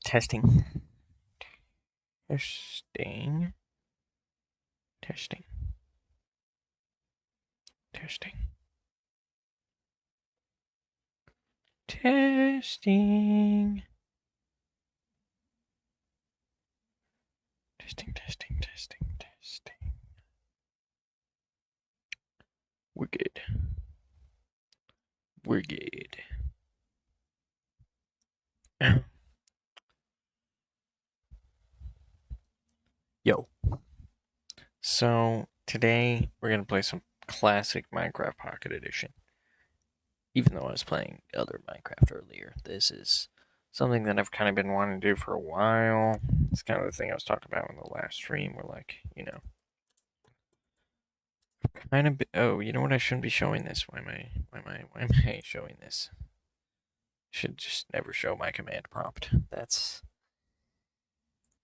Testing. Testing. Testing. Testing. Testing. Testing, testing, testing, testing. We're good. We're good. Yo. So, today we're going to play some classic Minecraft Pocket Edition. Even though I was playing other Minecraft earlier, this is something that I've kind of been wanting to do for a while. It's kind of the thing I was talking about in the last stream, where, like, kind of. Oh, you know what? I shouldn't be showing this. Why am I showing this? Should just never show my command prompt.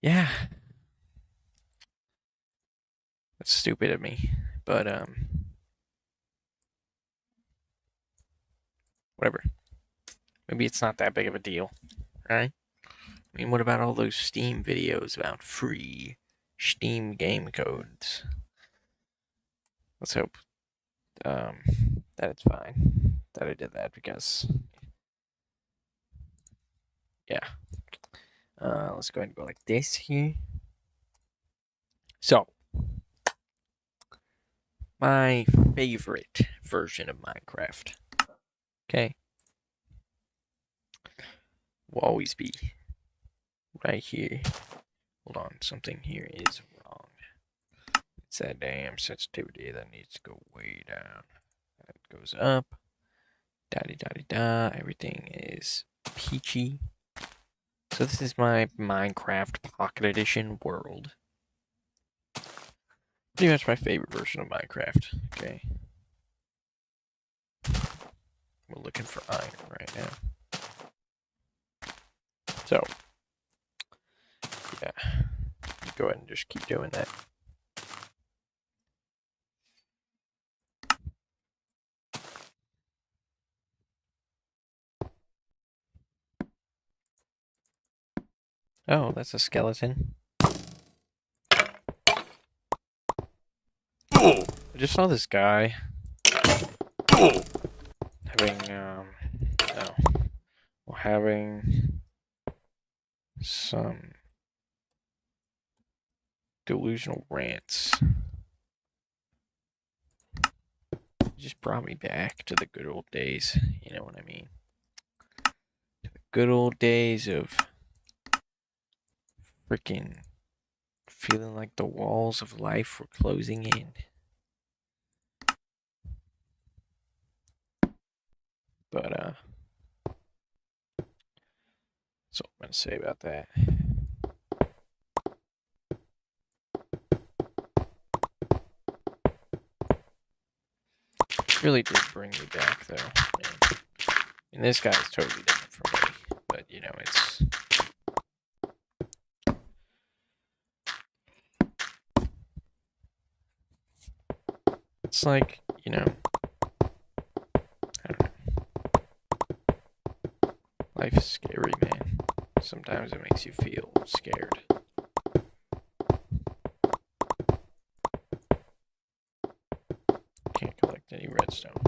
Yeah, that's stupid of me. But whatever. Maybe it's not that big of a deal, right? I mean, what about all those Steam videos about free Steam game codes? Let's hope um, that it's fine that I did that because, yeah. Let's go ahead and go like this here. So, my favorite version of Minecraft, okay, will always be right here. Hold on, something here is wrong. It's that damn sensitivity that needs to go way down. That goes up. Da da da da. Everything is peachy. So this is my Minecraft Pocket Edition world. Pretty much my favorite version of Minecraft. Okay. We're looking for iron right now. So, yeah. Go ahead and just keep doing that. Oh, that's a skeleton. I just saw this guy having having some delusional rants. It just brought me back to the good old days. You know what I mean? To the good old days of freaking feeling like the walls of life were closing in. But that's all I'm gonna say about that. It really did bring me back, though. Man. And this guy is totally different from me, but you know, it's like, you know, I don't know. Life is scary, man. Sometimes it makes you feel scared. Can't collect any redstone.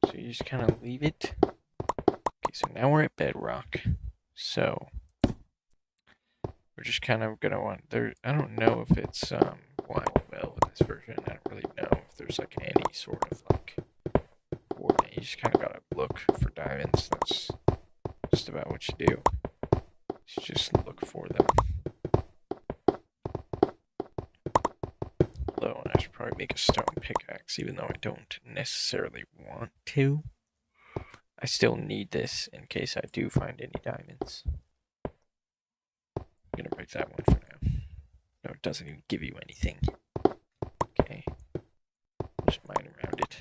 So you just kind of leave it. Okay, so now we're at bedrock. So we're just kind of gonna want there. I don't know if it's blind well in this version. I don't really know if there's like any sort of like coordinate. You just kind of gotta look for diamonds. That's just about what you do. You just look for them. Although I should probably make a stone pickaxe, even though I don't necessarily want to. I still need this in case I do find any diamonds. I'm gonna break that one for now. No, it doesn't even give you anything. Okay. Just mine around it.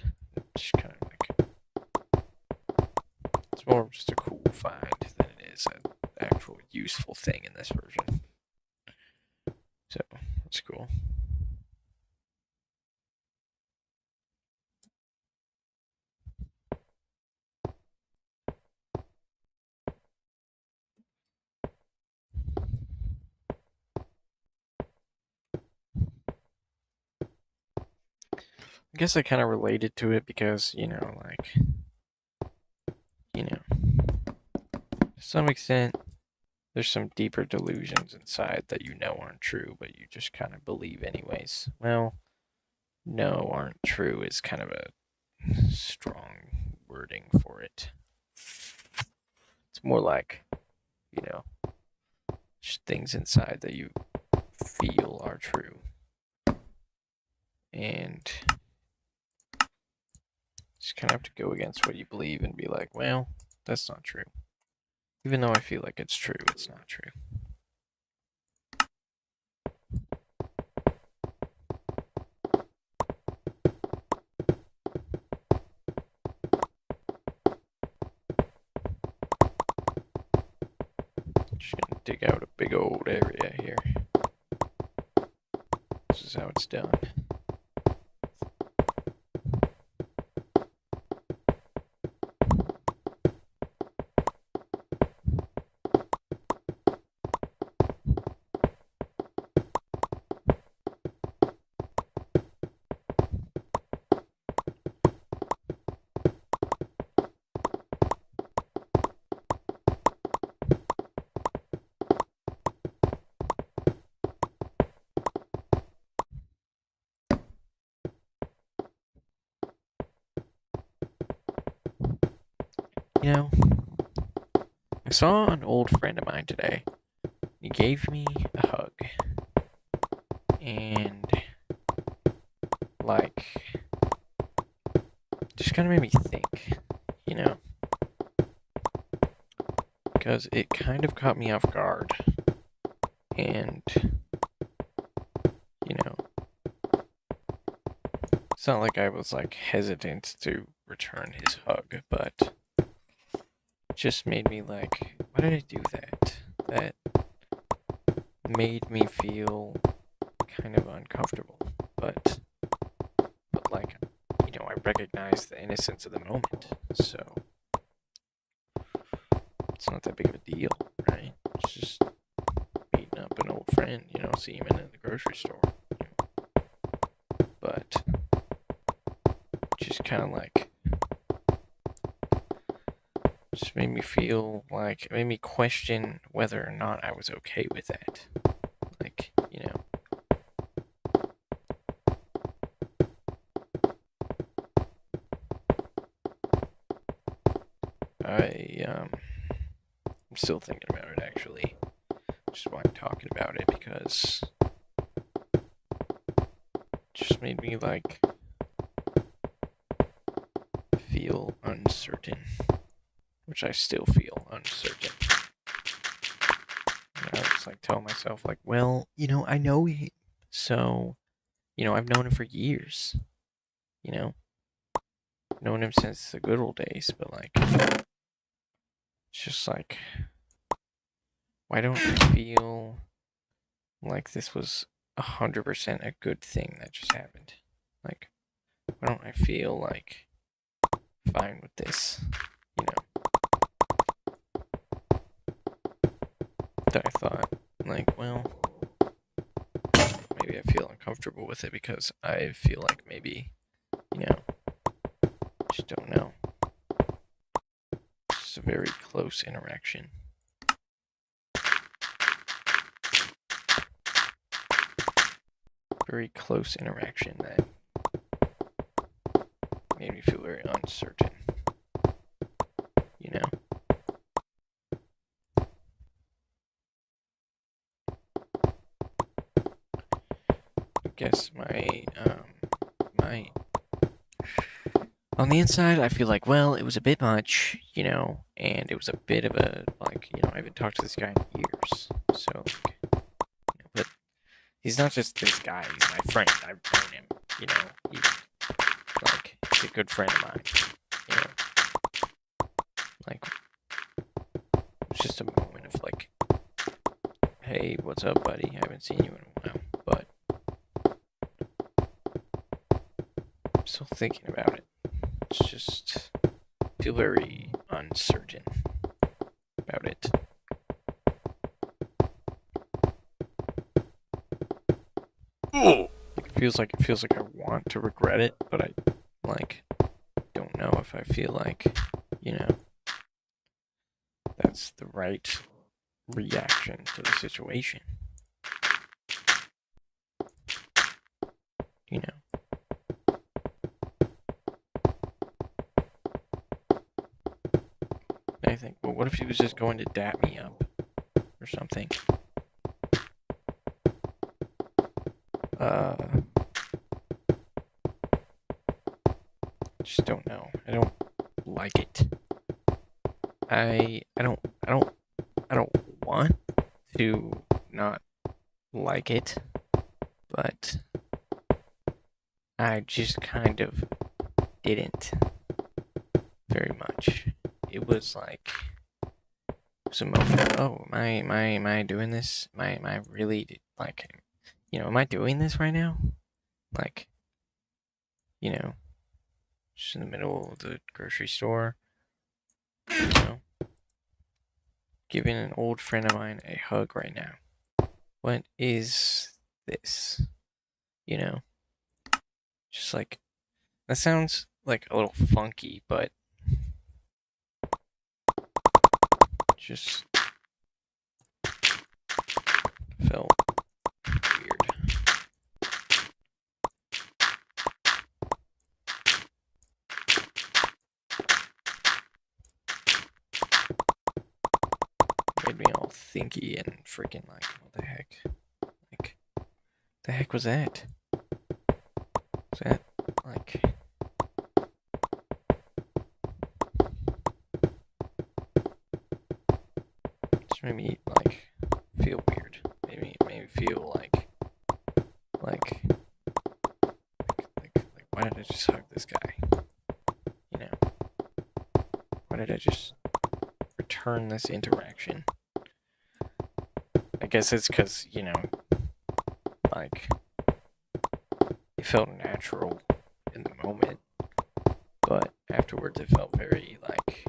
Just kind of like. It's more just a cool find than it is an actual useful thing in this version. So, that's cool. I guess I kind of related to it because, like, to some extent, there's some deeper delusions inside that aren't true, but you just kind of believe anyways. Well, no, aren't true is kind of a strong wording for it. It's more like, you know, just things inside that you feel are true. And just kind of have to go against what you believe and be like, well, that's not true. Even though I feel like it's true, it's not true. Just gonna dig out a big old area here. This is how it's done. You know, I saw an old friend of mine today. He gave me a hug. And, like, just kind of made me think, you know? Because it kind of caught me off guard. And, you know, it's not like I was, like, hesitant to return his hug, but just made me like, why did I do that? That made me feel kind of uncomfortable. But like, I recognize the innocence of the moment, so it's not that big of a deal, right? It's just meeting up an old friend, see him in the grocery store. But just kind of like, just made me feel like, it made me question whether or not I was okay with that. Like, I'm still thinking about it actually. Just why I'm talking about it, because it just made me like feel uncertain, which I still feel uncertain. And I was like telling myself like, well, I know him, so I've known him for years. Known him since the good old days, but like, it's just like, why don't I feel like this was 100% a good thing that just happened? Like, why don't I feel like fine with this? That I thought, like, well, maybe I feel uncomfortable with it because I feel like maybe, just don't know. It's a very close interaction. Very close interaction that made me feel very uncertain. I guess my on the inside, I feel like, well, it was a bit much, and it was a bit of a, like, I haven't talked to this guy in years, so, like, but he's not just this guy, he's my friend, I've known him, he's a good friend of mine, like, it's just a moment of, like, hey, what's up, buddy, I haven't seen you in a while, but I'm still thinking about it. It's just, I feel very uncertain about it. It feels like I want want to regret it, but I, like, don't know if I feel like, you know, that's the right reaction to the situation. You know. I think, well, what if he was just going to dap me up or something? Just don't know. I don't like it. I don't want to not like it, but I just kind of didn't very much. It was like some moment of, oh, am I doing this? Am I really like, am I doing this right now? Like, you know, just in the middle of the grocery store, you know, giving an old friend of mine a hug right now. What is this? You know, just like, that sounds like a little funky, but just felt weird. Made me all thinky and freaking like, what the heck? Like, the heck was that? Was that like? Just made me like feel weird. Made me feel like why did I just hug this guy? You know, why did I just return this interaction? I guess it's because, like, it felt natural in the moment, but afterwards it felt very like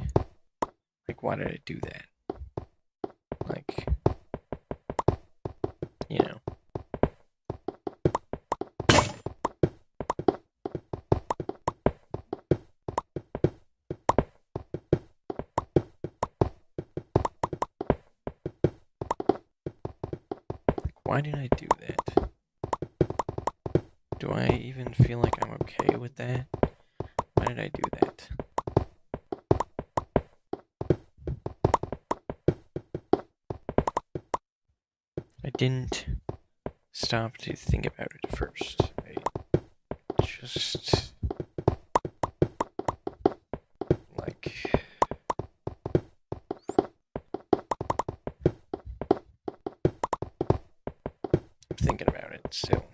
why did I do that? Like, you know. Why did I do that? Do I even feel like I'm okay with that? Why did I do that? I didn't stop to think about it at first. I just like I'm thinking about it still.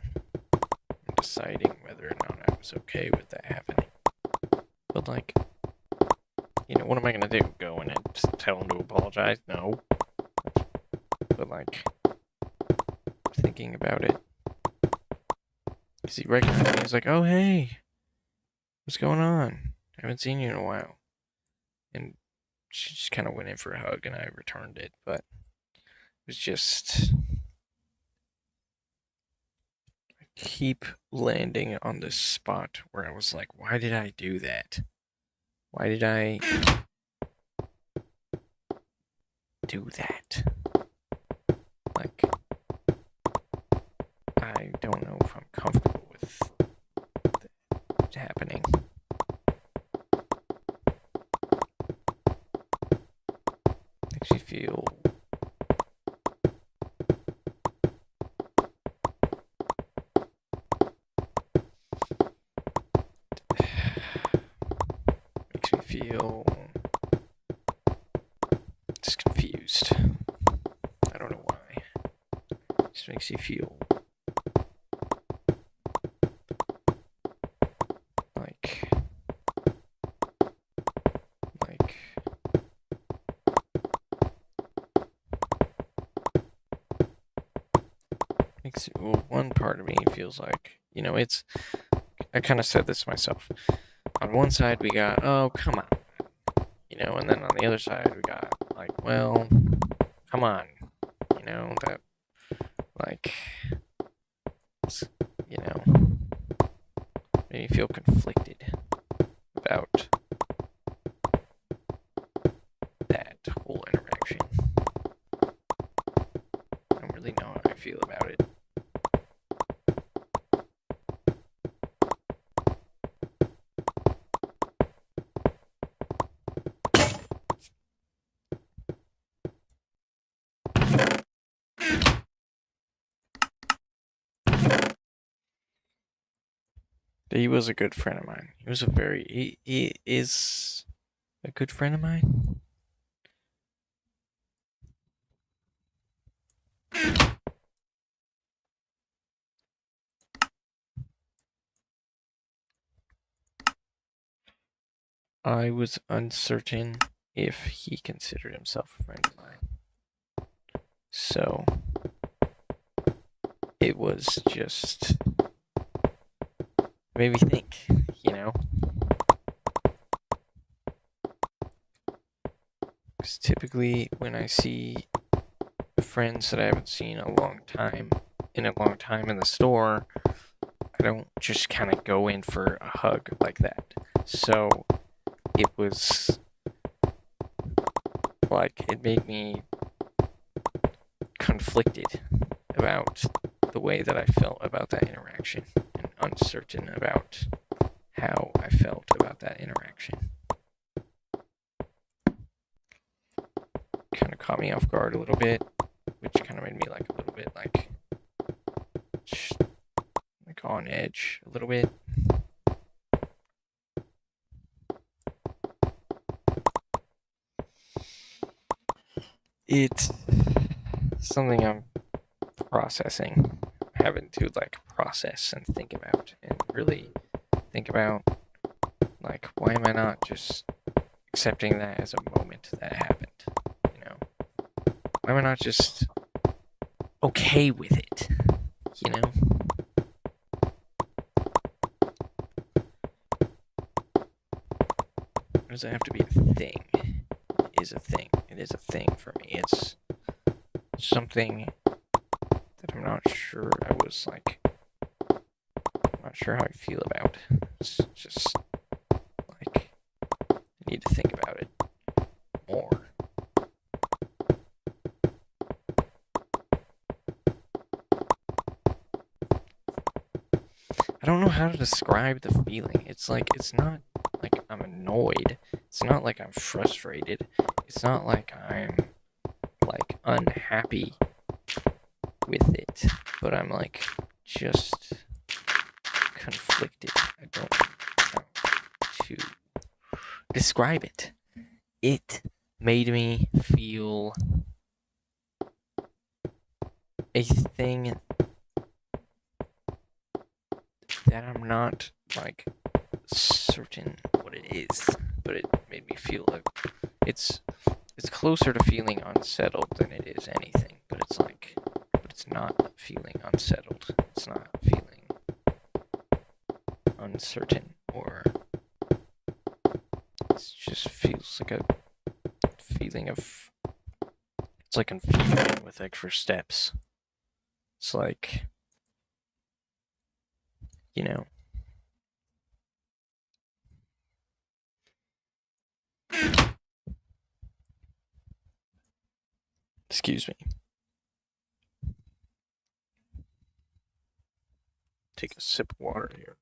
I'm deciding whether or not I was okay with that happening. But like, what am I gonna do? Go in and just tell him to apologize? No. But like, thinking about it, because he recognized me. He's like, "Oh hey, what's going on? I haven't seen you in a while." And she just kind of went in for a hug, and I returned it. But it was just, I keep landing on this spot where I was like, "Why did I do that? Why did I do that?" Like, I don't know if I'm comfortable with that happening. Makes me feel just confused. I don't know why. It just makes you feel like one part of me feels like, I kind of said this myself. On one side we got, oh come on, and then on the other side we got like, well, come on, that, like, you know made me feel conflicted about that whole interaction. I don't really know how I feel about it. He was a good friend of mine. He is a good friend of mine. I was uncertain if he considered himself a friend of mine. So it was just made me think, you know? Because typically when I see friends that I haven't seen in a long time in the store, I don't just kind of go in for a hug like that. So it was like, it made me conflicted about the way that I felt about that interaction and uncertain about how I felt about that interaction. Kind of caught me off guard a little bit, which kind of made me like a little bit like on edge a little bit. It's something I'm processing, having to like process and think about, and really think about like, why am I not just accepting that as a moment that happened? You know, why am I not just okay with it? You know. Does it have to be a thing? It is a thing. It is a thing for me. It's something that I'm not sure I was like, I'm not sure how I feel about. It's just like, I need to think about it more. I don't know how to describe the feeling. It's like, it's not like I'm annoyed. It's not like I'm frustrated. It's not like I'm like unhappy with it. But I'm like just conflicted. I don't know how to describe it. It made me feel a thing that I'm not like certain what it is, but it made me feel like it's closer to feeling unsettled than it is anything, but it's not feeling unsettled. It's not feeling uncertain, or it just feels like a feeling of, it's like confusion with extra steps. It's like, you know, excuse me. Take a sip of water here.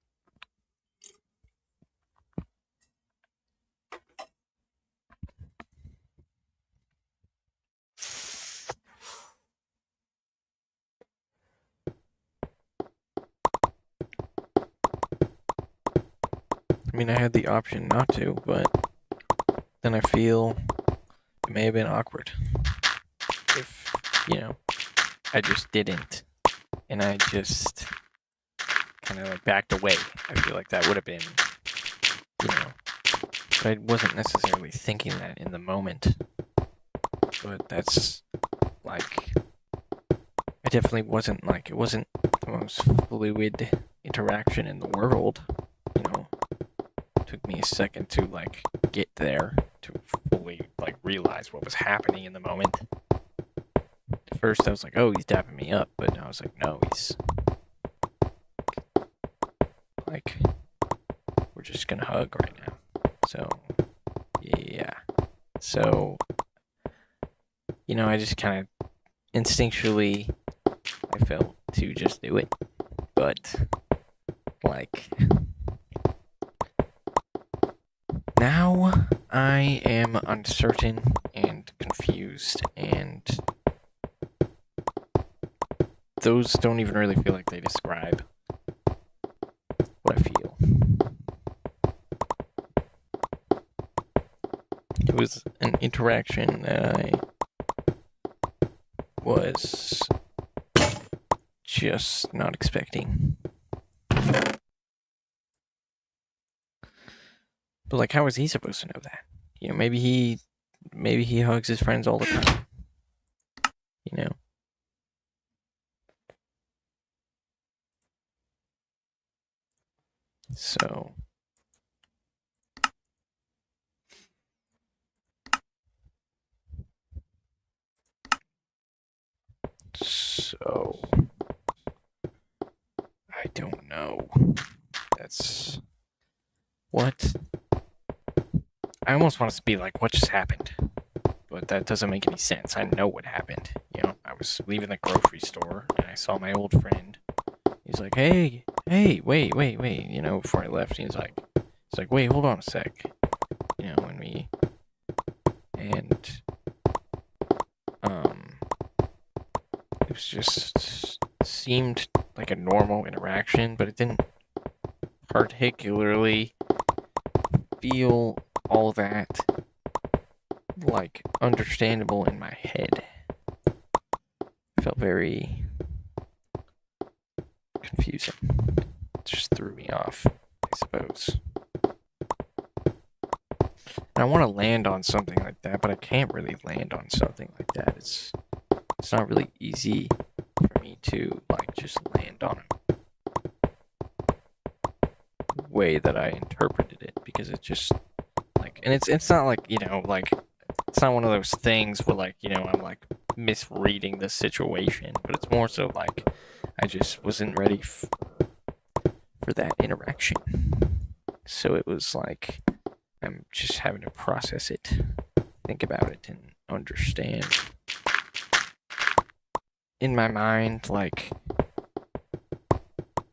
I mean, I had the option not to, but then I feel it may have been awkward if, you know, I just didn't, and I just kind of like backed away. I feel like that would have been, you know, but I wasn't necessarily thinking that in the moment. But that's like, I definitely wasn't like, it wasn't the most fluid interaction in the world, you know. It took me a second to like get there, to fully like realize what was happening in the moment. At first I was like, oh, he's dapping me up, but I was like, no, he's like gonna hug right now. So, yeah. So, I just kind of instinctually, I felt to just do it. But, like, now I am uncertain and confused, and those don't even really feel like they describe what I feel. It was an interaction that I was just not expecting. But like, how is he supposed to know that? Maybe he hugs his friends all the time. You know. So I don't know. That's what I almost want to be like, what just happened? But that doesn't make any sense. I know what happened. I was leaving the grocery store and I saw my old friend. He's like, hey, wait. Before I left, he's like, wait, hold on a sec. And it was just seemed like a normal interaction, but it didn't particularly feel all that like understandable in my head. It felt very confusing. It just threw me off, I suppose. And I want to land on something like that, but I can't really land on something like that. It's not really easy for me to like just land on a way that I interpreted it, because it just like, and it's not like like, it's not one of those things where like I'm like misreading the situation, but it's more so like I just wasn't ready for that interaction. So it was like I'm just having to process it, think about it, and understand in my mind like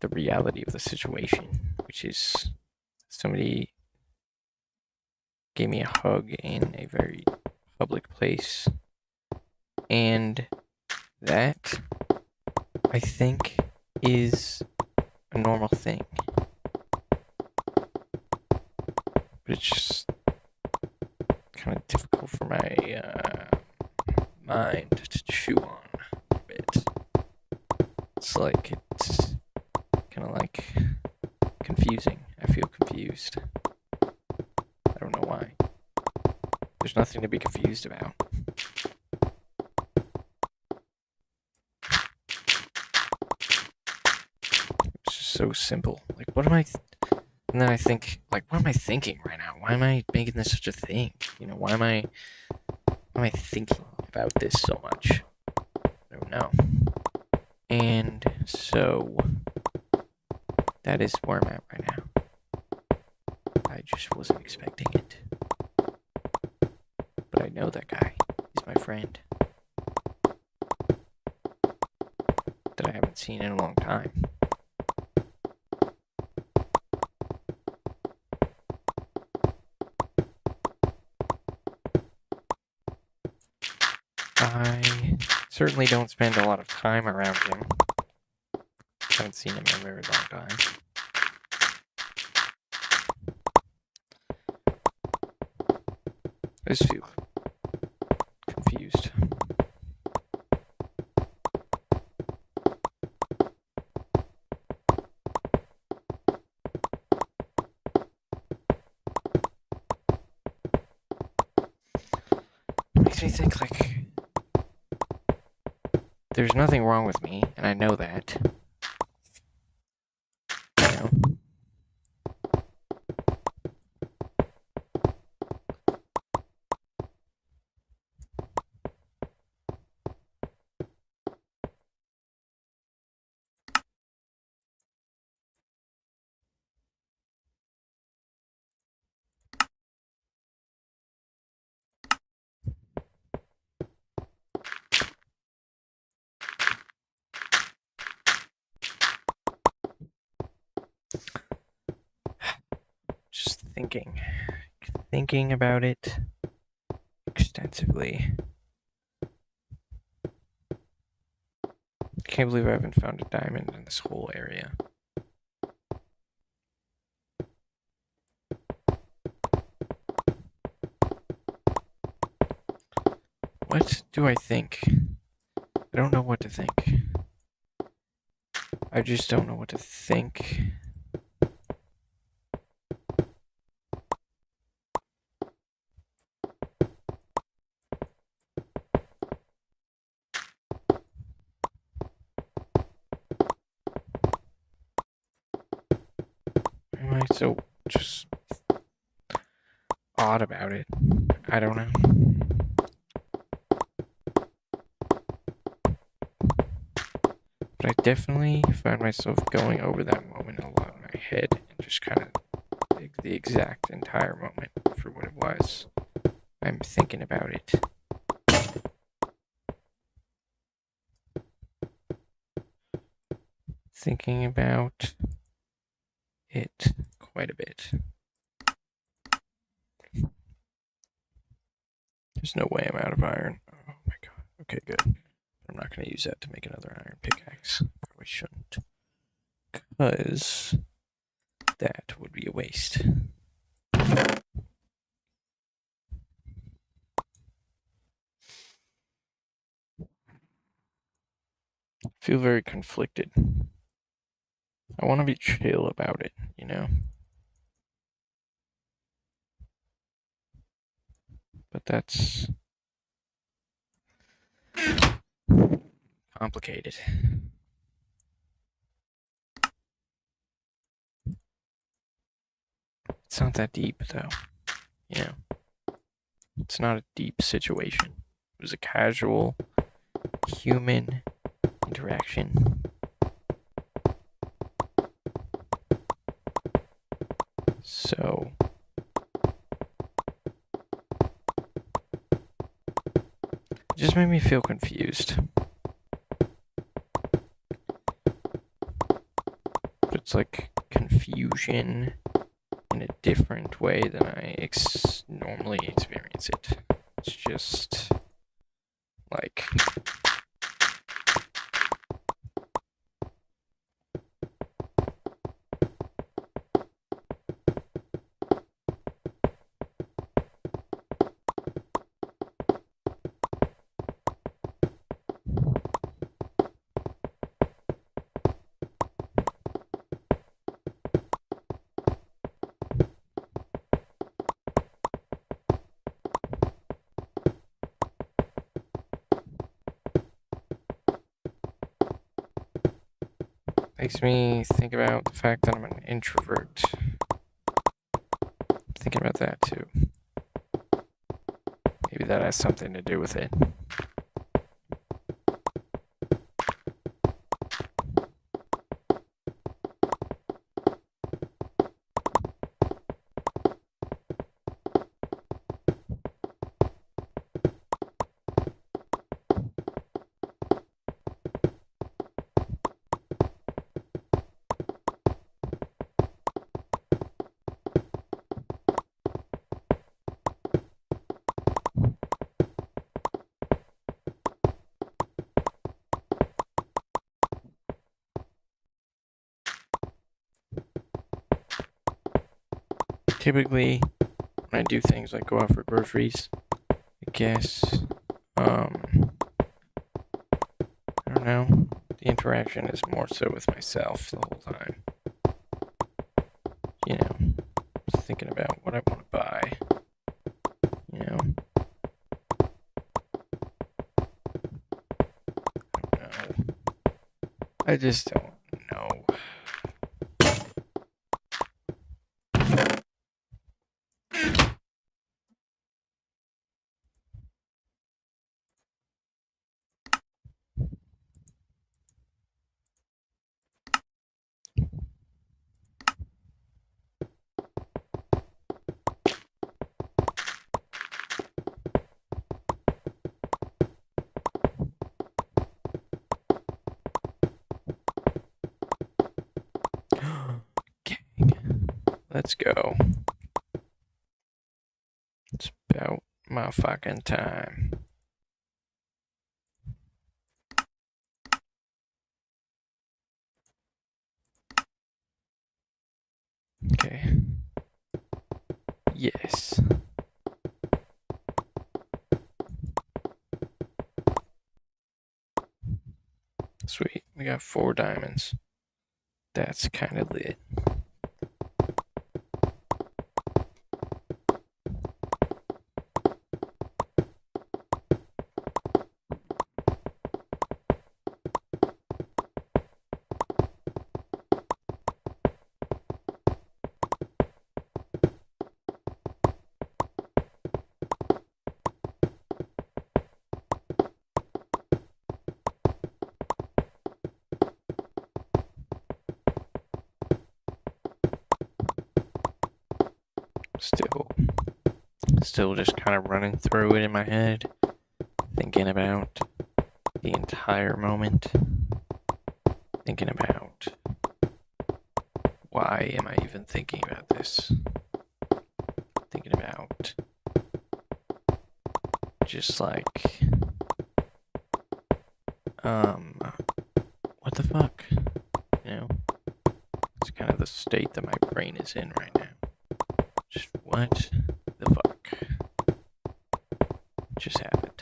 the reality of the situation, which is somebody gave me a hug in a very public place, and that, I think, is a normal thing. But it's just kind of difficult for my mind to chew on a bit. It's like, it's kind of like confusing. I feel confused. I don't know why. There's nothing to be confused about. It's just so simple. Like, what am I... And then I think, like, what am I thinking right now? Why am I making this such a thing? Why am I thinking about this so much? I don't know. And so, that is where I'm at right now. I just wasn't expecting it. But I know that guy. He's my friend. That I haven't seen in a long time. I certainly don't spend a lot of time around him. Haven't seen him in a very long time. I just feel confused. Makes me think, like, there's nothing wrong with me, and I know that. thinking about it extensively. Can't believe I haven't found a diamond in this whole area. What do I think? I don't know what to think. I just don't know what to think. Why am I so just odd about it? I don't know. But I definitely find myself going over that moment a lot in my head and just kind of the exact entire moment for what it was. I'm thinking about it. Thinking about it quite a bit. There's no way I'm out of iron. Oh my god. Okay, good. I'm not going to use that to make another iron pickaxe. Probably shouldn't. Because that would be a waste. I feel very conflicted. I want to be chill about it, you know? But that's complicated. It's not that deep, though. You know? It's not a deep situation. It was a casual human interaction. So it just made me feel confused. But it's like confusion in a different way than I normally experience it. It's just like makes me think about the fact that I'm an introvert. Thinking about that too. Maybe that has something to do with it. Typically, when I do things like go out for groceries, I guess, I don't know, the interaction is more so with myself the whole time. You know, thinking about what I want to buy. You know, I don't know. I just don't know. Gang. Let's go. about fucking time. Okay. Yes. Sweet. We got 4 diamonds. That's kind of lit. Still just kind of running through it in my head, thinking about the entire moment, thinking about why am I even thinking about this, thinking about just like, what the fuck, you know, it's kind of the state that my brain is in right now. Just what the fuck just happened?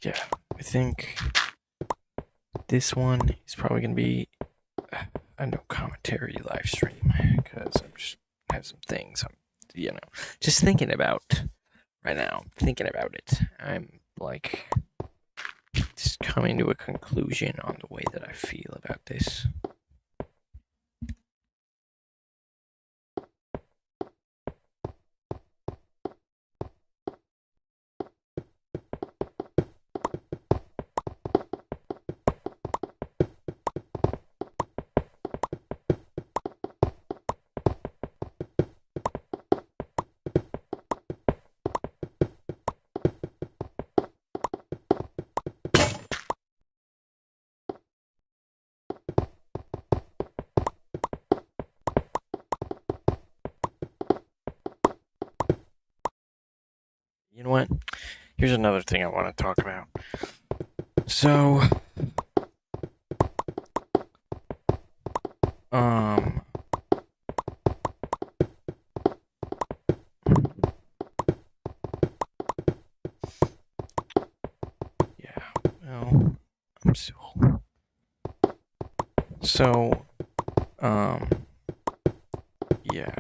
Yeah, I think this one is probably going to be a no commentary live stream because I'm just have some things I'm, just thinking about right now. I'm thinking about it. I'm like just coming to a conclusion on the way that I feel about this. You know what? Here's another thing I want to talk about. So, um, yeah, well, I'm so, um, yeah.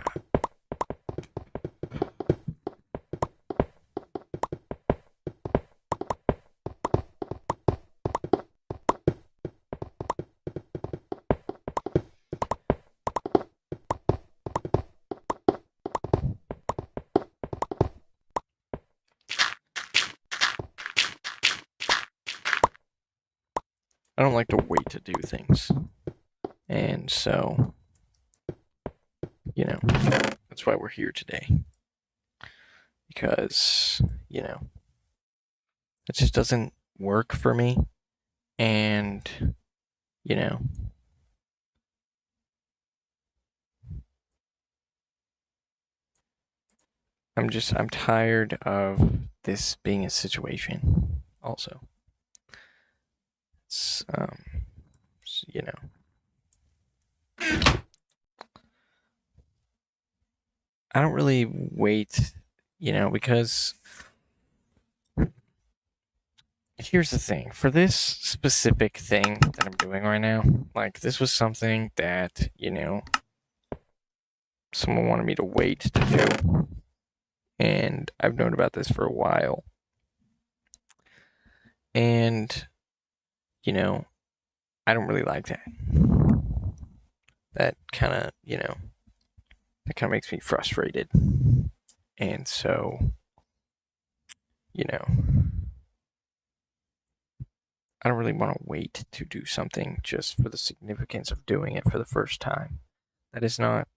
I don't like to wait to do things. And so, that's why we're here today. Because, it just doesn't work for me. And, you know, I'm tired of this being a situation also. It's, you know, I don't really wait, because here's the thing. For this specific thing that I'm doing right now, like this was something that, someone wanted me to wait to do. And I've known about this for a while. And, I don't really like that. That kind of, that kind of makes me frustrated. And so, I don't really want to wait to do something just for the significance of doing it for the first time. That is not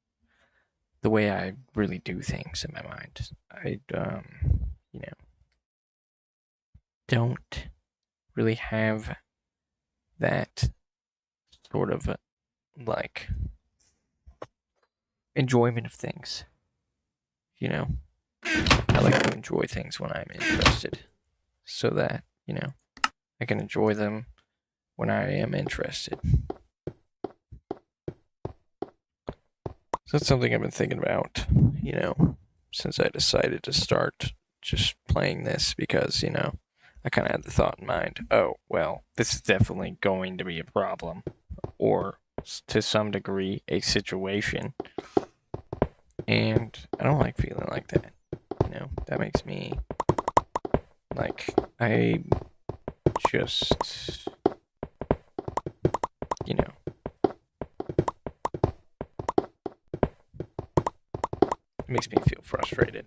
the way I really do things in my mind. I, don't really have that sort of like enjoyment of things. I like to enjoy things when I'm interested so that, I can enjoy them when I am interested. So that's something I've been thinking about, since I decided to start just playing this because, I kind of had the thought in mind, oh, well, this is definitely going to be a problem or to some degree a situation. And I don't like feeling like that. That makes me like, I just, it makes me feel frustrated.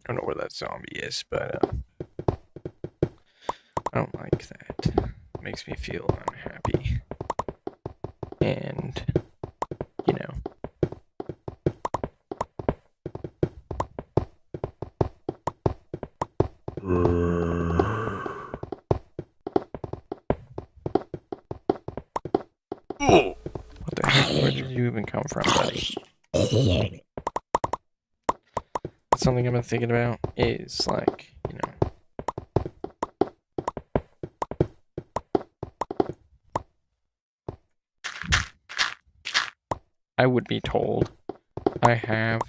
I don't know where that zombie is, but I don't like that. It makes me feel unhappy. And, what the heck? Where did you even come from, buddy? Something I've been thinking about is like, I would be told I have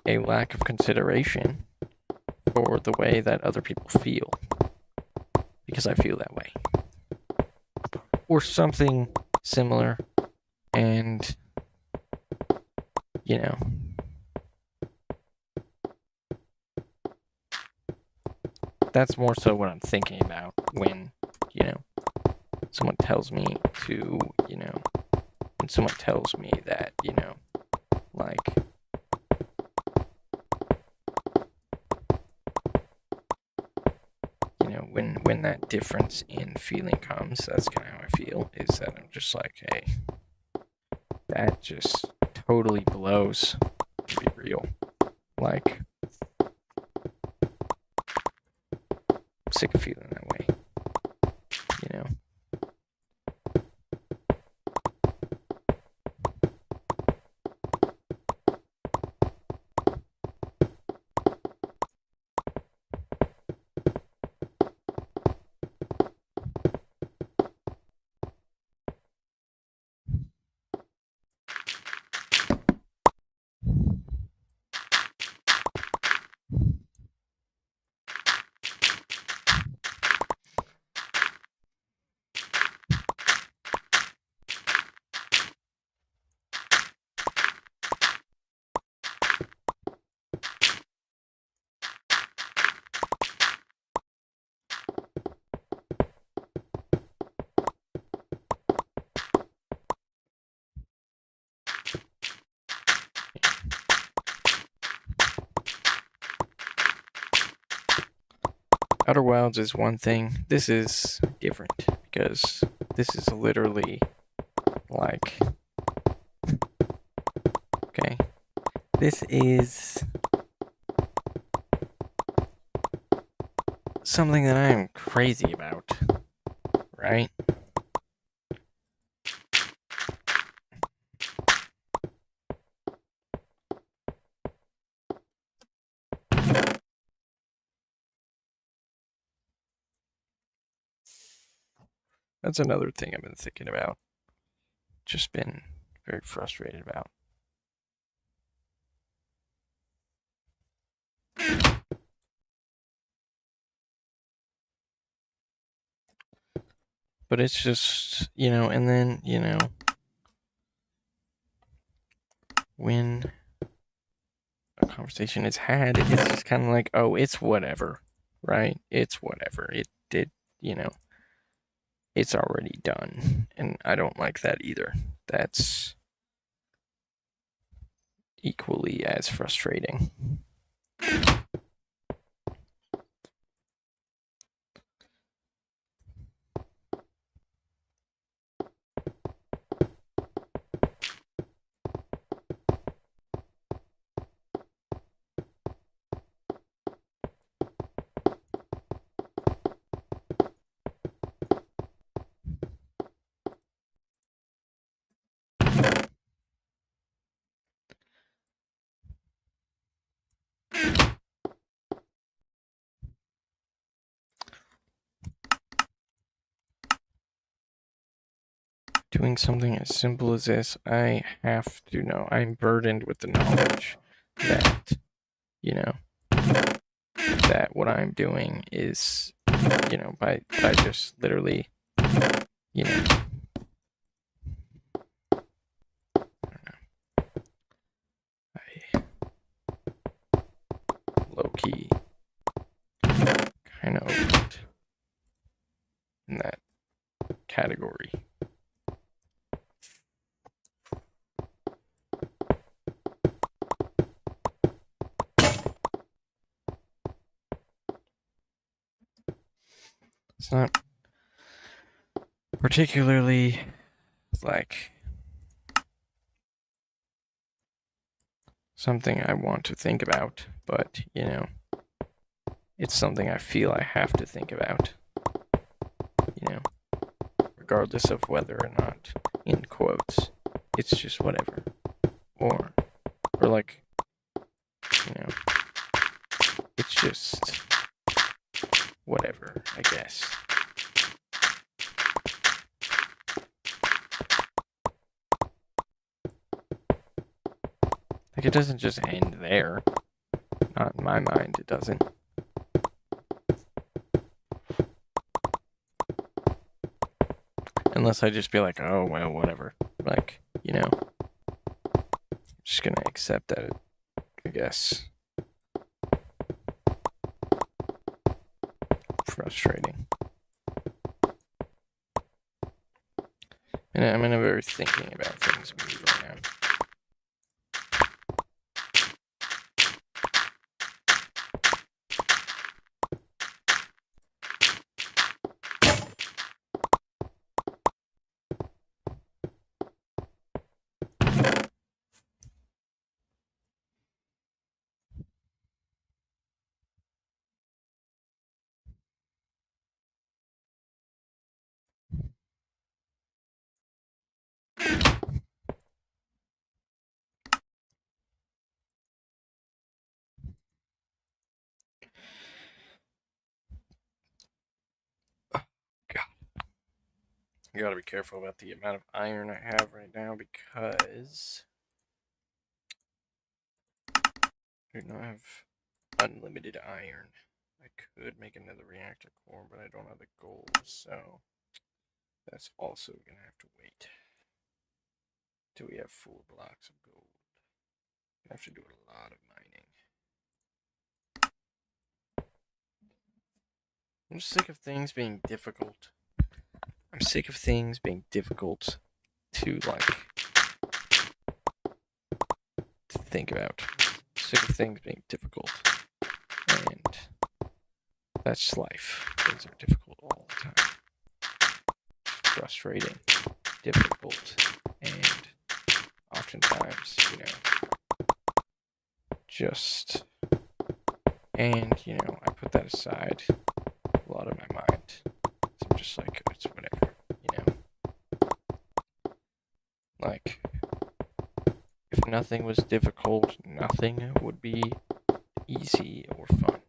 a lack of consideration for the way that other people feel because I feel that way. Or something similar. And, that's more so what I'm thinking about when, someone tells me to, when someone tells me that, like, when that difference in feeling comes, that's kind of how I feel, is that I'm just like, hey, that just totally blows, to be real. Like, I'm sick of feeling that way, Outer Wilds is one thing. This is different because this is literally like, okay, this is something that I'm crazy about, right? That's another thing I've been thinking about. Just been very frustrated about. But it's just, and then, when a conversation is had, it's just kind of like, oh, it's whatever, right? It's whatever. It did, it's already done. And I don't like that either. That's equally as frustrating. Doing something as simple as this, I have to know. I'm burdened with the knowledge that, that what I'm doing is, by just literally, you know, I low key kind of opened in that category. It's not particularly like something I want to think about, but it's something I feel I have to think about, regardless of whether or not, in quotes, it's just whatever, or like, it's just whatever, I guess. Like, it doesn't just end there. Not in my mind, it doesn't. Unless I just be like, oh, well, whatever. Like, I'm just gonna accept that, I guess. Frustrating. And I'm in a very thinking about things mood right now. I gotta be careful about the amount of iron I have right now because I do not have unlimited iron. I could make another reactor core, but I don't have the gold, so that's also gonna have to wait till we have 4 blocks of gold. I have to do a lot of mining. I'm just sick of things being difficult. I'm sick of things being difficult to think about. I'm sick of things being difficult. And that's life. Things are difficult all the time. Frustrating, difficult, and oftentimes, just, and, I put that aside a lot of my mind. So I'm just like, it's whatever, Like, if nothing was difficult, nothing would be easy or fun.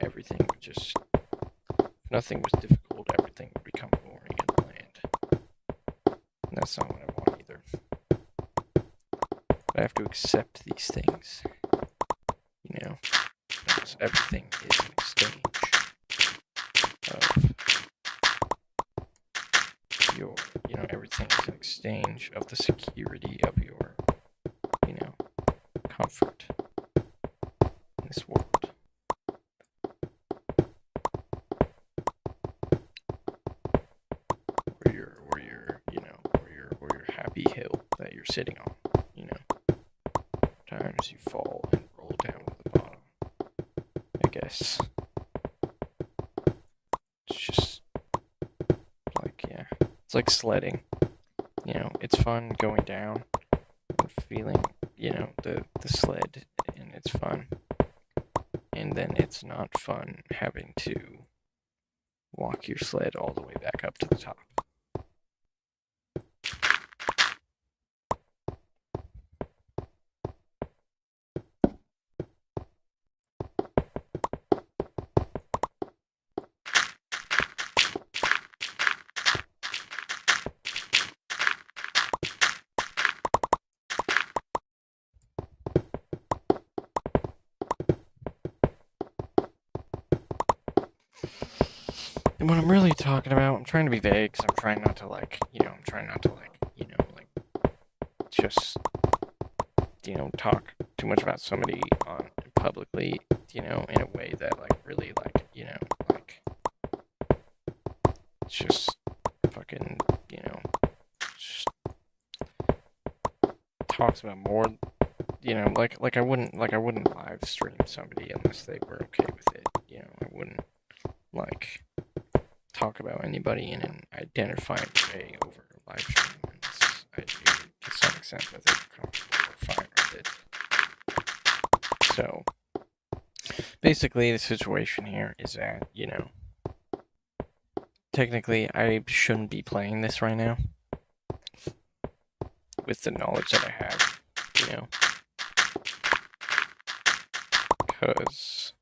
Everything would just, if nothing was difficult, everything would become that's not what I want either. I have to accept these things, you know, because everything is an exchange of your, everything is an exchange of the security of your, comfort in this world. Or your happy hill that you're sitting on, Times you fall and roll down to the bottom. I guess. It's just like, yeah. It's like sledding. It's fun going down and feeling, the sled, and it's fun. And then it's not fun having to walk your sled all the way back up to the top. And what I'm really talking about, I'm trying to be vague because I'm trying not to just, talk too much about somebody on publicly, in a way that really it's just fucking, just talks about more, I wouldn't live stream somebody unless they were okay with it, I wouldn't talk about anybody in an identifying way over live stream unless I do to some extent that they're comfortable or fine with it. So basically the situation here is that, technically I shouldn't be playing this right now with the knowledge that I have, because,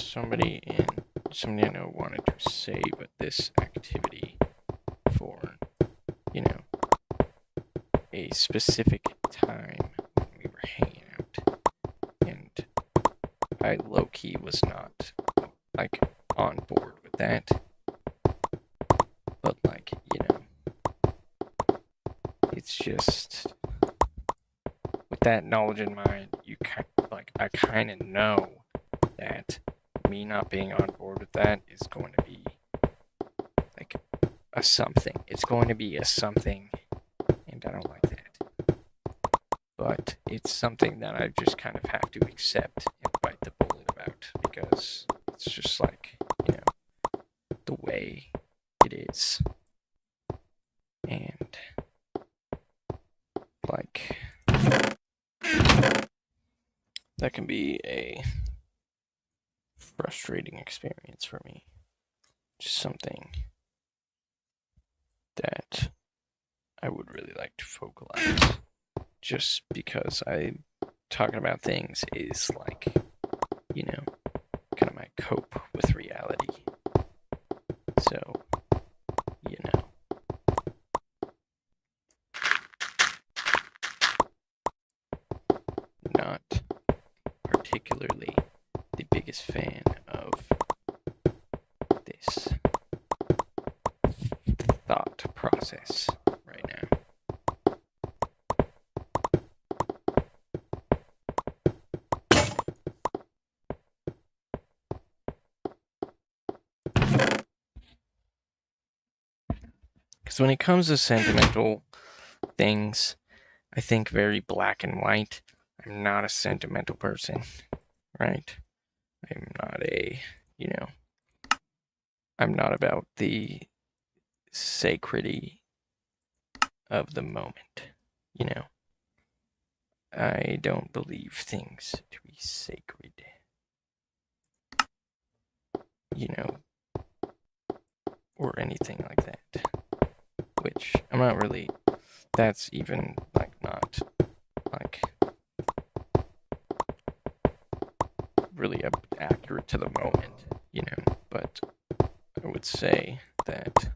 somebody I know wanted to save this activity for, a specific time when we were hanging out, and I low-key was not, on board with that, but, it's just, with that knowledge in mind, I kind of know that me not being on board with that is going to be a something. It's going to be a something, and I don't like that. But it's something that I just kind of have to accept and bite the bullet about, because it's just the way it is. And that can be a frustrating experience for me. Just something that I would really like to vocalize. Just because talking about things is kind of my cope with reality. So, not particularly the biggest fan of this thought process right now. Because when it comes to sentimental things, I think very black and white. I'm not a sentimental person, right? I'm not I'm not about the sacredity of the moment, I don't believe things to be sacred, or anything like that. Which I'm not really, that's even not really accurate to the moment, but I would say that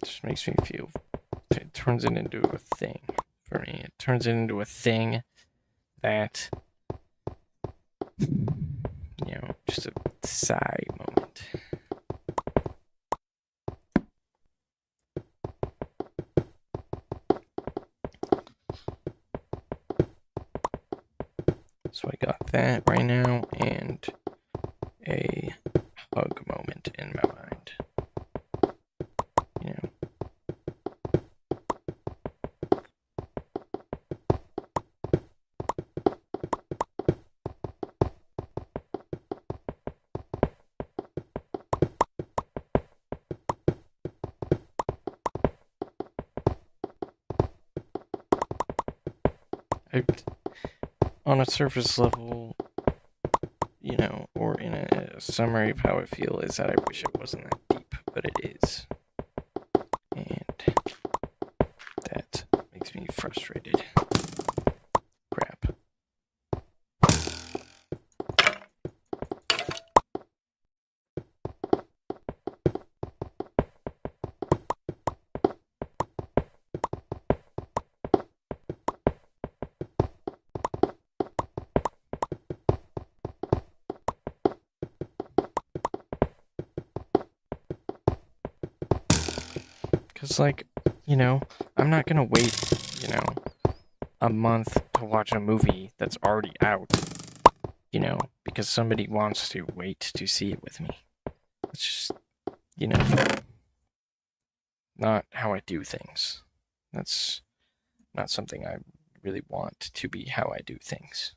just makes me feel. It turns it into a thing for me. It turns it into a thing that, just a sigh moment. So I got that right now and a hug moment in my mind. On a surface level, or in a summary of how I feel, is that I wish it wasn't that deep, but it is. And that makes me frustrated. Crap. Because, I'm not gonna wait, a month to watch a movie that's already out, because somebody wants to wait to see it with me. It's just, not how I do things. That's not something I really want to be how I do things.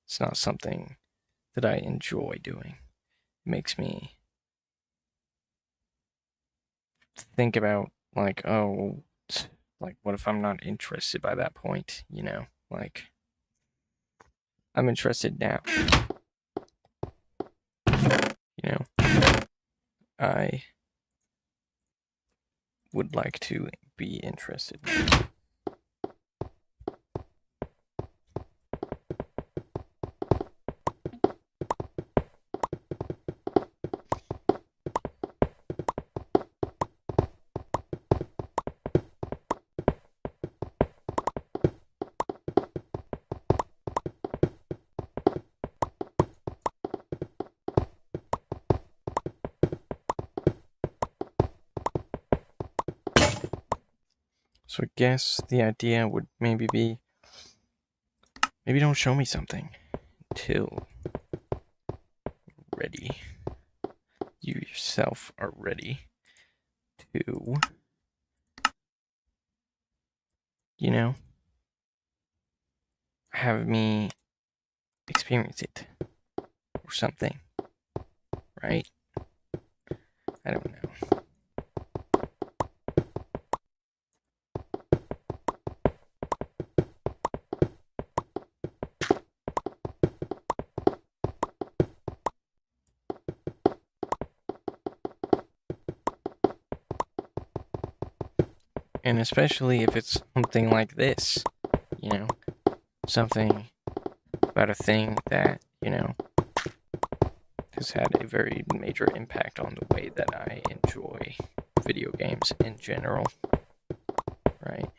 It's not something that I enjoy doing. It makes me think about, what if I'm not interested by that point, I'm interested now. I would like to be interested. So I guess the idea would maybe be, maybe don't show me something until ready. You yourself are ready to, have me experience it or something, right? I don't know. And especially if it's something like this, something about a thing that, has had a very major impact on the way that I enjoy video games in general, right?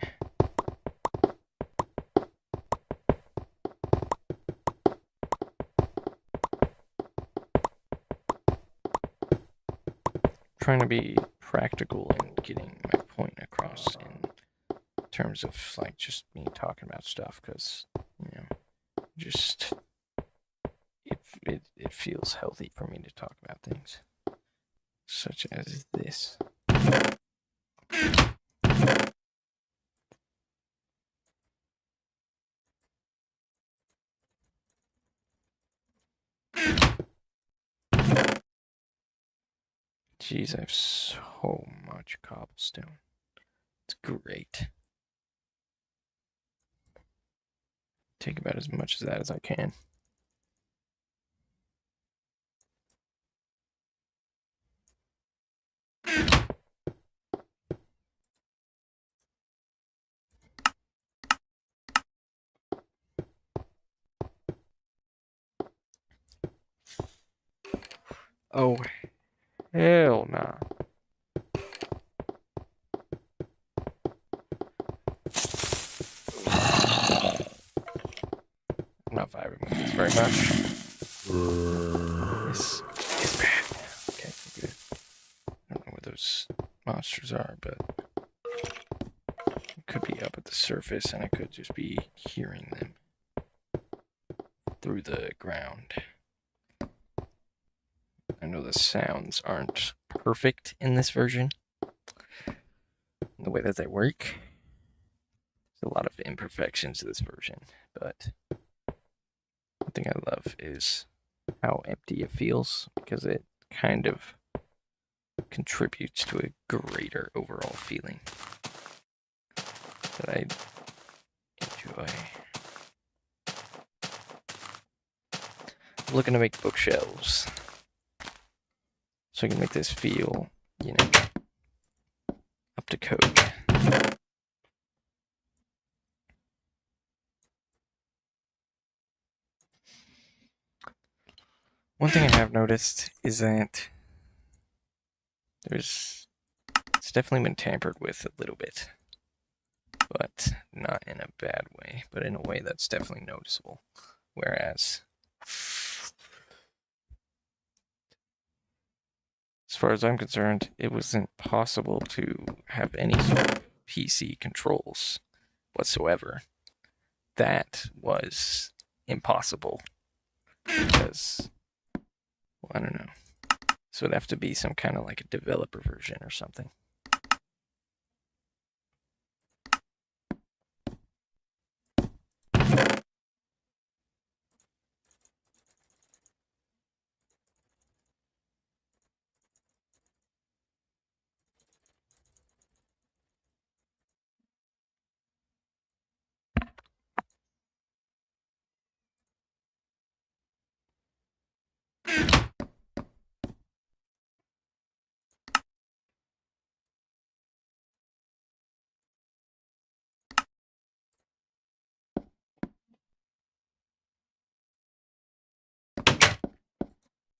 Trying to be practical and getting my point across in terms of just me talking about stuff, because just it feels healthy for me to talk about things such as this. Jeez, I have so much cobblestone. It's great. Take about as much of that as I can. Oh, hell nah. if I remove this very much. This is bad. Okay, good. I don't know where those monsters are, but it could be up at the surface, and I could just be hearing them through the ground. I know the sounds aren't perfect in this version, the way that they work. There's a lot of imperfections to this version, but one thing I love is how empty it feels, because it kind of contributes to a greater overall feeling that I enjoy. I'm looking to make bookshelves, so I can make this feel, up to code. One thing I have noticed is that it's definitely been tampered with a little bit, but not in a bad way, but in a way that's definitely noticeable. Whereas, as far as I'm concerned, it wasn't possible to have any sort of PC controls whatsoever. That was impossible because, well, I don't know. So it'd have to be some kind of like a developer version or something.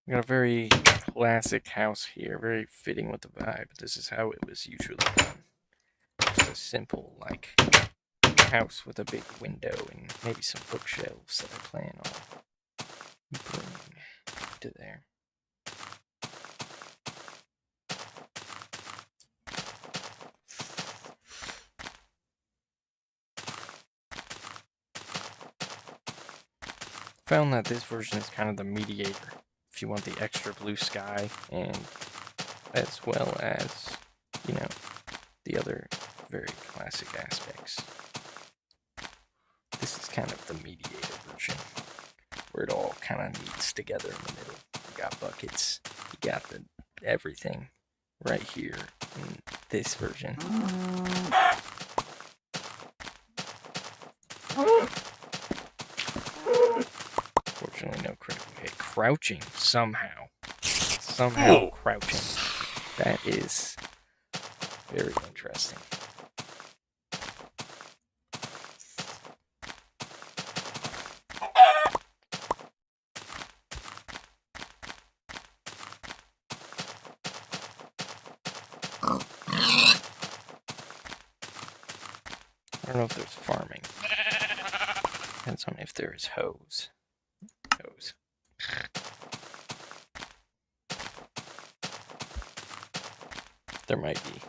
We got a very classic house here, very fitting with the vibe. This is how it was usually done. Just a simple, like, house with a big window and maybe some bookshelves that I plan on bringing to there. Found that this version is kind of the mediator if you want the extra blue sky, and as well as, the other very classic aspects. This is kind of the mediator version, where it all kind of meets together in the middle. You got buckets, you got everything right here in this version. Fortunately, no critical hit. Crouching somehow. Crouching. That is very interesting. I don't know if there's farming. Depends on if there is hose. There might be.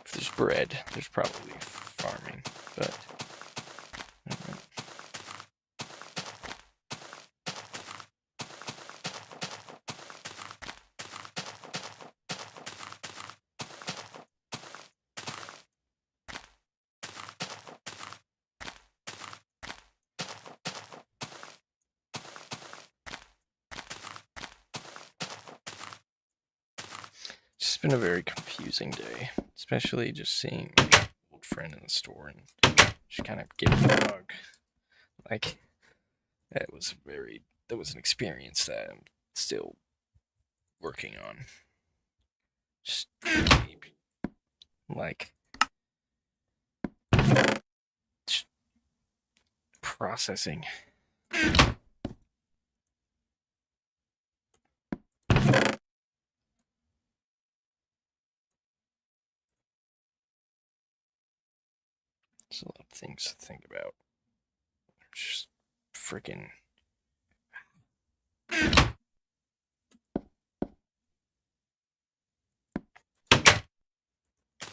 If there's bread, there's probably farming, but I don't know. It's just been a very confusing day, especially just seeing my old friend in the store and just kind of giving the hug. Like, that was an experience that I'm still working on. Just like just processing. There's a lot of things to think about. Just freaking.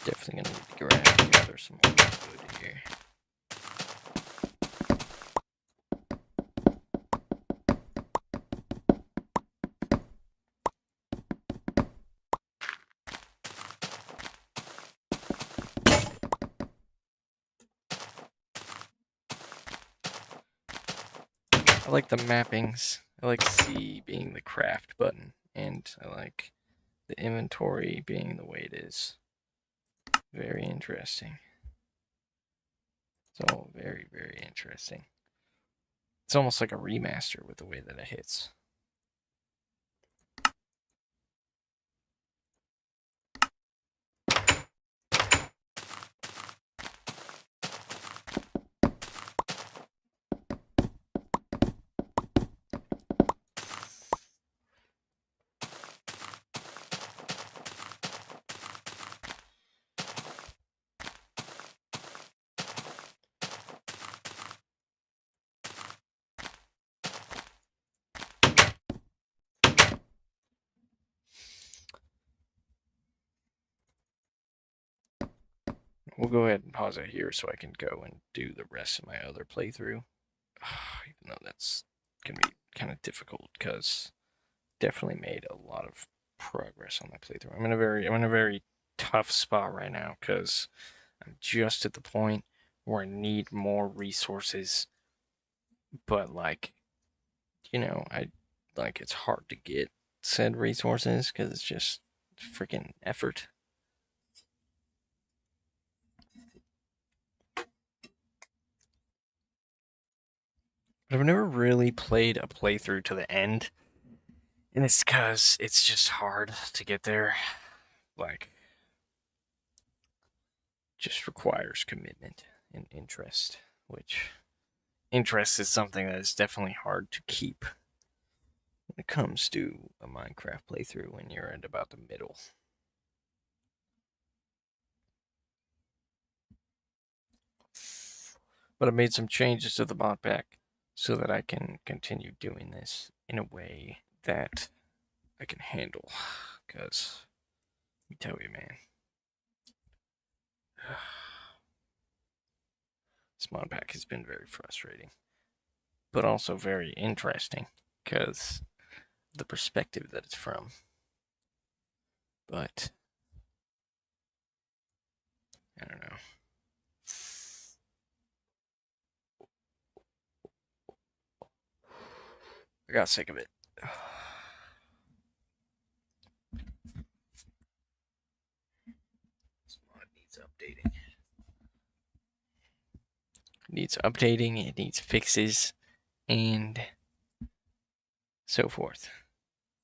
Definitely gonna need to gather some more wood here. I like the mappings. I like C being the craft button, and I like the inventory being the way it is. Very interesting. It's all very, very interesting. It's almost like a remaster with the way that it hits. We'll go ahead and pause it here so I can go and do the rest of my other playthrough. Even though that's going to be kind of difficult because definitely made a lot of progress on my playthrough. I'm in a very tough spot right now because I'm just at the point where I need more resources, but like, it's hard to get said resources because it's just freaking effort. But I've never really played a playthrough to the end, and it's because it's just hard to get there. Like, just requires commitment and interest, which interest is something that is definitely hard to keep when it comes to a Minecraft playthrough when you're at about the middle. But I made some changes to the mod pack so that I can continue doing this in a way that I can handle. Because, let me tell you, man, this mod pack has been very frustrating, but also very interesting because the perspective that it's from. But I don't know. I got sick of it. This mod needs updating. It needs updating, it needs fixes, and so forth.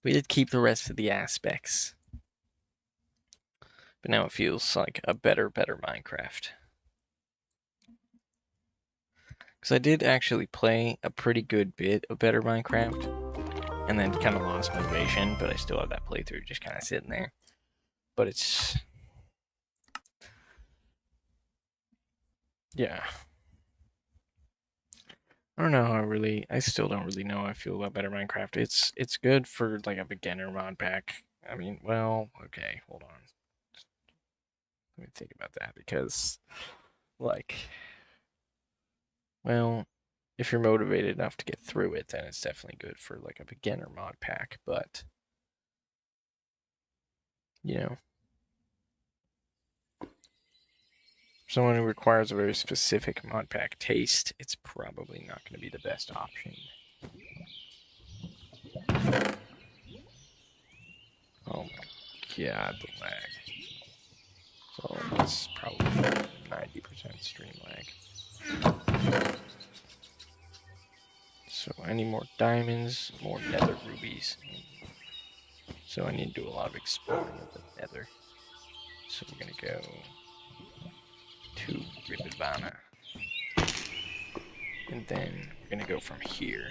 We did keep the rest of the aspects, but now it feels like a better Minecraft. Because I did actually play a pretty good bit of better Minecraft, and then kind of lost motivation, but I still have that playthrough just kind of sitting there. But it's... yeah. I don't know I still don't really know how I feel about better Minecraft. It's good for like a beginner mod pack. I mean, well, okay, hold on. Let me think about that because, like, well, if you're motivated enough to get through it, then it's definitely good for like a beginner mod pack. But, someone who requires a very specific mod pack taste, it's probably not going to be the best option. Oh my god, the lag. So it's probably 90% stream lag. So I need more diamonds, more nether rubies. So I need to do a lot of exploring of the nether. So we're going to go to Ribivana. And then we're going to go from here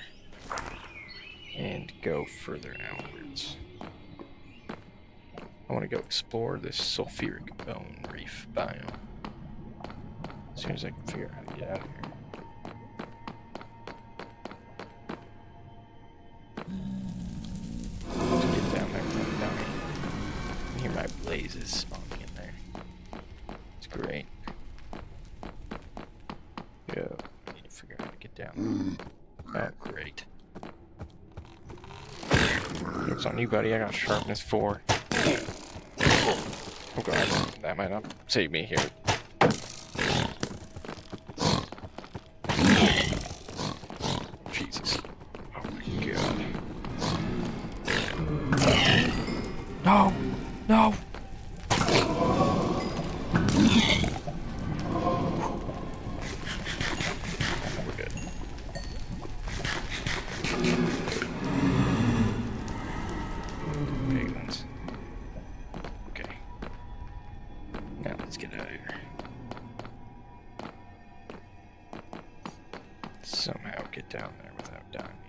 and go further outwards. I want to go explore this sulfuric bone reef biome as soon as I can figure out how to get out of here. Oh, great. It's on you, buddy. I got sharpness 4. Oh god, that might not save me here. Jesus. Oh my god. No! No! We're good. Big ones. Okay. Now let's get out of here. Somehow get down there without dying.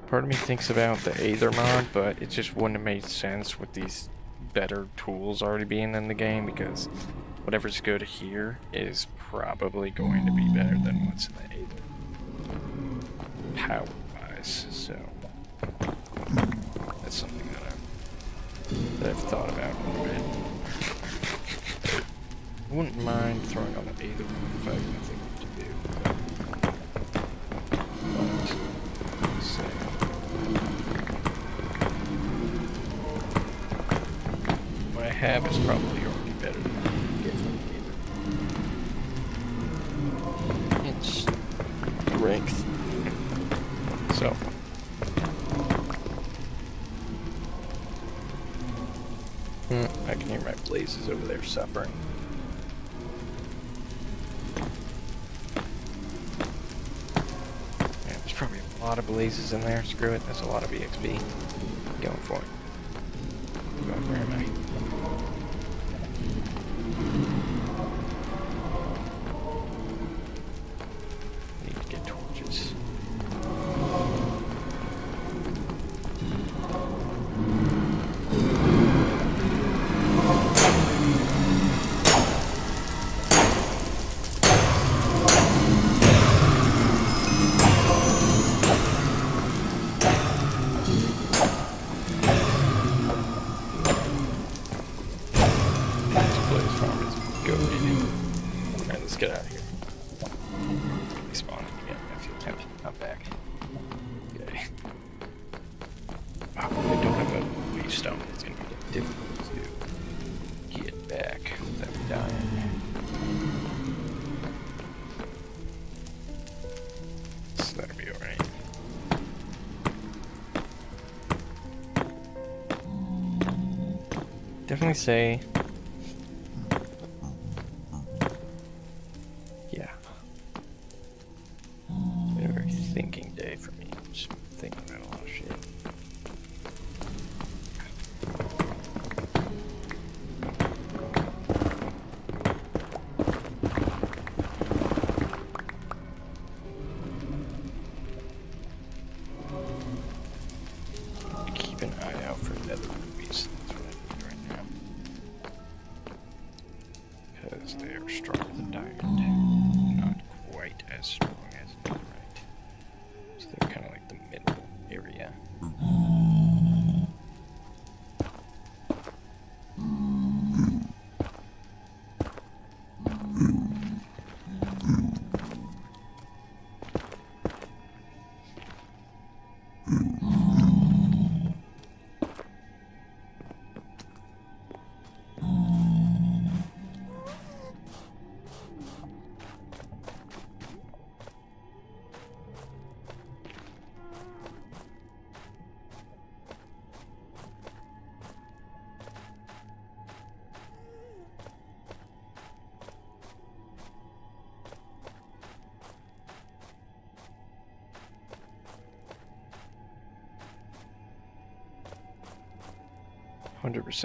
Part of me thinks about the Aether mod, but it just wouldn't have made sense with these better tools already being in the game, because whatever's good here is probably going to be better than what's in the Aether power-wise. So that's something that I've thought about a little bit. I wouldn't mind throwing on the Aether if I have nothing to do. But let's see. What I have is probably already better than what I can get from the Aether. It's strength. So. I can hear my blazes over there suffering. Yeah, there's probably a lot of blazes in there. Screw it, that's a lot of EXP. Going for it. Where am I? Need to get torches. Alright, let's get out of here. Respawning again. I feel tempted to come back. Okay. Oh, I don't have a wave stone. It's gonna be difficult to get back without dying. So that'll be alright. Definitely say. Yeah. It's been a very thinking day for me. Just thinking about a lot of shit. Keep an eye out for nether rubies. That's what I need right now. Because they are stronger than diamond. Not quite as strong as netherite. So they're kind of like the middle area.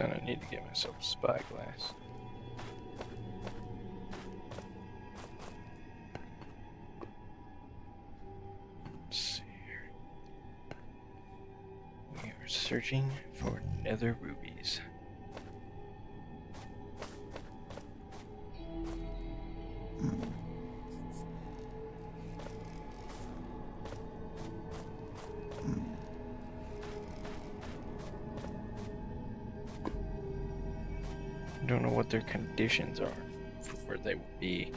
I need to get myself a spyglass. Let's see here. We are searching for nether rubies. I don't know what their conditions are for where they will be.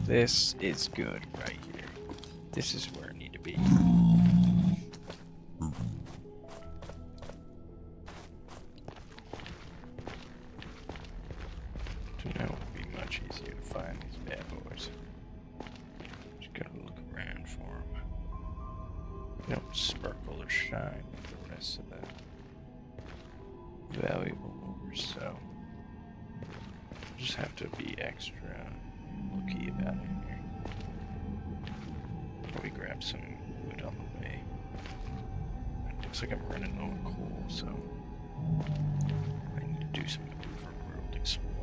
This is good right here. This is where I need to be. To know it would be much easier to find these bad boys. Just gotta look around for them. They don't sparkle or shine like the rest of the valuable ores, so just have to be extra low-key about it here. Probably grab some wood on the way. It looks like I'm running low on coal, so I need to do some overworld exploring.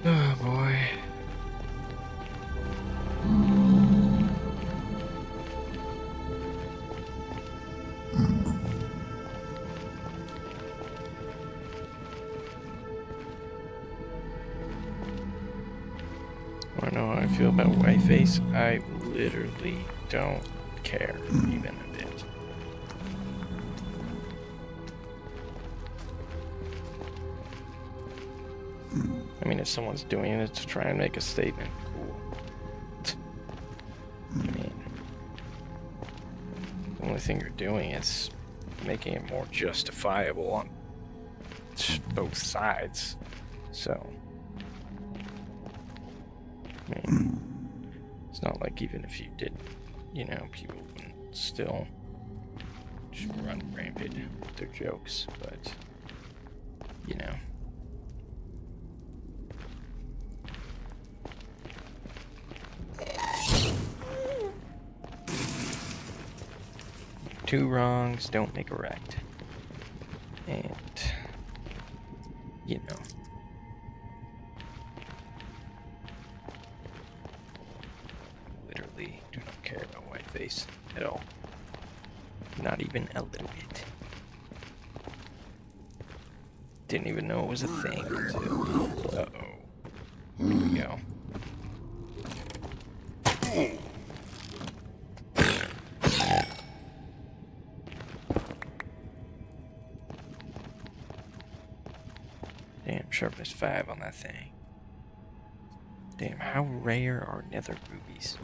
Oh boy. I know how I feel about Whiteface. I literally don't care even a bit. I mean, if someone's doing it to try and make a statement, cool. I mean, the only thing you're doing is making it more justifiable on both sides. So, I mean, it's not like even if you did, you know, people wouldn't still just run rampant with their jokes, but, you know. Two wrongs don't make a right. And, you know. Literally do not care about Whiteface at all. Not even a little bit. Didn't even know it was a thing until... Uh-oh. Here we go. Damn, sharpness 5 on that thing. Damn, how rare are nether rubies?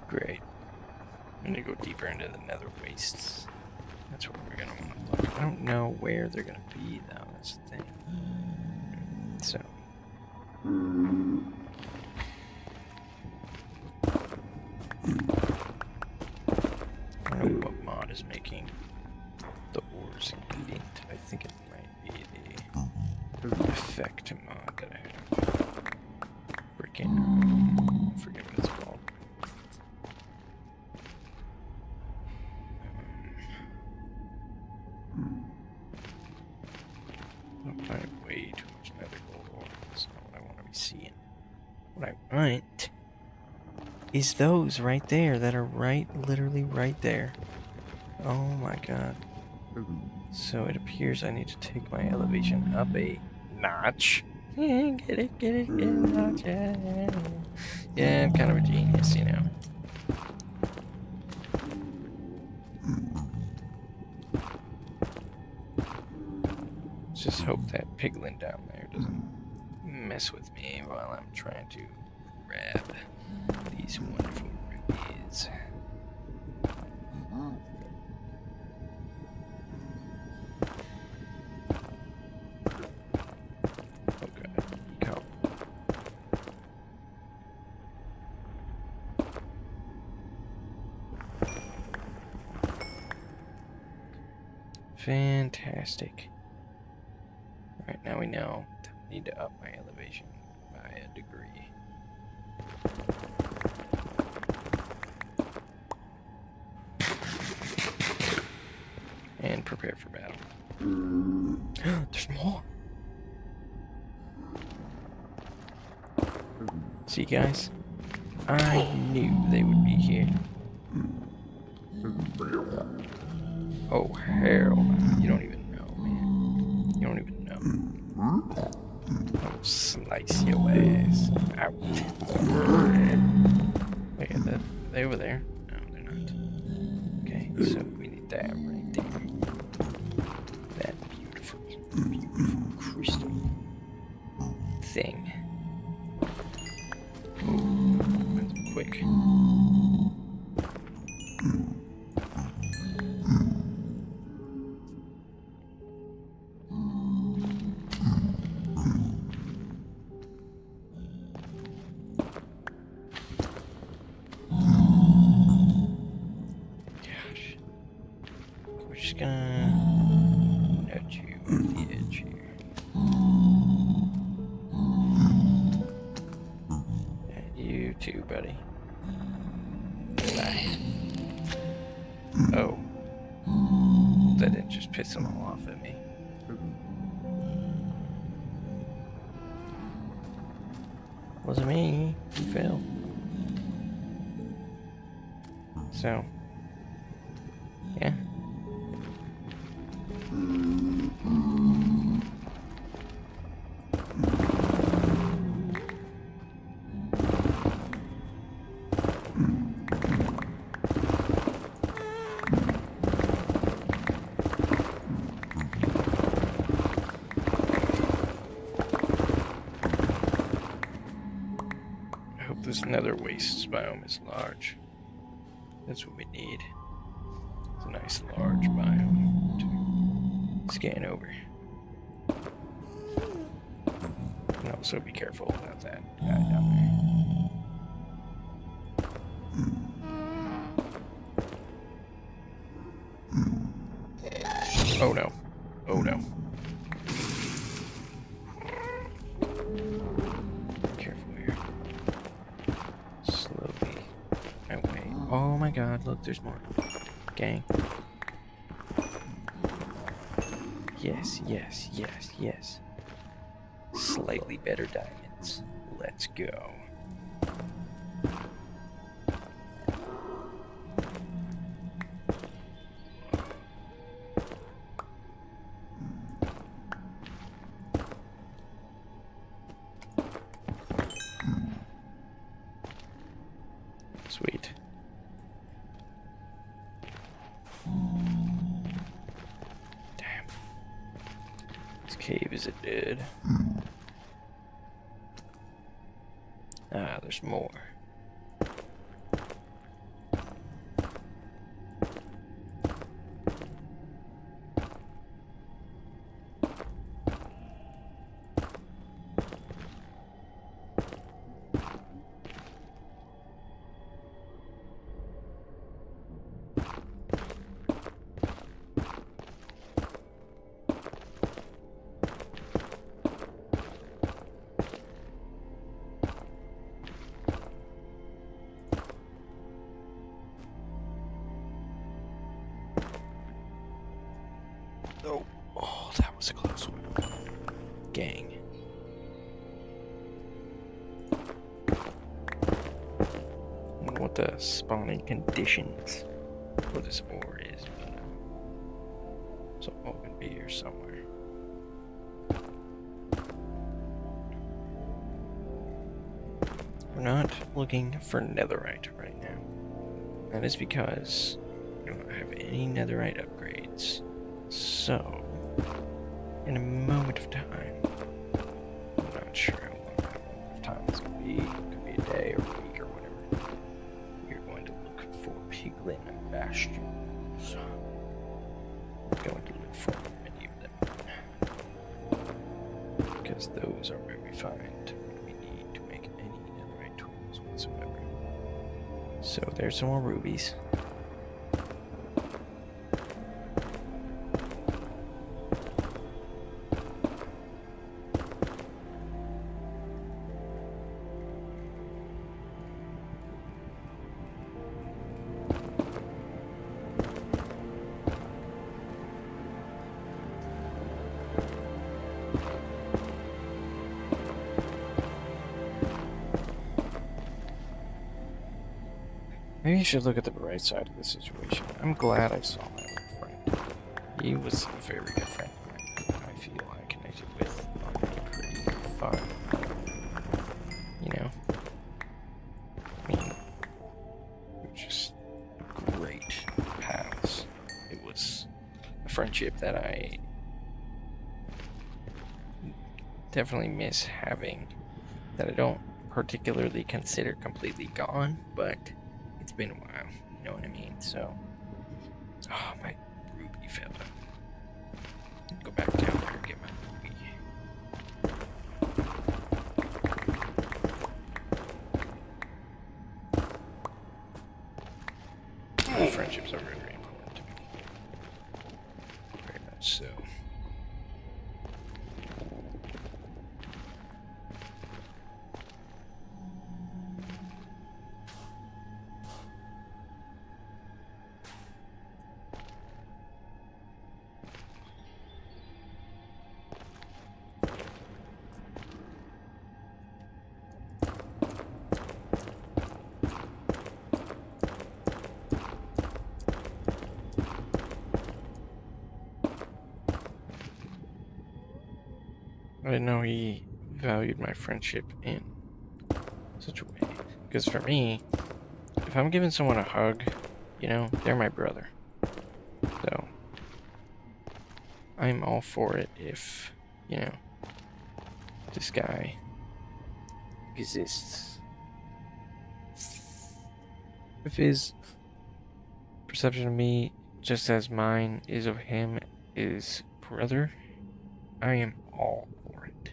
Great. I'm gonna go deeper into the nether wastes. That's where we're gonna want to look. I don't know where they're gonna be though, that's the thing. So. I don't know what mod is making the ores ingredient. I think it might be the effect mod that I have. Freaking, I forget what it's called. I'm finding way too much nether gold ore. That's not what I want to be seeing. What I want is those right there that are literally right there. Oh my god. So it appears I need to take my elevation up a notch. Get it, notch. Yeah, I'm kind of a genius, you know. Let's just hope that piglin down there doesn't mess with me while I'm trying to grab these wonderful rubies. Okay, come. Fantastic. Alright, now we know that I need to up my elevation by a degree. And prepare for battle. There's more! See, guys? I knew they would be here. Oh, hell no. You don't even know, man. You don't even know. I'll slice your ass out. Wait, are they over there? No, they're not. Okay, so we need that right there. That beautiful, beautiful crystal thing. Oh, that's quick. Gosh. We're just gonna nudge you off the edge here. And you too, buddy. Bye. Oh. That didn't just piss them all off at me. Wasn't me. You fell. So, yeah. I hope this nether wastes biome is large. That's what we need. It's a nice large biome to scan over. And also be careful about that guy down there. Oh no. Oh no. Careful here. Slowly. Away. Oh my god, look, there's more. Gang. Yes, yes, yes, yes. Slightly better diamonds. Let's go. Sweet. Damn. This cave is a dead. Ah, there's more. Oh, oh, that was a close one. Gang. I wonder what the spawning conditions for this ore is, but so it can be here somewhere. We're not looking for netherite right now. That is because we don't have any netherite upgrades. So, in a moment of time, I'm not sure how long that moment of time is going to be. It could be a day or a week or whatever. We're going to look for Piglin Bastion. we find what we need to make any netherite tools whatsoever. So there's some more rubies. Maybe you should look at the bright side of the situation. I'm glad I saw my old friend. He was a very good friend of mine. I feel I connected with on a pretty fun, you know? I mean, we were just great pals. It was a friendship that I definitely miss having, that I don't particularly consider completely gone, but it's been a while, you know what I mean? So, oh, my ruby fell out. Go back down there and get my ruby. Friendships are very, very important to me. Very much so. I didn't know he valued my friendship in such a way. Because for me, if I'm giving someone a hug, you know, they're my brother. So, I'm all for it if, you know, this guy exists. If his perception of me, just as mine is of him, is brother, I am all for it.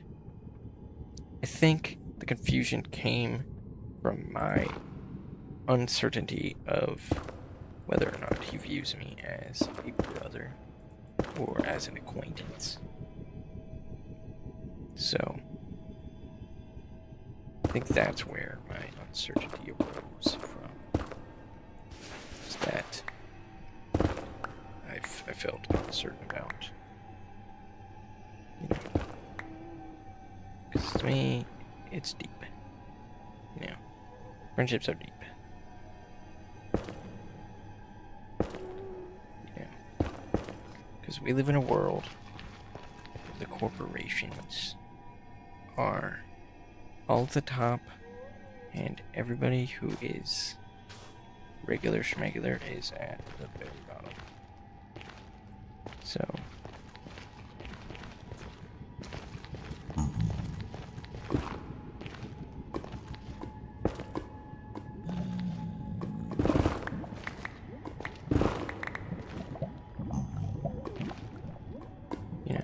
I think the confusion came from my uncertainty of whether or not he views me as a brother or as an acquaintance. So, I think that's where my uncertainty arose from. Is that I felt uncertain about, you know, because to me, it's deep. You know, friendships are deep. You know, because we live in a world where the corporations are all at the top, and everybody who is regular schmegular is at the very bottom. So, you know,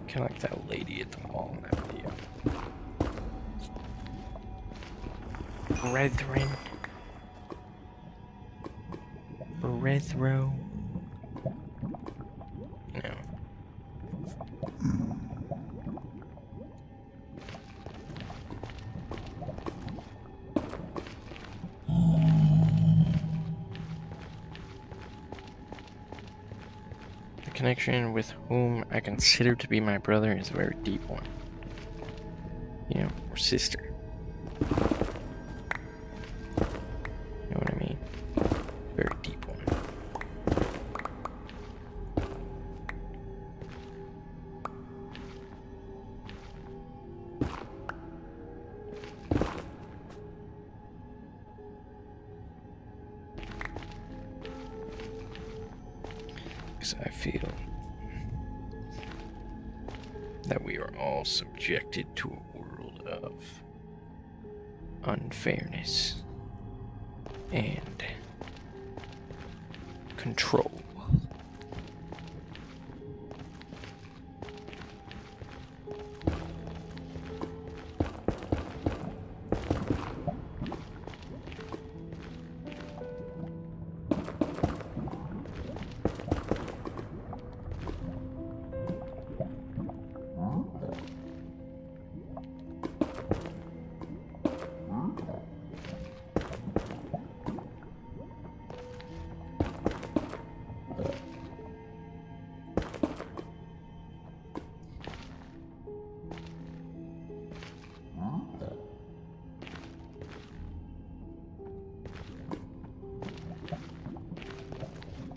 kind of like that lady at the mall in that video. Brethren. Brethro. You know. The connection with whom I consider to be my brother is a very deep one. You know, or sister. You know what I mean? Very deep one. Because I feel that we are all subjected to a world of unfairness and control.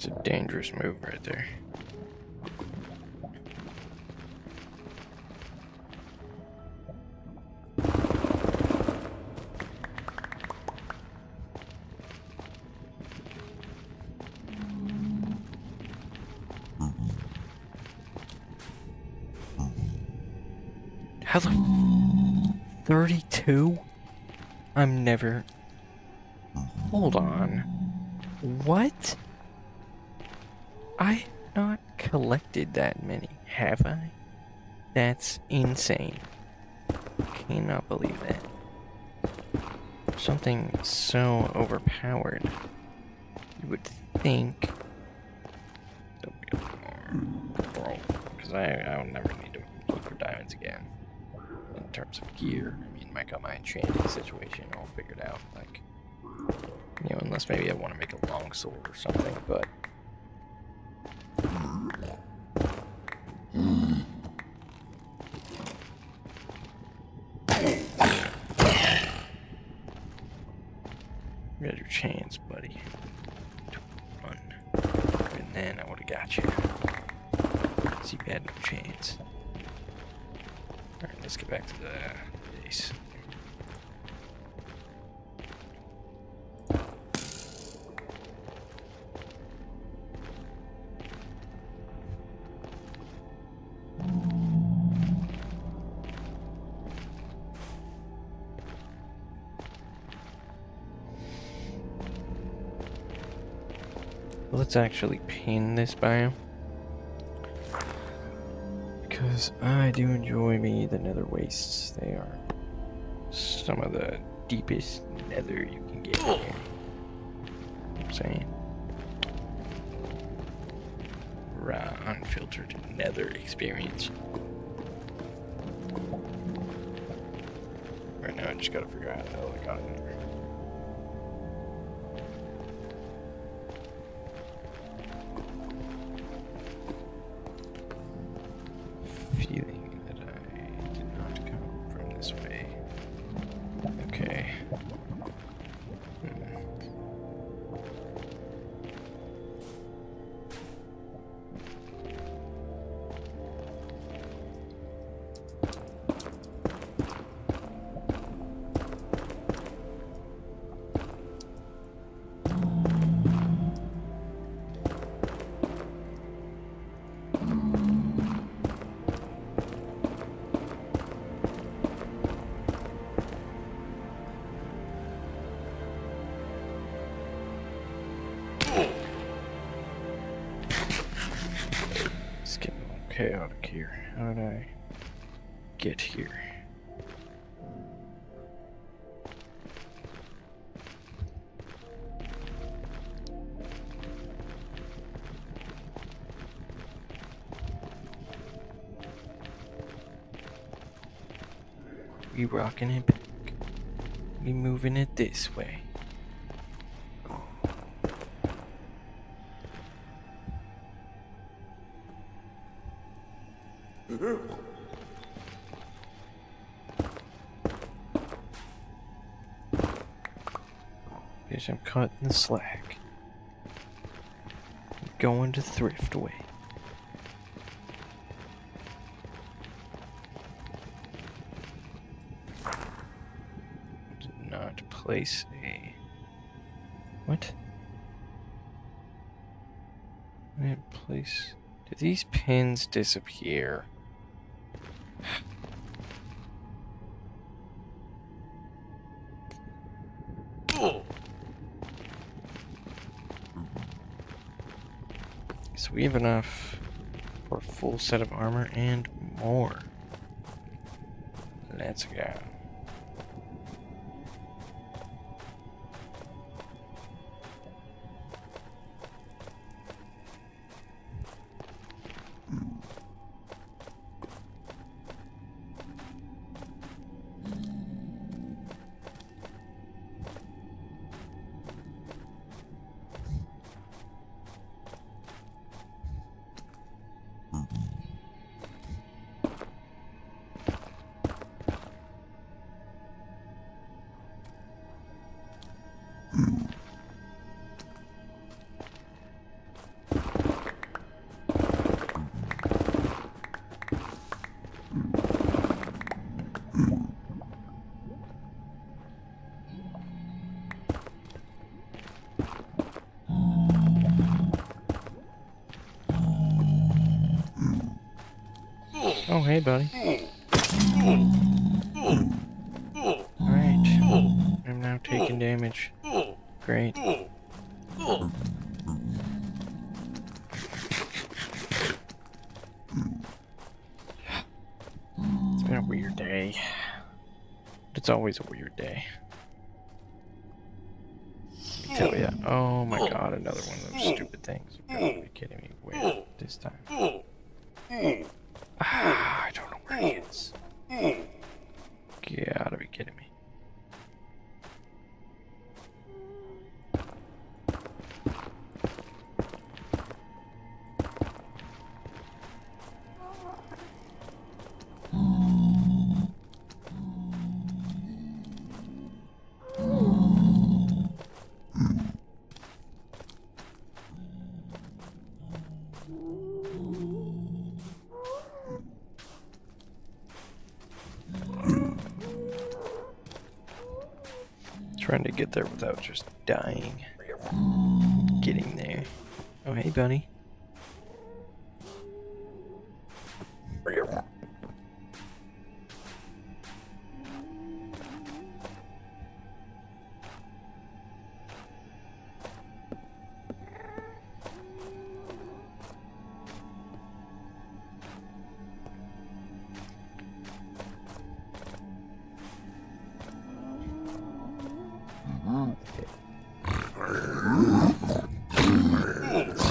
It's a dangerous move right there. How the 32? I'm never. Hold on. What? I have not collected that many, have I? That's insane. Cannot believe that. Something so overpowered. You would think. There'll be a little more. Because I'll never need to look for diamonds again. In terms of gear. I mean, I got my enchanting situation all figured out. Like, you know, unless maybe I want to make a longsword or something, but. You had your chance, buddy. To run. And then I would have got you. See, you had no chance. Alright, let's get back to the base. Let's actually pin this biome. Because I do enjoy the nether wastes. They are some of the deepest nether you can get here. I'm saying. Raw, unfiltered nether experience. Right now I just gotta figure out how the hell I got in there. Feeling that I did not come from this way. Okay. Let's get chaotic here. How did I get here? We rocking it back. We moving it this way. Guess I'm caught in the slack. I'm going to thrift away. Did not place a. What? I didn't place. Did these pins disappear? So we have enough for a full set of armor and more. Let's go. Oh, hey, buddy. Alright. I'm now taking damage. Great. It's been a weird day. It's always a weird day. I tell ya. Oh my god, another one of those stupid things. You've got to be kidding me. Where this time? I don't know where he is. You gotta be kidding me. Trying to get there without just dying. Getting there. Oh, hey, bunny.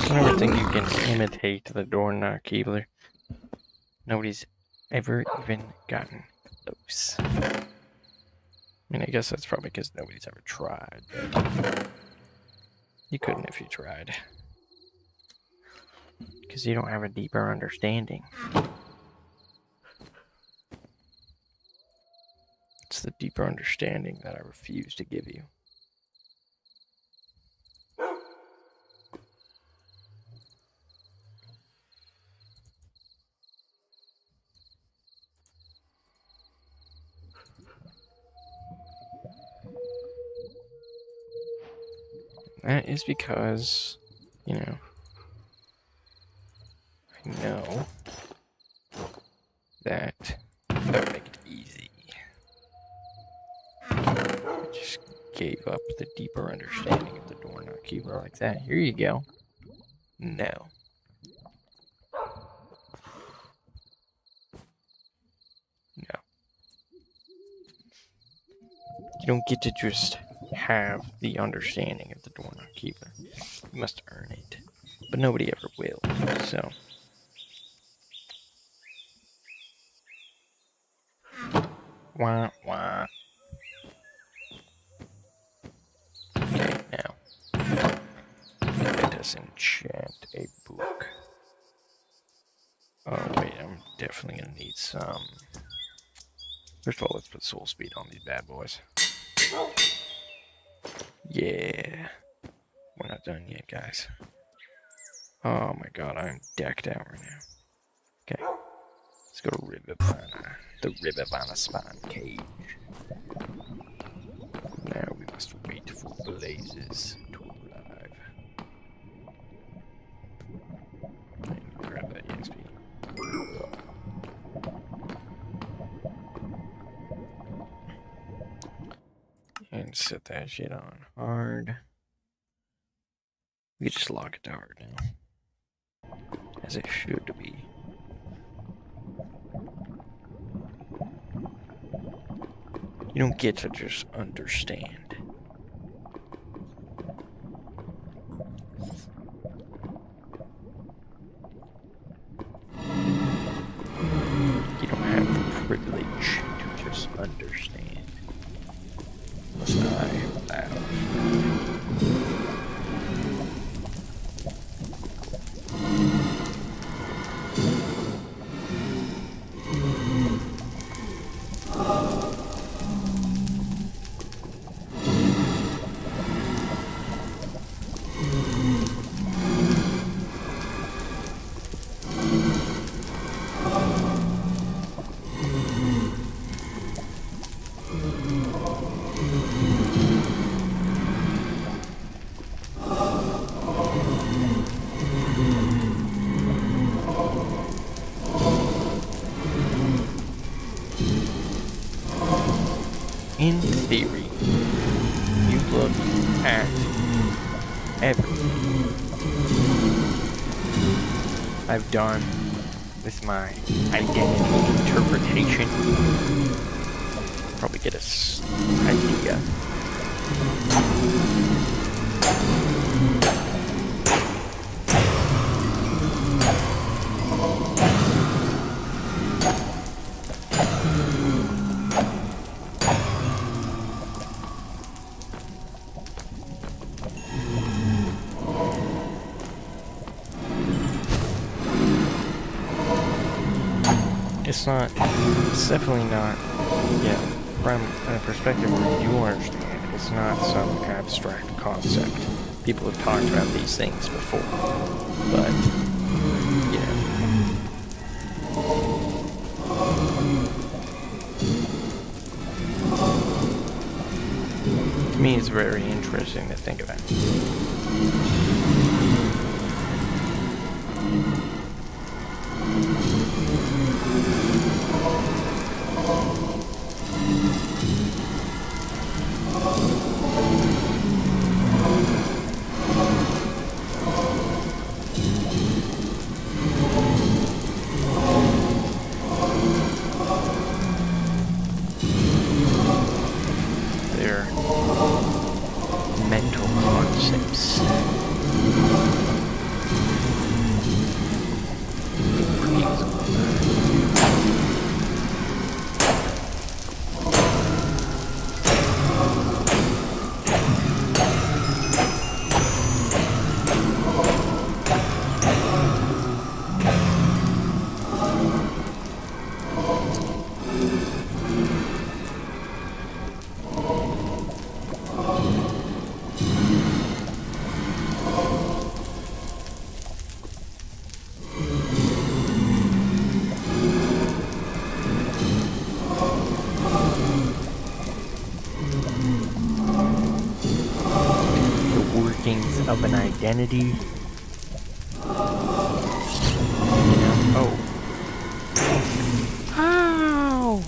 I never think you can imitate the doorknob, Keebler. Nobody's ever even gotten close. I mean, I guess that's probably because nobody's ever tried. But you couldn't if you tried. Because you don't have a deeper understanding. It's the deeper understanding that I refuse to give you. That is because, you know, I know that would make it easy. I just gave up the deeper understanding of the doorknob Keebler like that. Here you go. No. No. You don't get to just have the understanding of the doorknob Keebler. You must earn it. But nobody ever will, so. Wah, wah. Okay, now. Let us enchant a book. Oh, wait, I'm definitely gonna need some. First of all, let's put soul speed on these bad boys. Yeah. We're not done yet, guys. Oh my god, I'm decked out right now. Okay. Let's go to Ribivana. The Ribivana spawn cage. Now we must wait for blazes to arrive. I need to grab that EXP. And set that shit on hard. We just lock it to hard now. As it should be. You don't get to just understand. You don't have the privilege to just understand. Must I allow? in theory, you look at everything I've done with my identity interpretation, probably get an idea. It's definitely not, from a perspective where you understand, it's not some abstract concept. People have talked about these things before, but, to me it's very interesting to think about. Mental concepts. Of an identity. Oh. Ow!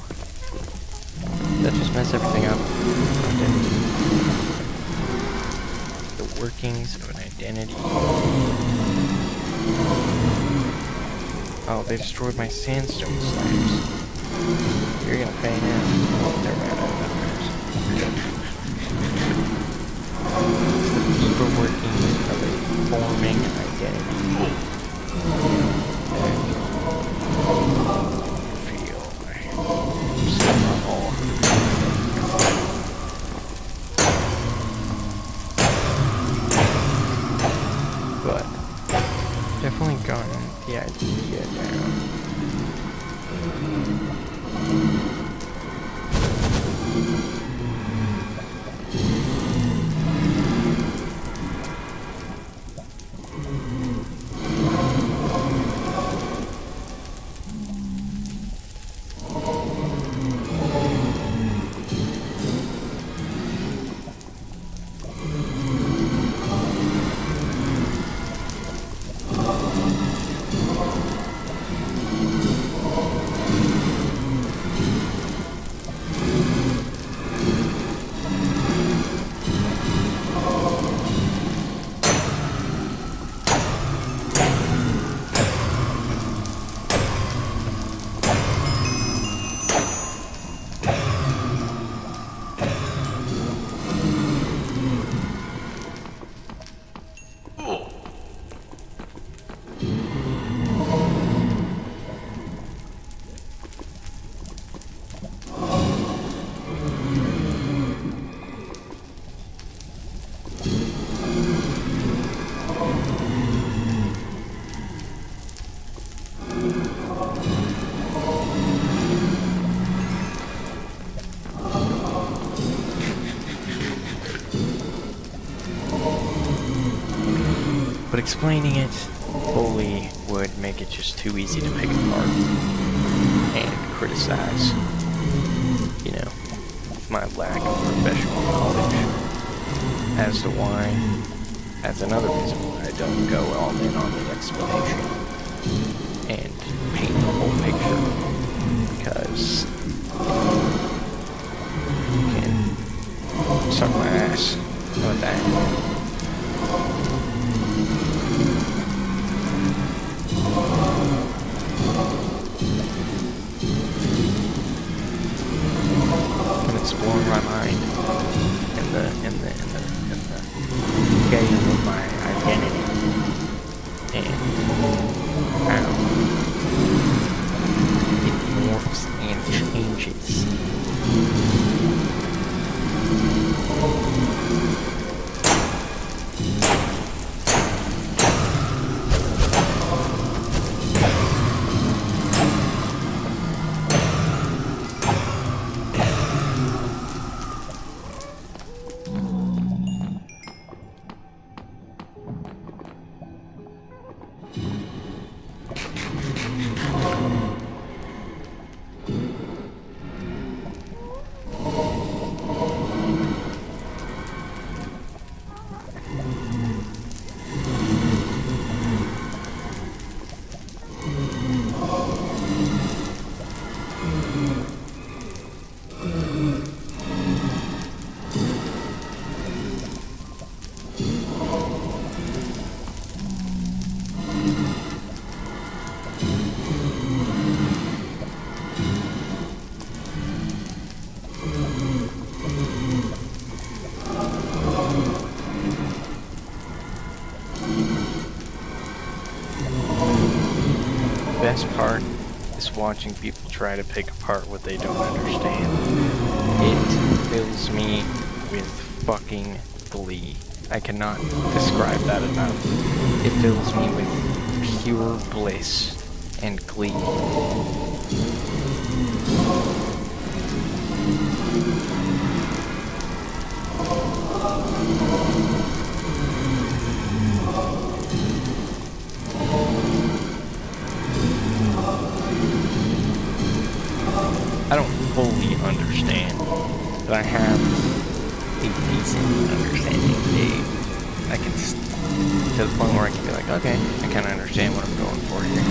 That just messed everything up. The workings of an identity. Oh, they destroyed my sandstone slabs. You're gonna pay now. Never mind, deeper workings of a forming identity. And feel somehow. But definitely gotten the idea down. But explaining it fully would make it just too easy to pick apart and criticize, my lack of professional knowledge as to why. That's another reason why I don't go all in on the explanation and paint the whole picture, because you can Suck my ass. How about that? I'm exploring my mind in the game of my identity. And how it morphs and changes. Best part is watching people try to pick apart what they don't understand. It fills me with fucking glee. I cannot describe that enough. It fills me with pure bliss and glee. I don't fully understand, but I have a decent understanding. I can, to the point where I can be like, okay, I kind of understand what I'm going for here.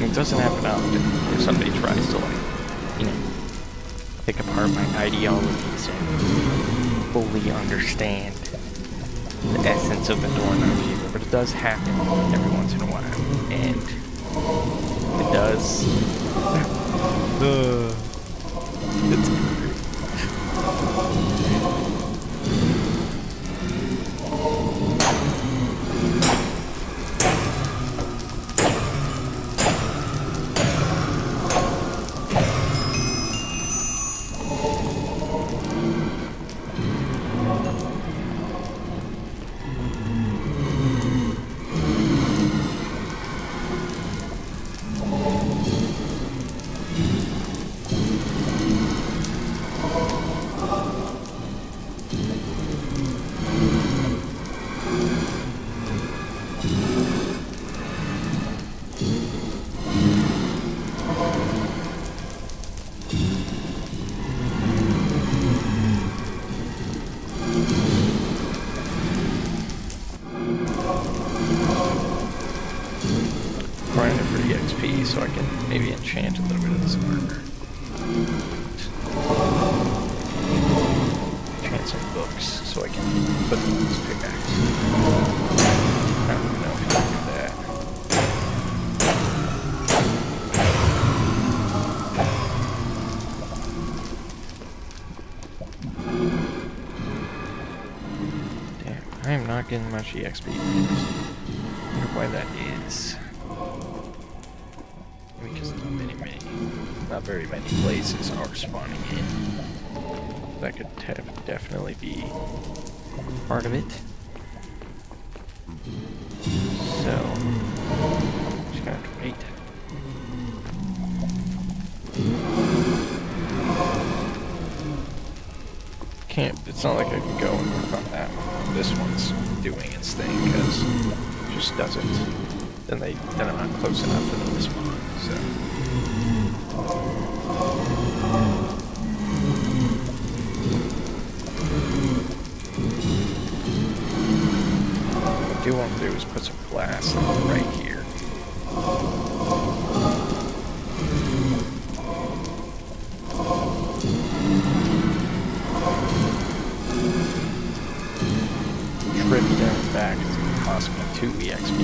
It doesn't happen often if somebody tries to, like, pick apart my ideologies and fully understand the essence of the doorknob Keebler, but it does happen every once in a while, and it does. It's grinding for the XP so I can maybe enchant a little bit of this armor. Enchant some books so I can put them on this pickaxe. I don't even know if I can do that. Damn, I am not getting much EXP for this. I wonder why that is. Because not very many places are spawning in. That could definitely be part of it. So, just gonna have to can't, it's not like I can go and work on that one. This one's doing its thing, because it just doesn't. Then I'm not close enough for them to spawn, so. What I do want to do is put some glass right here. Trip there and back is going to cost me 2 EXP.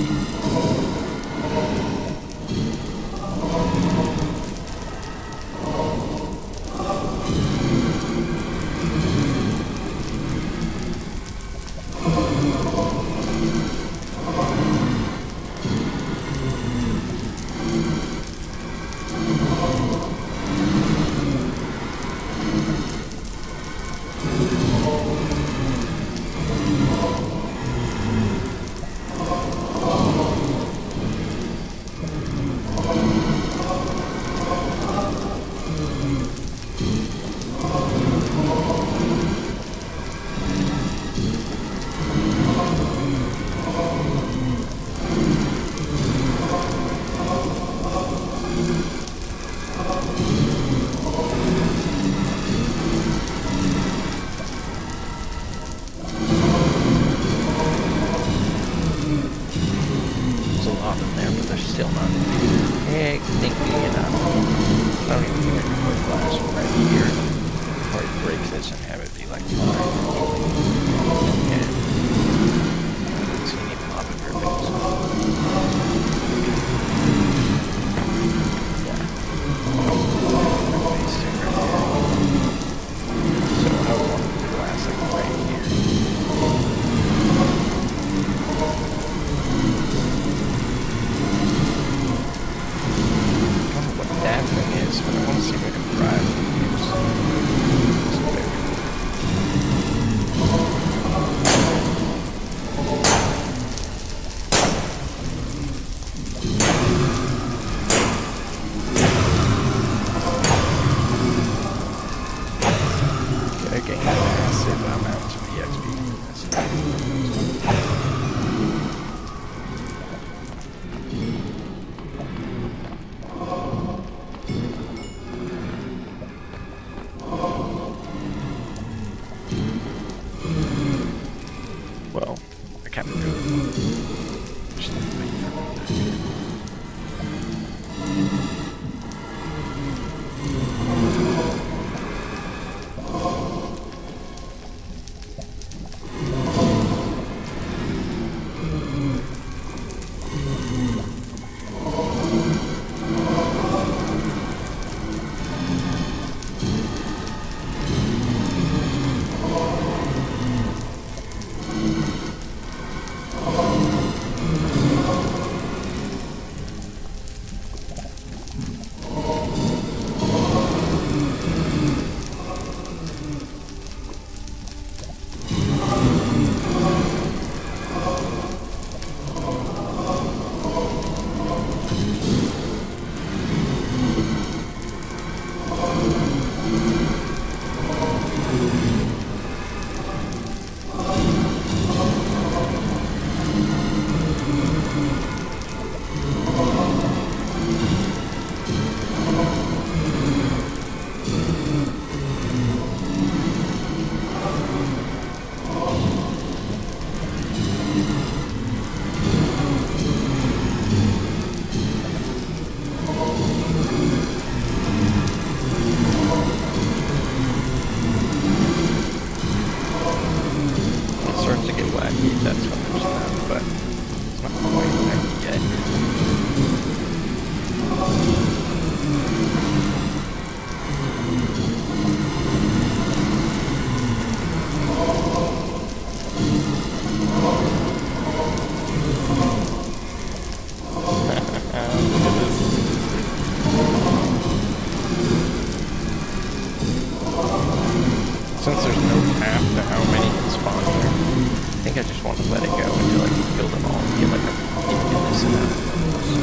Since there's no cap to how many can spawn here, I think I just want to let it go until I can kill them all and get like a ridiculous amount of those.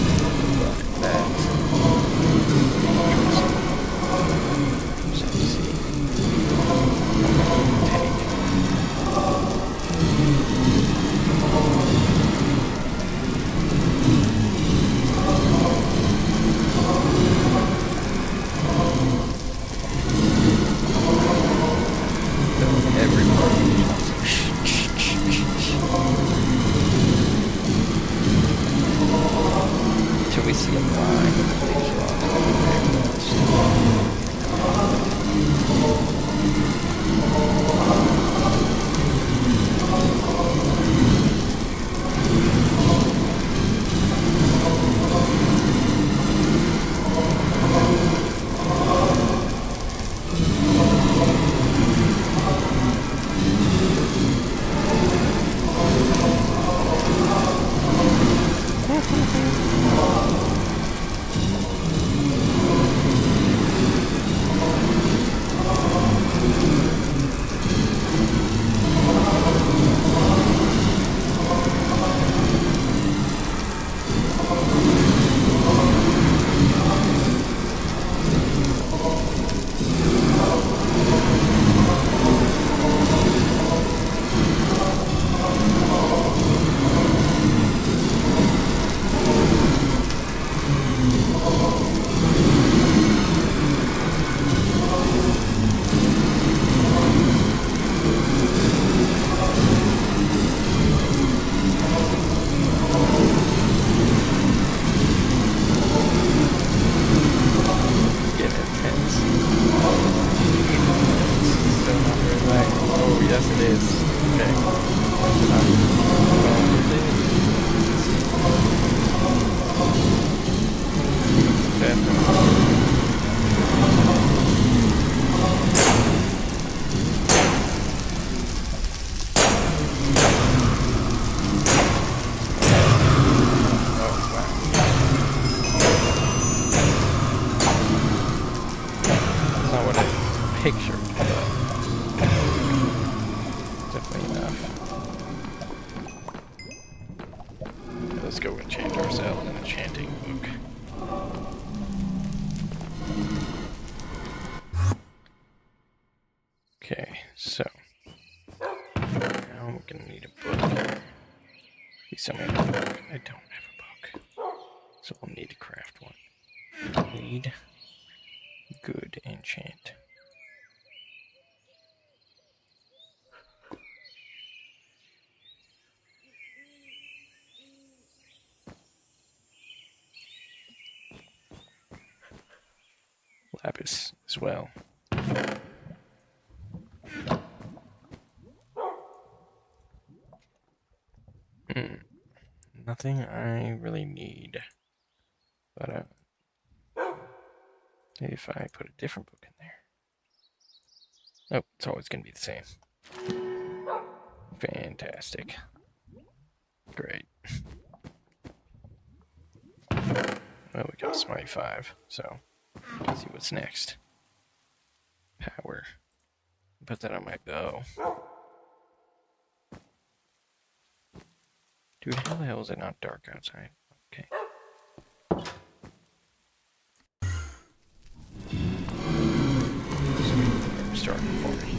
That. Just have to see. always see a line of police Yes, it is. Okay. That's not what I pictured. Let's go enchant ourselves in enchanting book. Okay, so now we're gonna need a book. Please somebody have a book. I don't have a book, so we'll need to craft one. Need good enchant. Lapis as well. Nothing I really need. But if I put a different book in there. Oh, it's always going to be the same. Fantastic. Great. Well, we got Smite 5, so let's see what's next. Power. Put that on my bow. Dude, how the hell is it not dark outside? Okay. Sweet. Starting for me.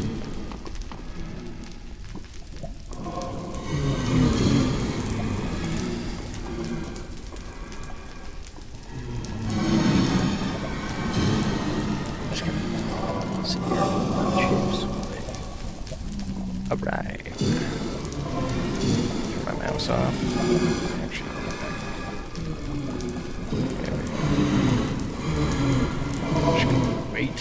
Alright. Turn my mouse off. Actually, just gonna wait.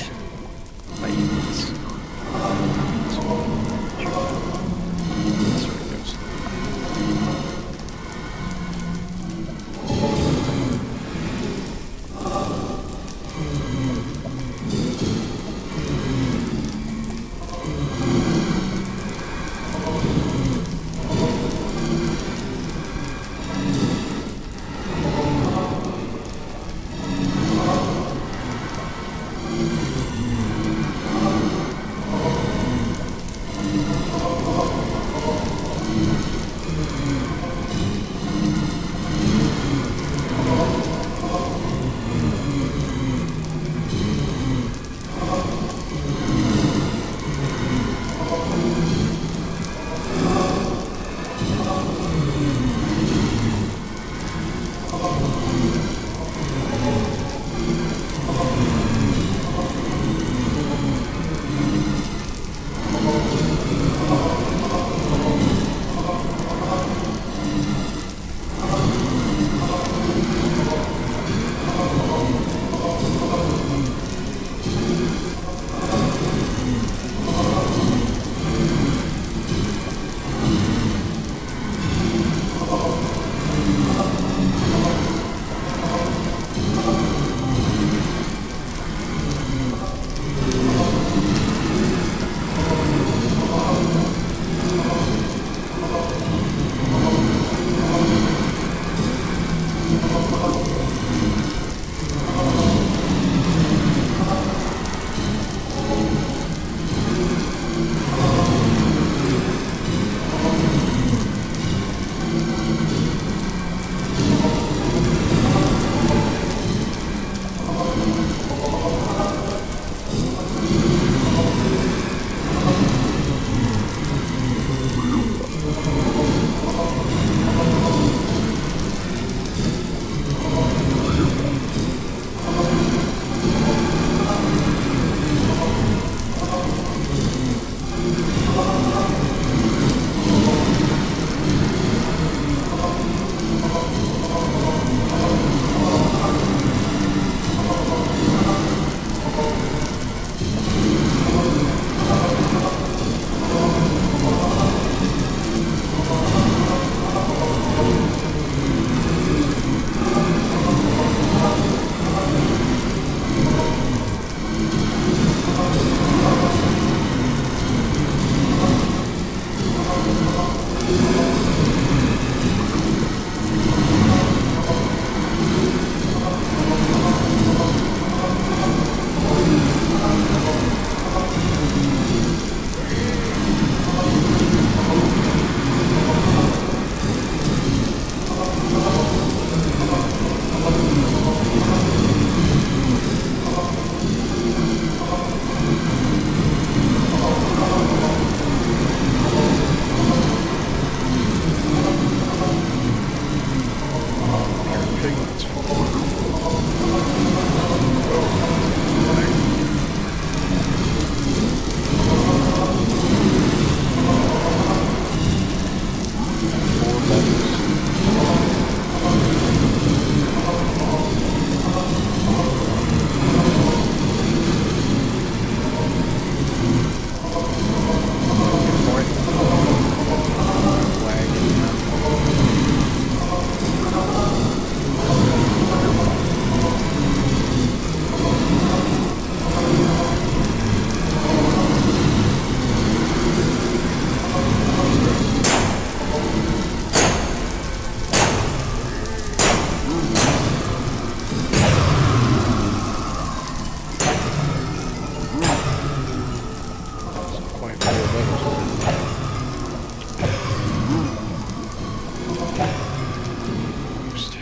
Almost.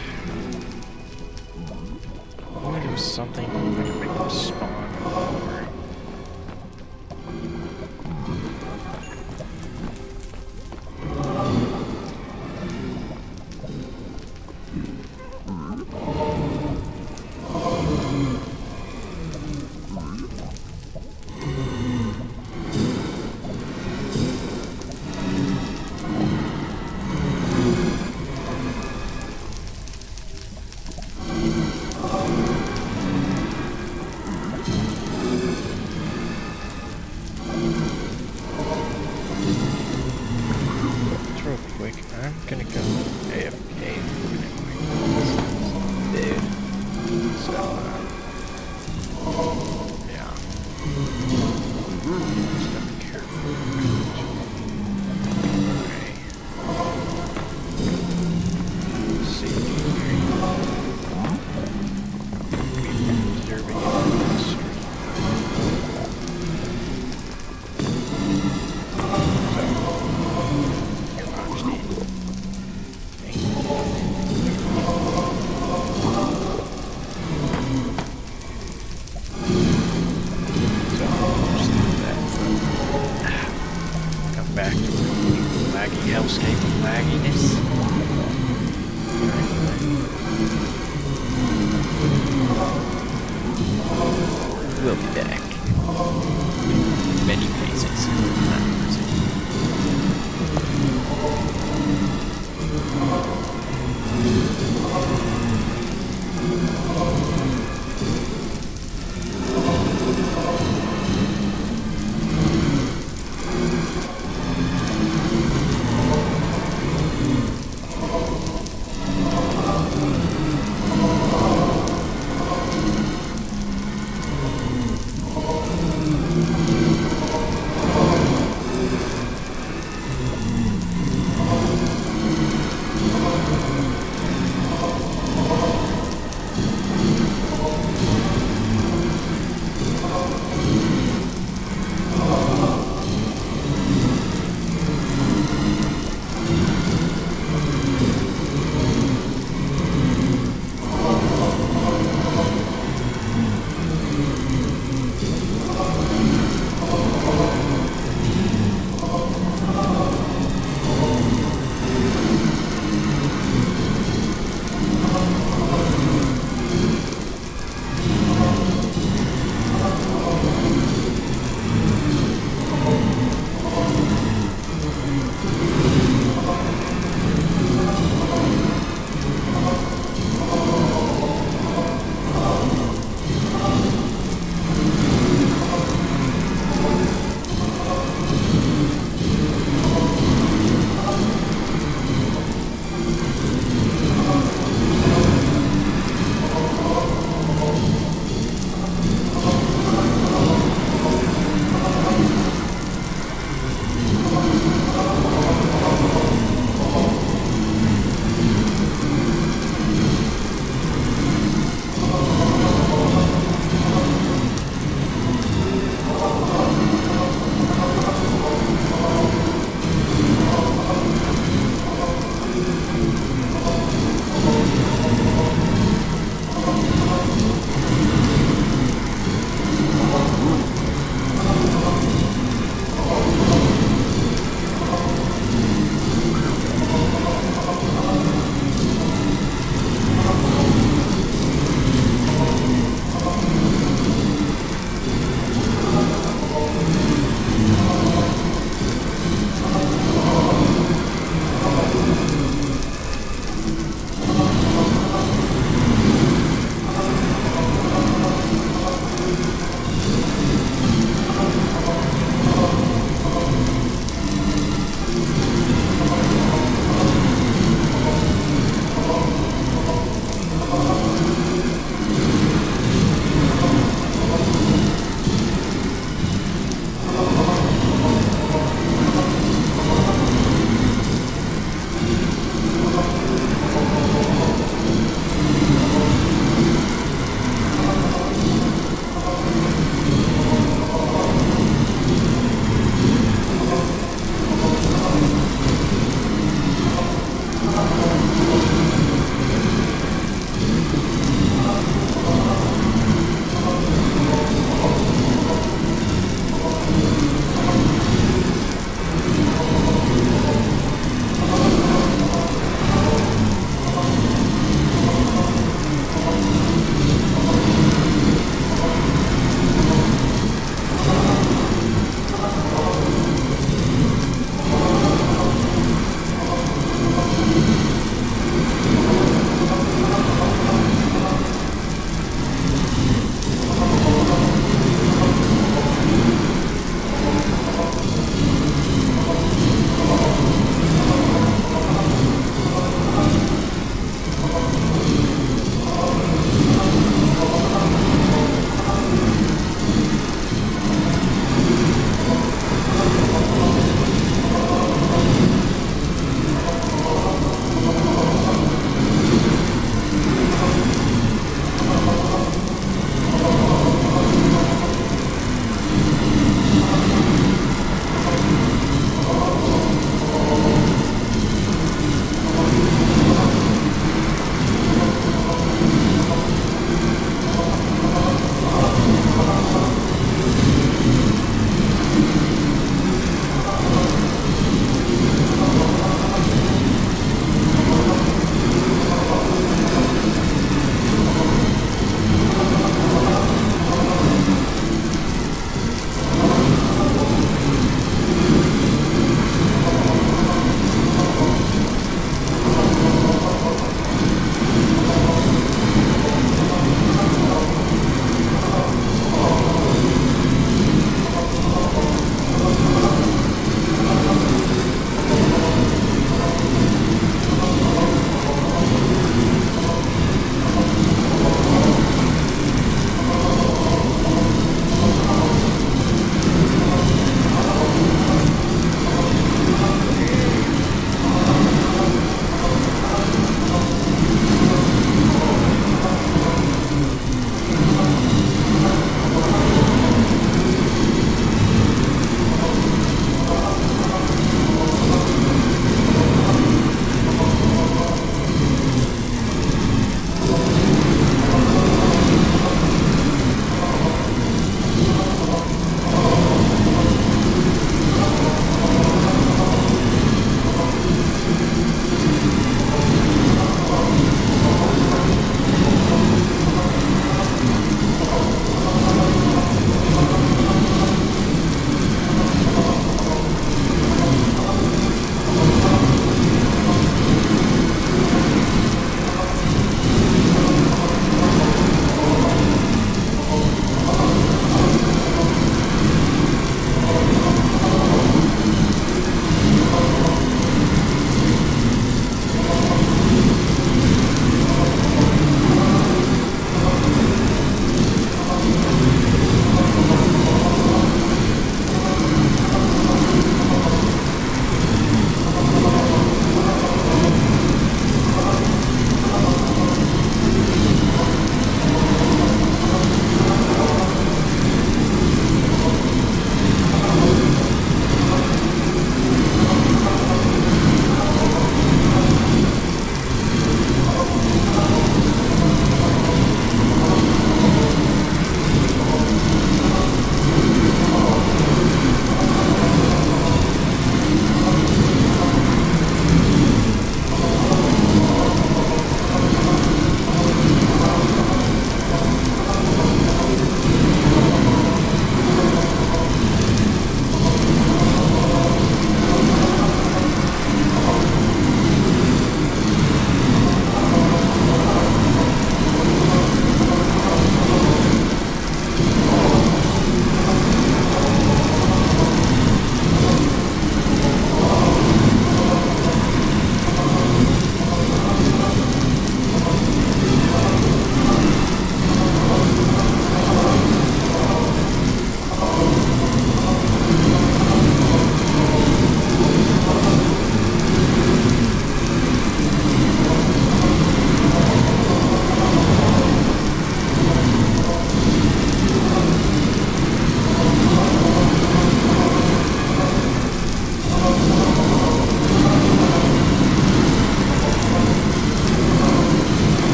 I want to do something that can make them spawn more.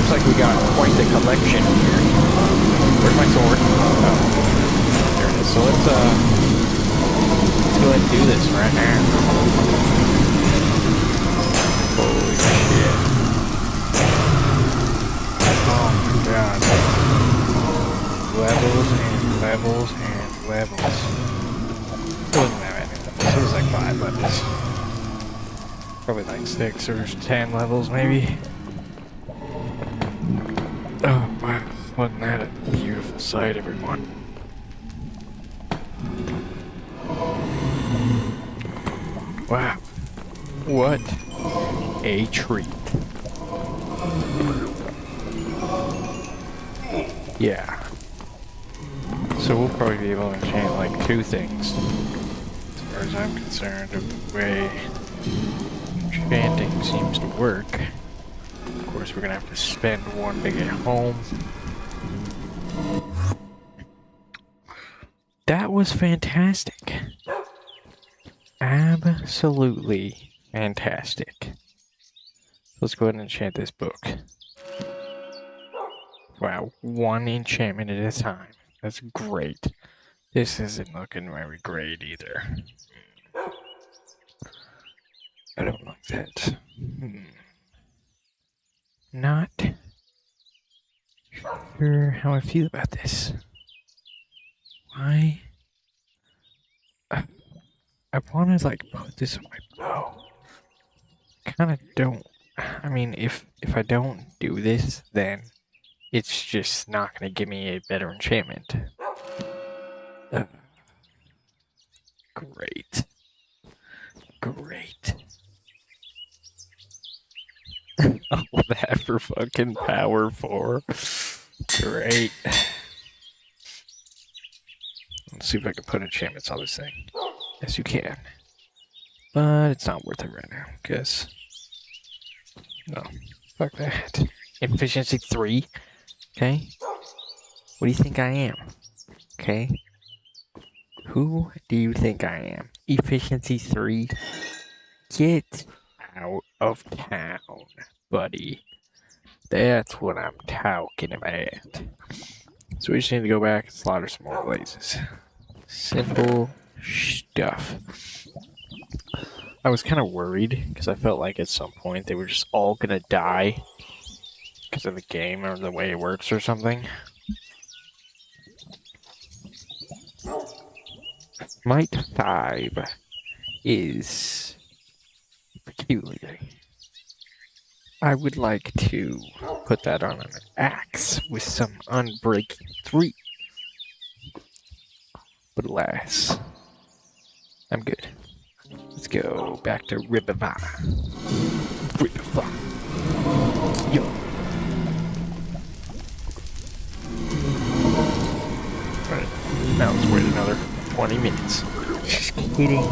looks like we got quite the collection here. Where's my sword? Oh, there it is. So let's go ahead and do this right now. Holy shit. Oh my god. Levels and levels and levels. It wasn't that many levels. It was like 5 levels. Probably like 6 or 10 levels maybe. Oh wow, wasn't that a beautiful sight, everyone? Wow, what a treat. Yeah. So we'll probably be able to enchant like 2 things. As far as I'm concerned, of the way enchanting seems to work. Of course, we're gonna have to spend 1 to get home. That was fantastic. Absolutely fantastic. Let's go ahead and enchant this book. Wow, 1 enchantment at a time. That's great. This isn't looking very great either. I don't like that. Not sure how I feel about this. Why? I want to like put this on my bow. Kind of don't. I mean, if I don't do this, then it's just not going to give me a better enchantment. Great. Great. All that for fucking power 4. Great. Let's see if I can put enchantments on this thing. Yes, you can. But it's not worth it right now, because... No. Fuck that. Efficiency 3? Okay? What do you think I am? Okay? Who do you think I am? Efficiency 3? Get out of town, buddy. That's what I'm talking about. So we just need to go back and slaughter some more blazes. Simple stuff. I was kind of worried because I felt like at some point they were just all gonna die because of the game or the way it works or something. Might 5 is peculiar. I would like to put that on an axe with some Unbreaking 3. But alas, I'm good. Let's go back to Ribivana. Ribivana. Yo. Alright, now let's wait another 20 minutes. Just kidding.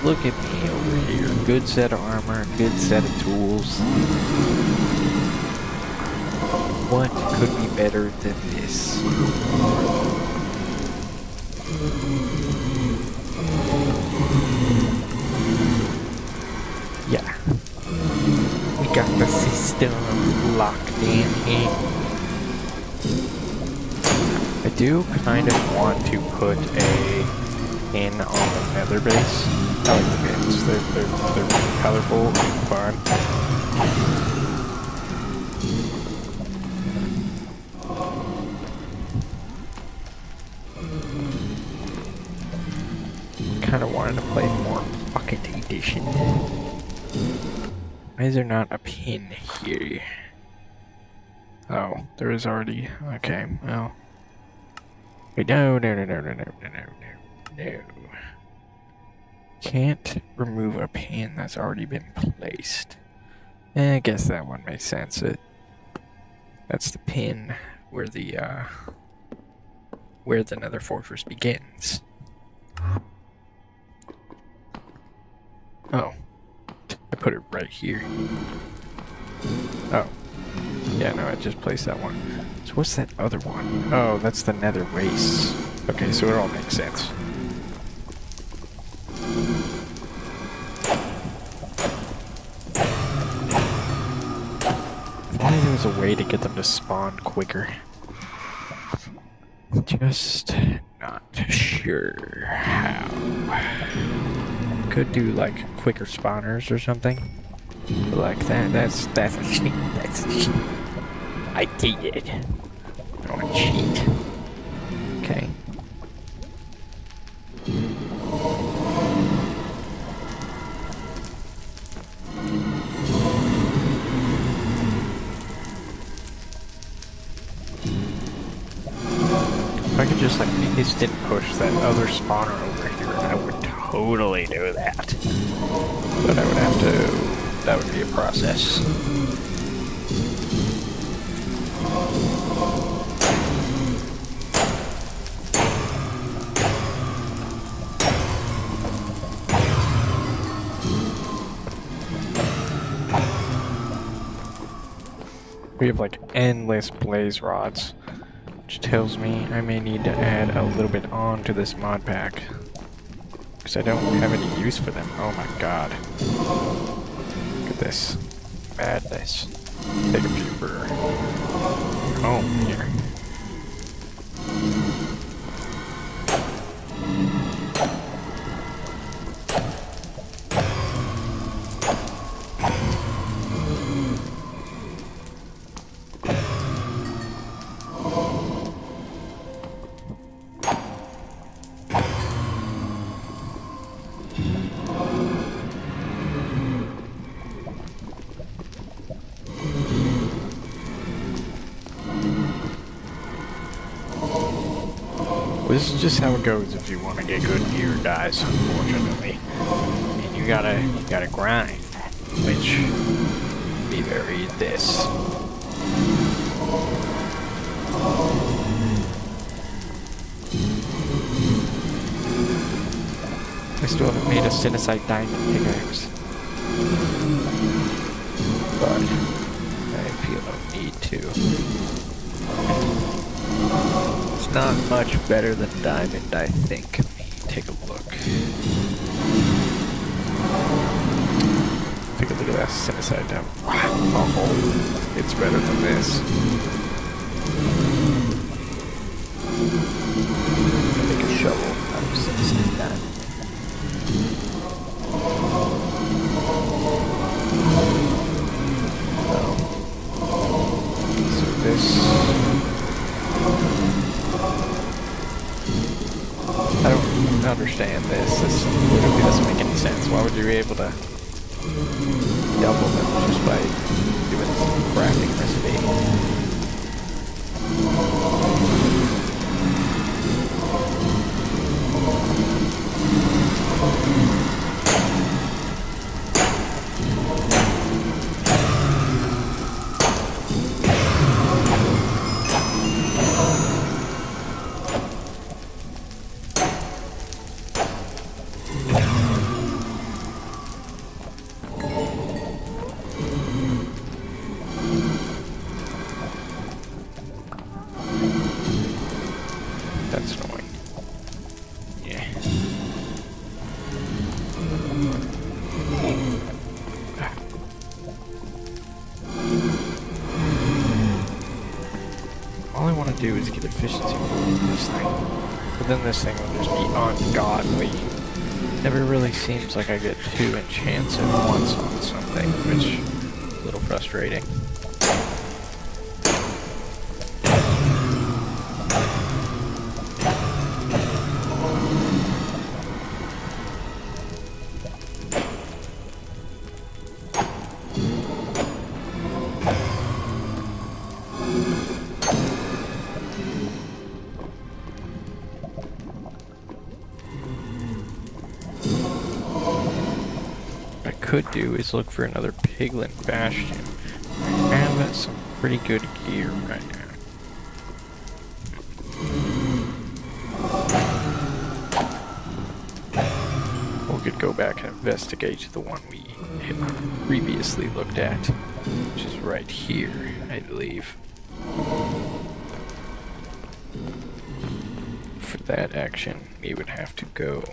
Look at me over here. Good set of armor, good set of tools. What could be better than this? Yeah. We got the system locked in here. I do kind of want to put a pin on the nether base. I like the pins. They're colorful and fun. Kind of wanted to play more Bucket Edition. Why is there not a pin here? Oh, there is already. Okay, well. Wait, no. Can't remove a pin that's already been placed. I guess that one makes sense. That's the pin where the Nether Fortress begins. Oh, I put it right here. Oh, yeah, no, I just placed that one. So what's that other one? Oh, that's the Nether Wastes. Okay, so it all makes sense. only there was a way to get them to spawn quicker. Just not sure how. Could do like quicker spawners or something. But like that's a cheat. That's a cheat. I did it. I don't want to cheat. Okay. If I could just like instant push that other spawner over here, I would totally do that. But I would have to, that would be a process. We have like endless blaze rods, which tells me I may need to add a little bit on to this mod pack, because I don't have any use for them. Oh my god. Look at this madness. Take a few for home here. This is just how it goes if you want to get good gear, guys, unfortunately. And you gotta grind, which be very this. I still haven't made a Sinacite diamond pickaxe. But I feel no need to. Not much better than diamond, I think. Let me take a look. Take a look at that Sinacite down. Wow, oh, it's better than this. Make a shovel out of Sinacite diamond. So this. I don't understand this. This literally doesn't make any sense. Why would you be able to double them just by doing this crafting recipe? That's annoying. Yeah. All I want to do is get efficiency with this thing. But then this thing will just be ungodly. Never really seems like I get 2 enchants at once on something, which is a little frustrating. Could do is look for another piglin bastion. I have some pretty good gear right now. We could go back and investigate the one we had previously looked at, which is right here, I believe. For that action, we would have to go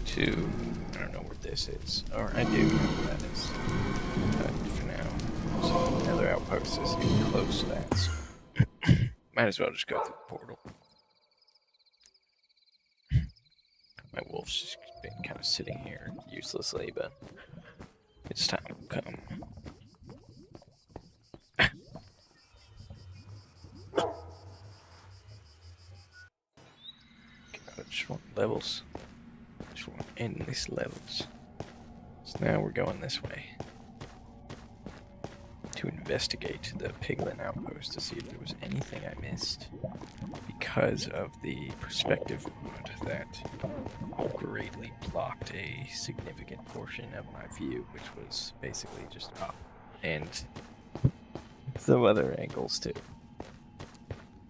to, I don't know where this this is. Or I do know what that is. But for now, there's another outpost that's even close to that. So might as well just go through the portal. My wolf's just been kind of sitting here uselessly, but its time will come. God, I just want levels. I just want endless levels. So now we're going this way to investigate the piglin outpost to see if there was anything I missed because of the perspective mod that greatly blocked a significant portion of my view, which was basically just up and some other angles too.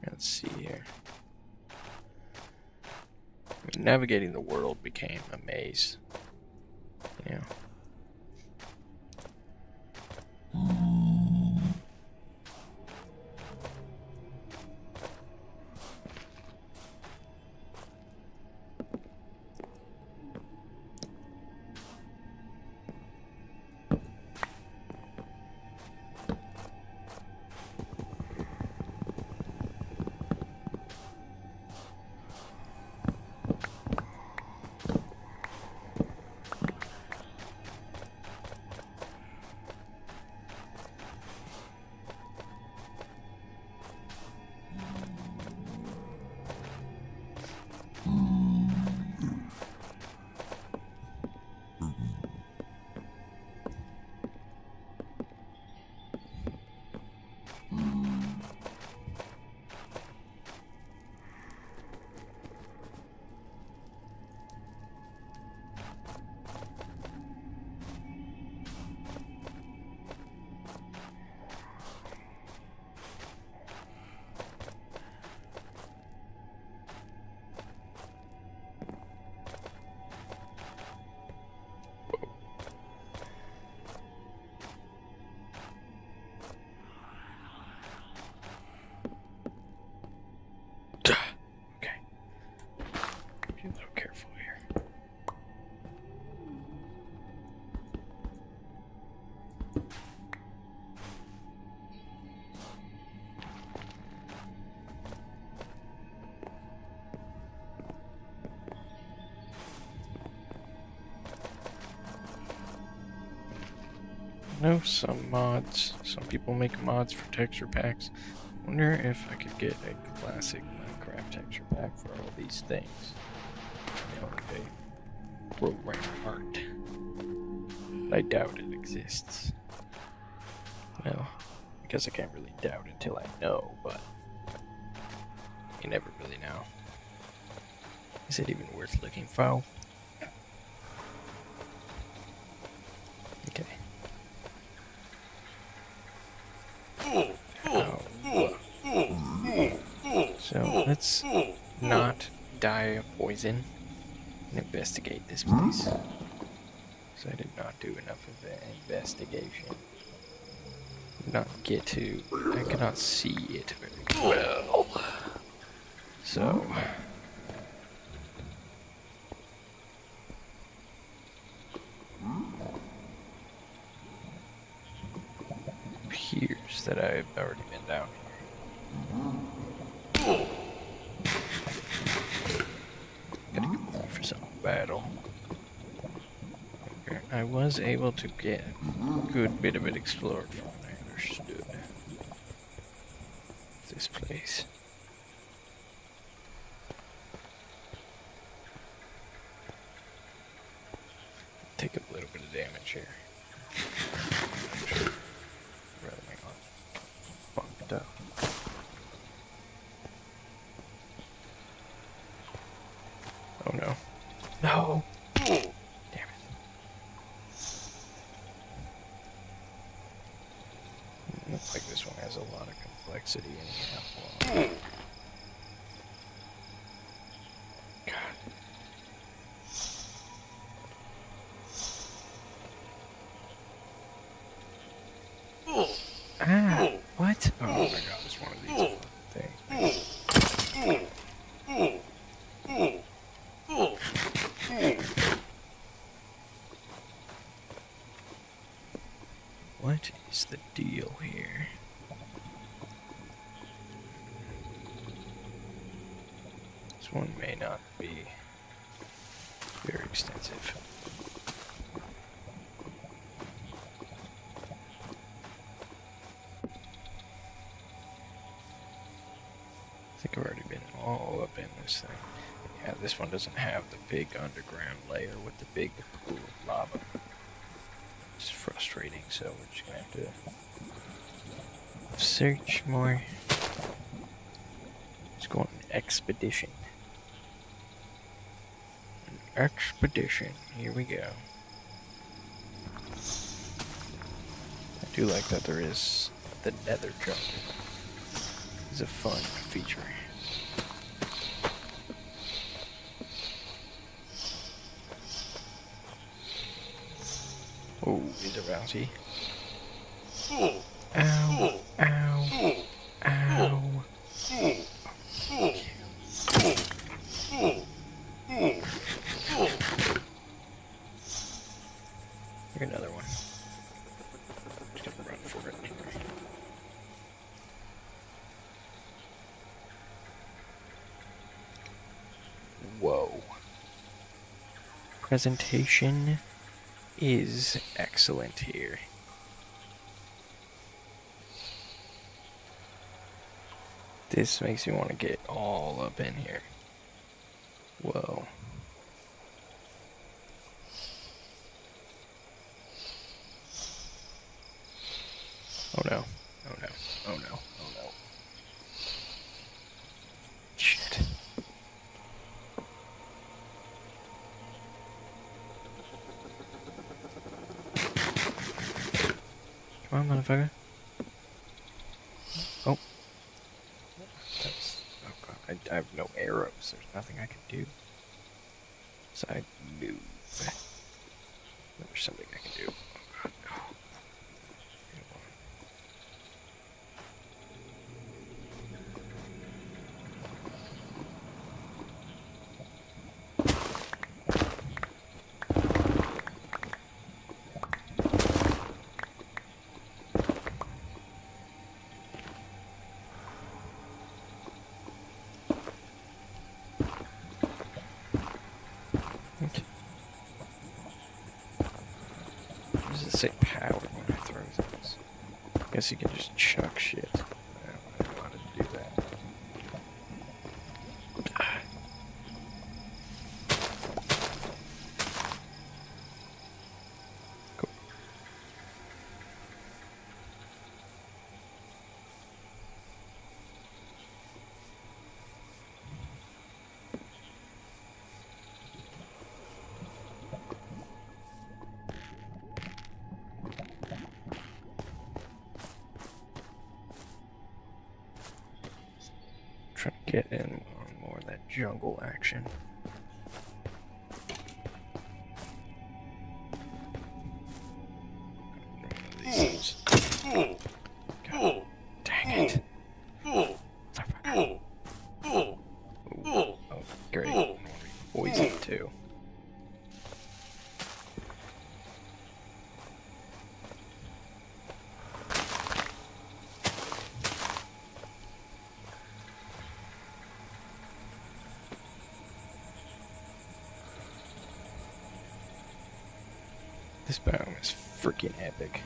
Let's see here. Navigating the world became a maze. You know. Be a little careful here. I know some mods, some people make mods for texture packs. Wonder if I could get a classic Minecraft texture pack for all these things. You know, a program art. I doubt it exists. Well, I guess I can't really doubt until I know, but you never really know. Is it even worth looking for? Okay. So let's not die of poison and investigate this place. So I did not do enough of the investigation. Did not get to. I cannot see it very well. So. Appears that I've already been down here. Gotta go ready for some battle. Okay, I was able to get a good bit of it explored from what I understood. This place. Take a little bit of damage here. Fucked up. Oh no. No! Damn it. Looks like this one has a lot of complexity anyhow. God. Ah, what? Oh my god, it's one of these things. What is the deal here? This one may not be very extensive. I think I've already been all up in this thing. Yeah, this one doesn't have the big underground layer with the big pool of lava. It's frustrating, so we're just gonna have to search more. Let's go on an expedition. An expedition. Here we go. I do like that there is the nether jungle. It's a fun feature. Oh, these are bouncy. Ow, ow, ow. Here's another one. Just gonna run for it. Whoa. Presentation is excellent here. This makes me want to get all up in here. Whoa. Oh no. Oh no. Oh no. Oh no. Shit. Come on, motherfucker. Oh. That's... Oh god. I have no arrows. There's nothing I can do. Side move. There's something I can do. Oh god, no. Okay. Does it say power when I throw things? I guess you can just chuck shit. I don't know how to do that. Cool. Trying to get in on more of that jungle action. These. God dang it. Motherfucker. Ooh. Oh, great. Poison too. This biome is freaking epic.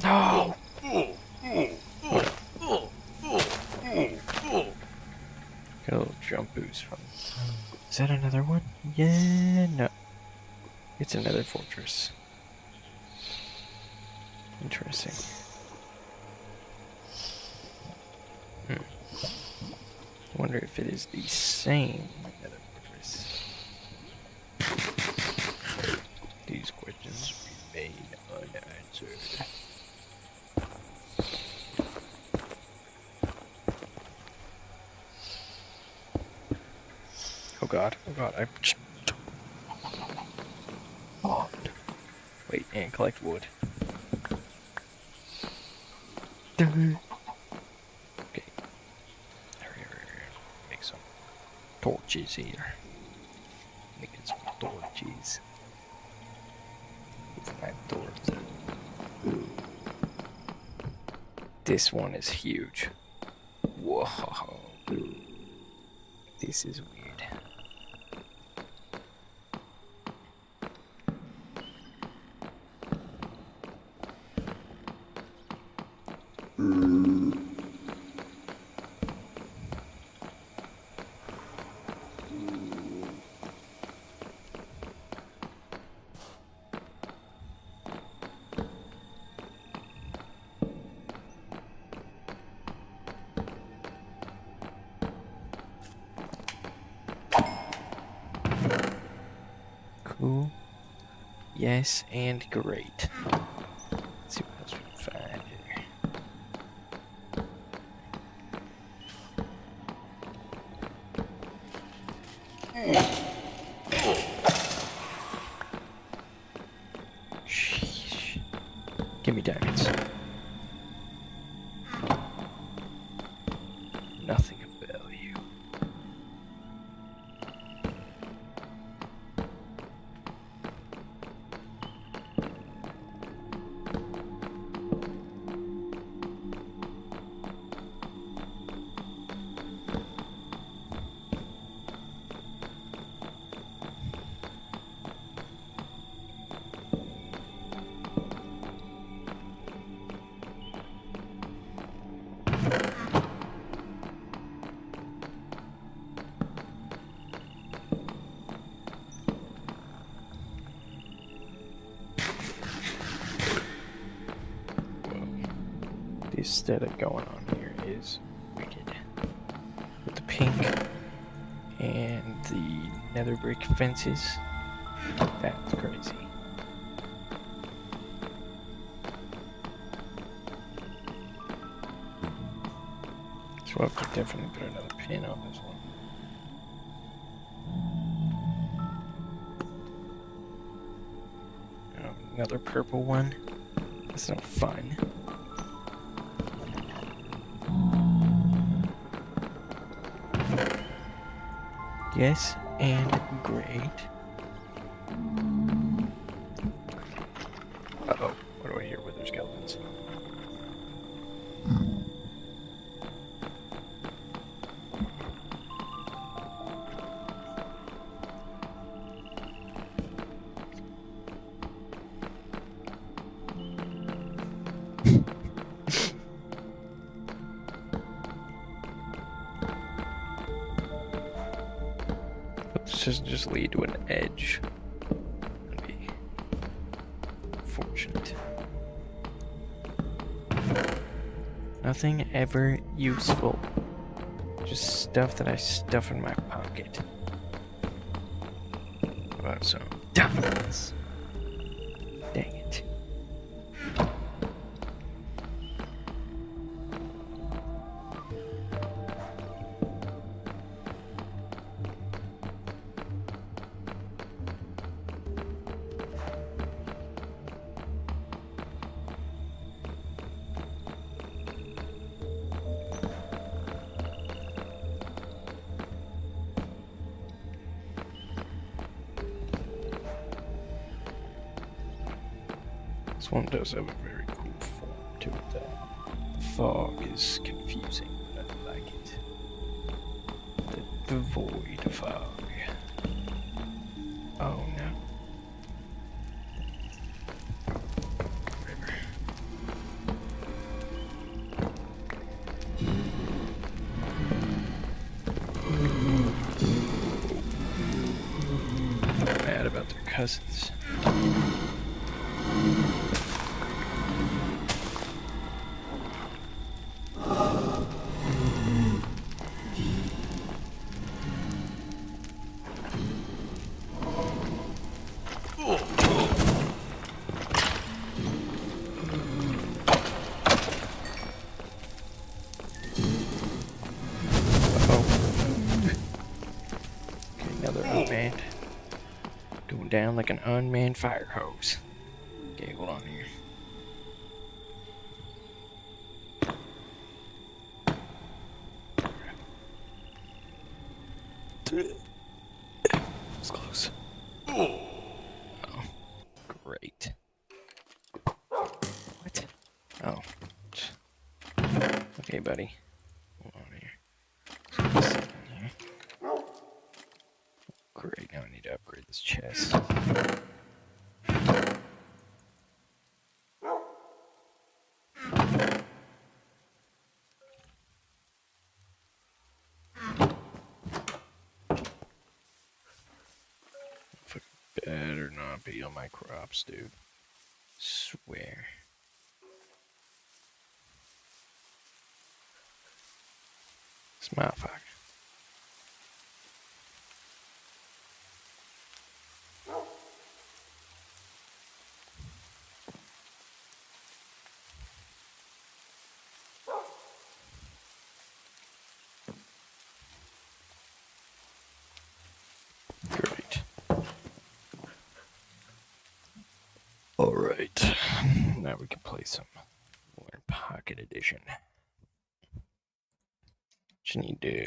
No! Got a little jump boost from it. Is that another one? Yeah, no. It's another fortress. Interesting. I wonder if it is the same nether fortress. These questions remain unanswered. Oh god, I... Oh. Wait, and collect wood. Okay. Hurry. Make some torches here. me get some torches. With my torches. This one is huge. Whoa. This is weird. Cool. Yes, and great. Let's see what else we can find here. Sheesh. Give me diamonds. Nothing of value. The aesthetic going on here is wicked. With the pink and the nether brick fences. That's crazy. So I could definitely put another pin on this one. Another purple one. That's no fun. Yes, and great. Uh-oh, what do I hear? Wither skeletons. This doesn't just lead to an edge. That'd be fortunate. Nothing ever useful. Just stuff that I stuff in my pocket. How about some diamonds? Dang it. This one does have a very cool form to it, though. The fog is confusing, but I like it. The void fog. Oh no. River. I'm mad about their cousins. Unmanned. Going down like an unmanned fire hose. Okay, hold on here. was close. Oh, great. What? Oh. Okay, buddy. Hold on here. Put this in here. Great, now I need to upgrade this chest. Better not be on my crops, dude. Swear. This motherfucker. Great. Alright. Now we can play some more Pocket Edition. Just need to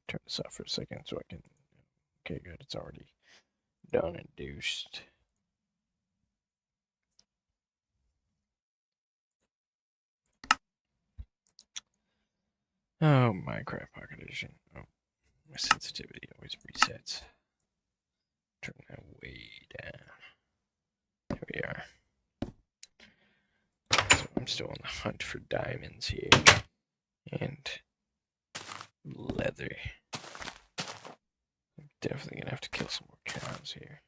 turn this off for a second so I can. Okay, good. It's already done and deuced. Oh, Minecraft Pocket Edition. Oh, my sensitivity always resets. Turn that way down. There we are. So I'm still on the hunt for diamonds here. And leather. I'm definitely gonna have to kill some more cows here.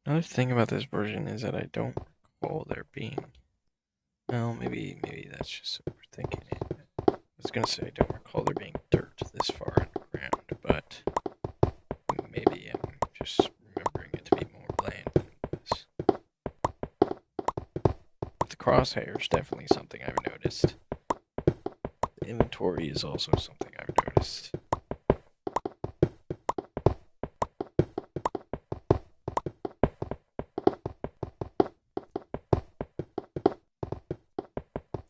Another thing about this version is that I don't recall there being. Well, maybe that's just overthinking it. I was gonna say I don't recall there being dirt this far underground, but maybe I'm just remembering it to be more bland than it was. The crosshairs definitely something I've noticed. The inventory is also something I've noticed.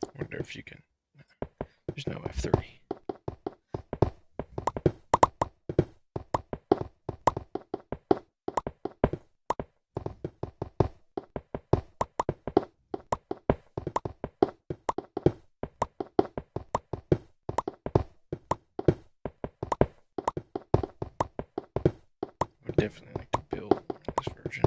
I wonder if you can. There's no F3. Would definitely like to build more in this version.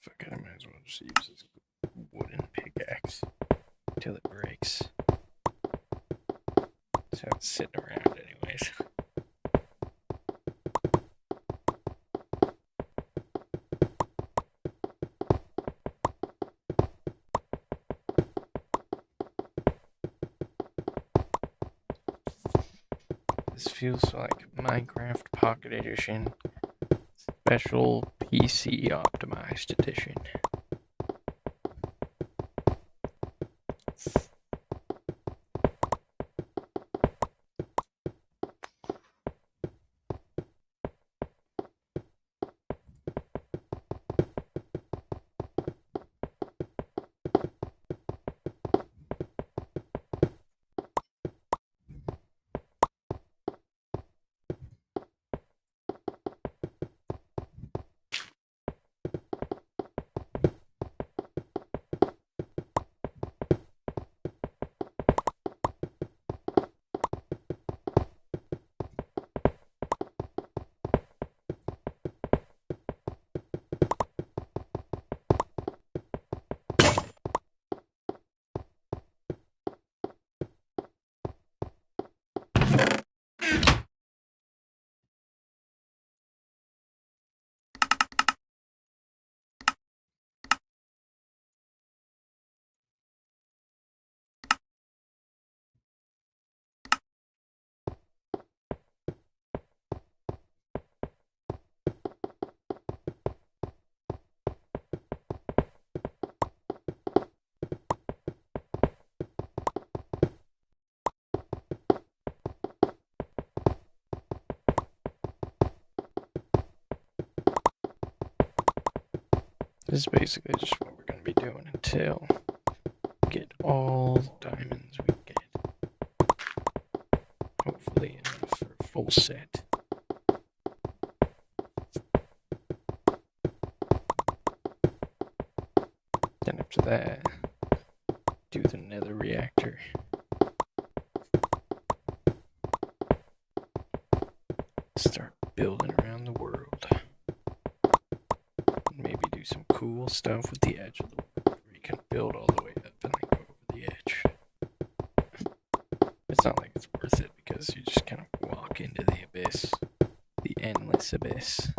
Fuck it, I might as well just use this wooden pickaxe until it breaks. So it's sitting around anyways. This feels like Minecraft Pocket Edition, special PC optimized edition. This is basically just what we're going to be doing until we get all the diamonds we get. Hopefully enough for a full set. Then after that, do the nether reactor. Start building around the world. Maybe do some cool stuff with the edge of the world where you can build all the way up and then go over the edge. It's not like it's worth it because you just kind of walk into the abyss, the endless abyss.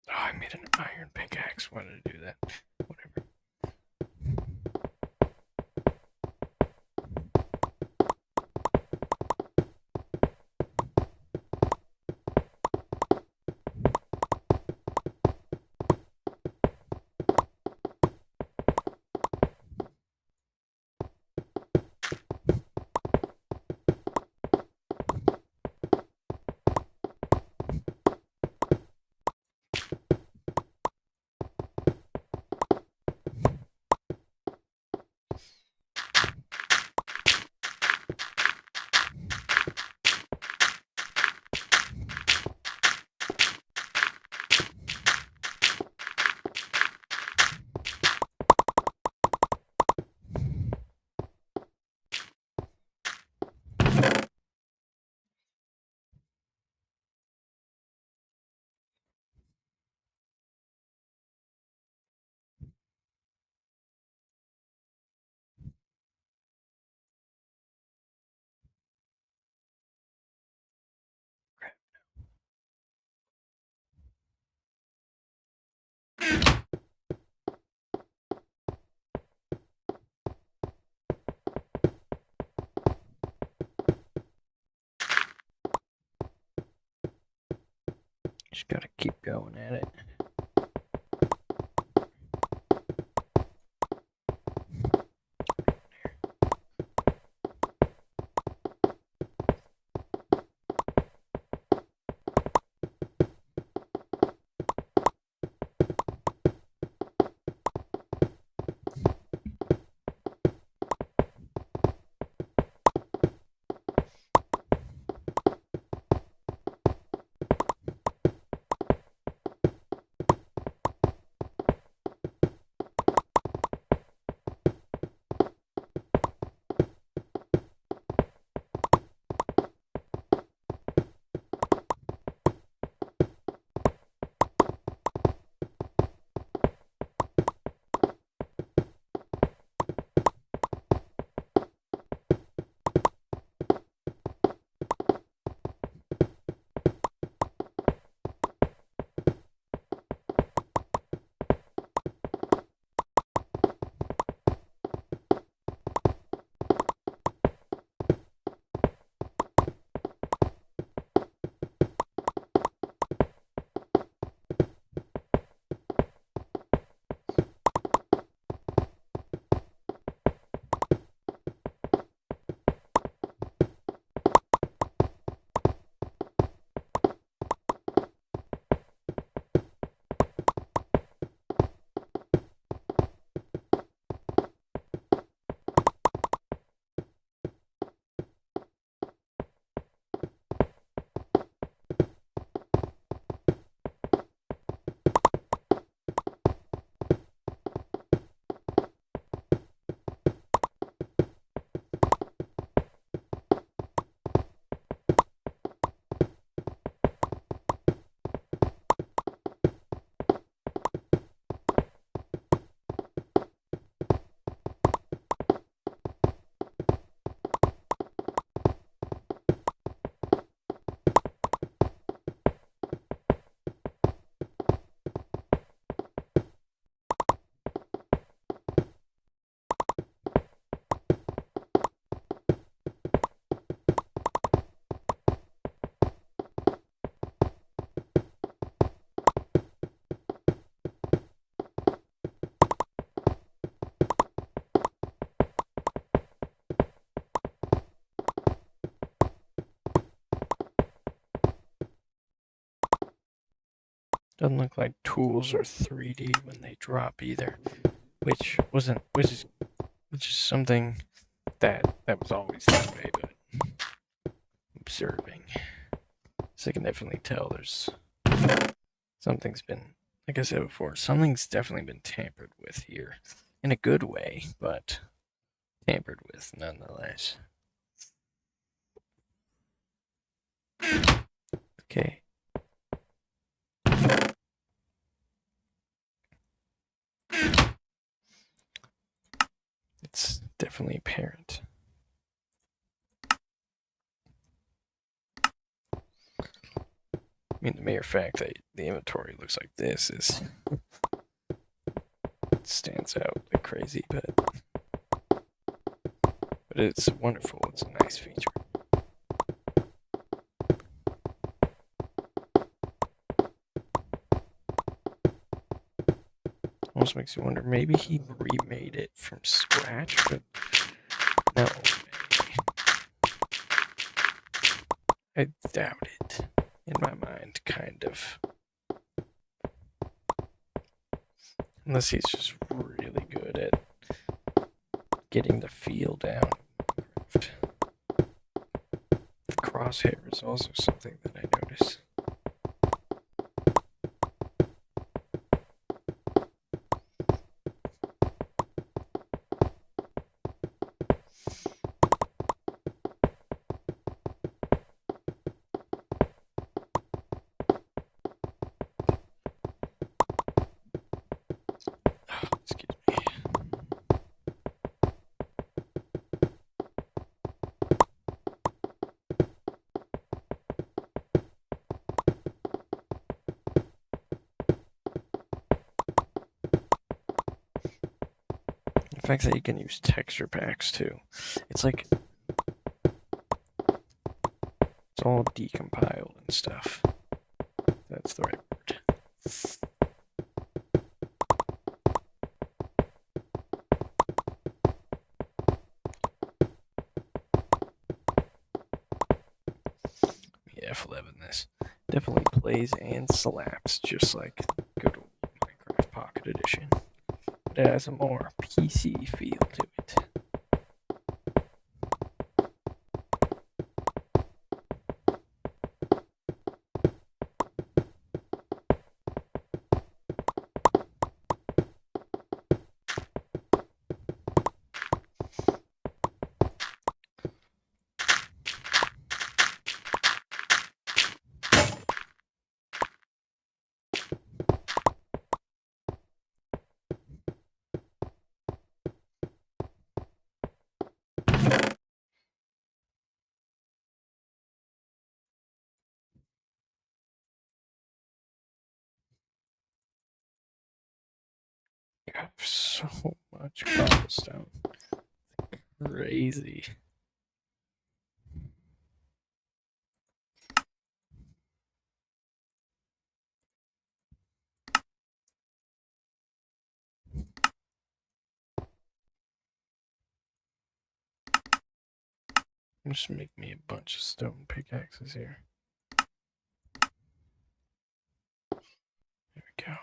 Oh, I made an iron pickaxe. Why did I do that? Whatever. Just gotta keep going at it. Doesn't look like tools are 3D when they drop either, which is something that was always that way, but observing, so I can definitely tell there's something's been, like I said before, something's definitely been tampered with here, in a good way, but tampered with nonetheless. Okay. It's definitely apparent. I mean, the mere fact that the inventory looks like this is stands out like crazy, but it's wonderful. It's a nice feature. Almost makes you wonder, maybe he remade it from scratch, but no way. I doubt it. In my mind, kind of. Unless he's just really good at getting the feel down. The crosshair is also something that I notice. Excuse me. The fact that you can use texture packs too. It's like it's all decompiled and stuff. That's the right word. Yeah, F11 this definitely plays and slaps just like good old Minecraft Pocket Edition. But it has a more PC feel to it. You have so much cobblestone. Crazy. Just make me a bunch of stone pickaxes here. There we go.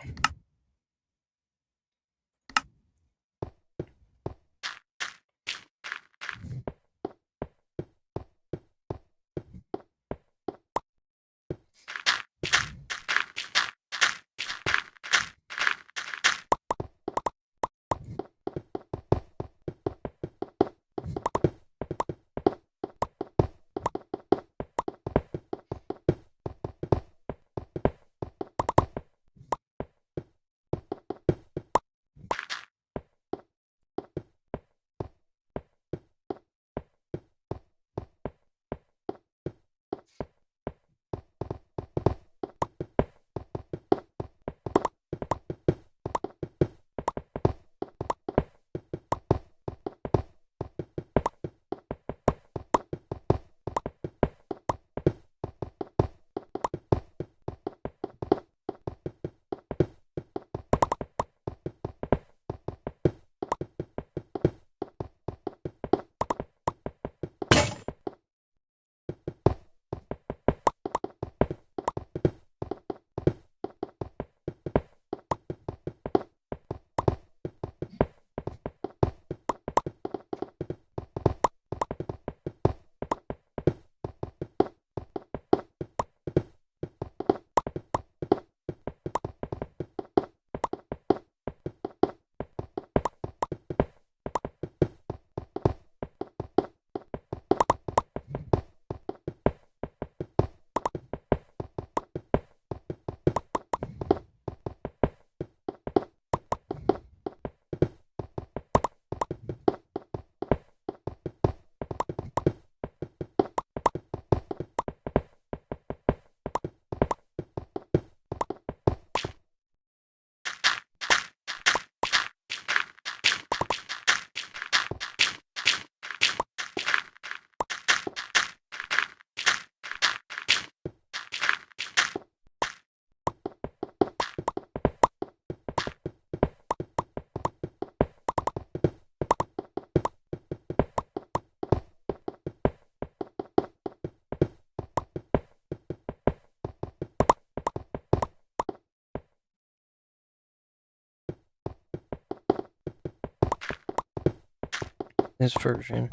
This version,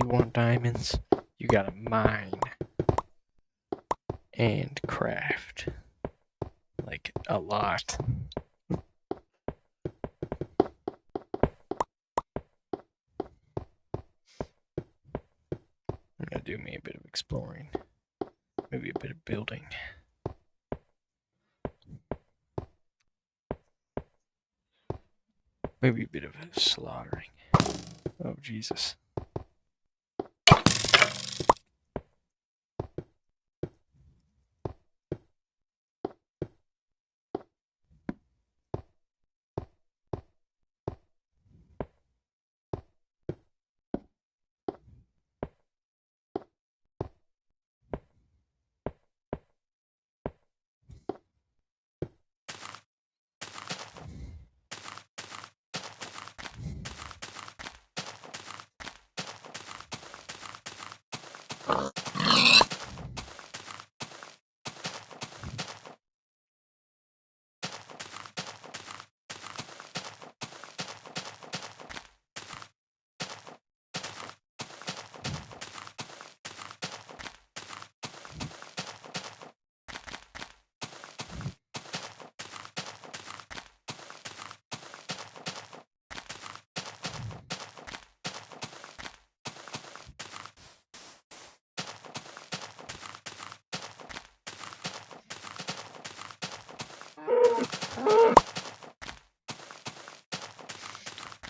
you want diamonds, you gotta mine and craft. Like, a lot. I'm gonna do me a bit of exploring. Maybe a bit of building. Maybe a bit of slaughtering. Oh, Jesus.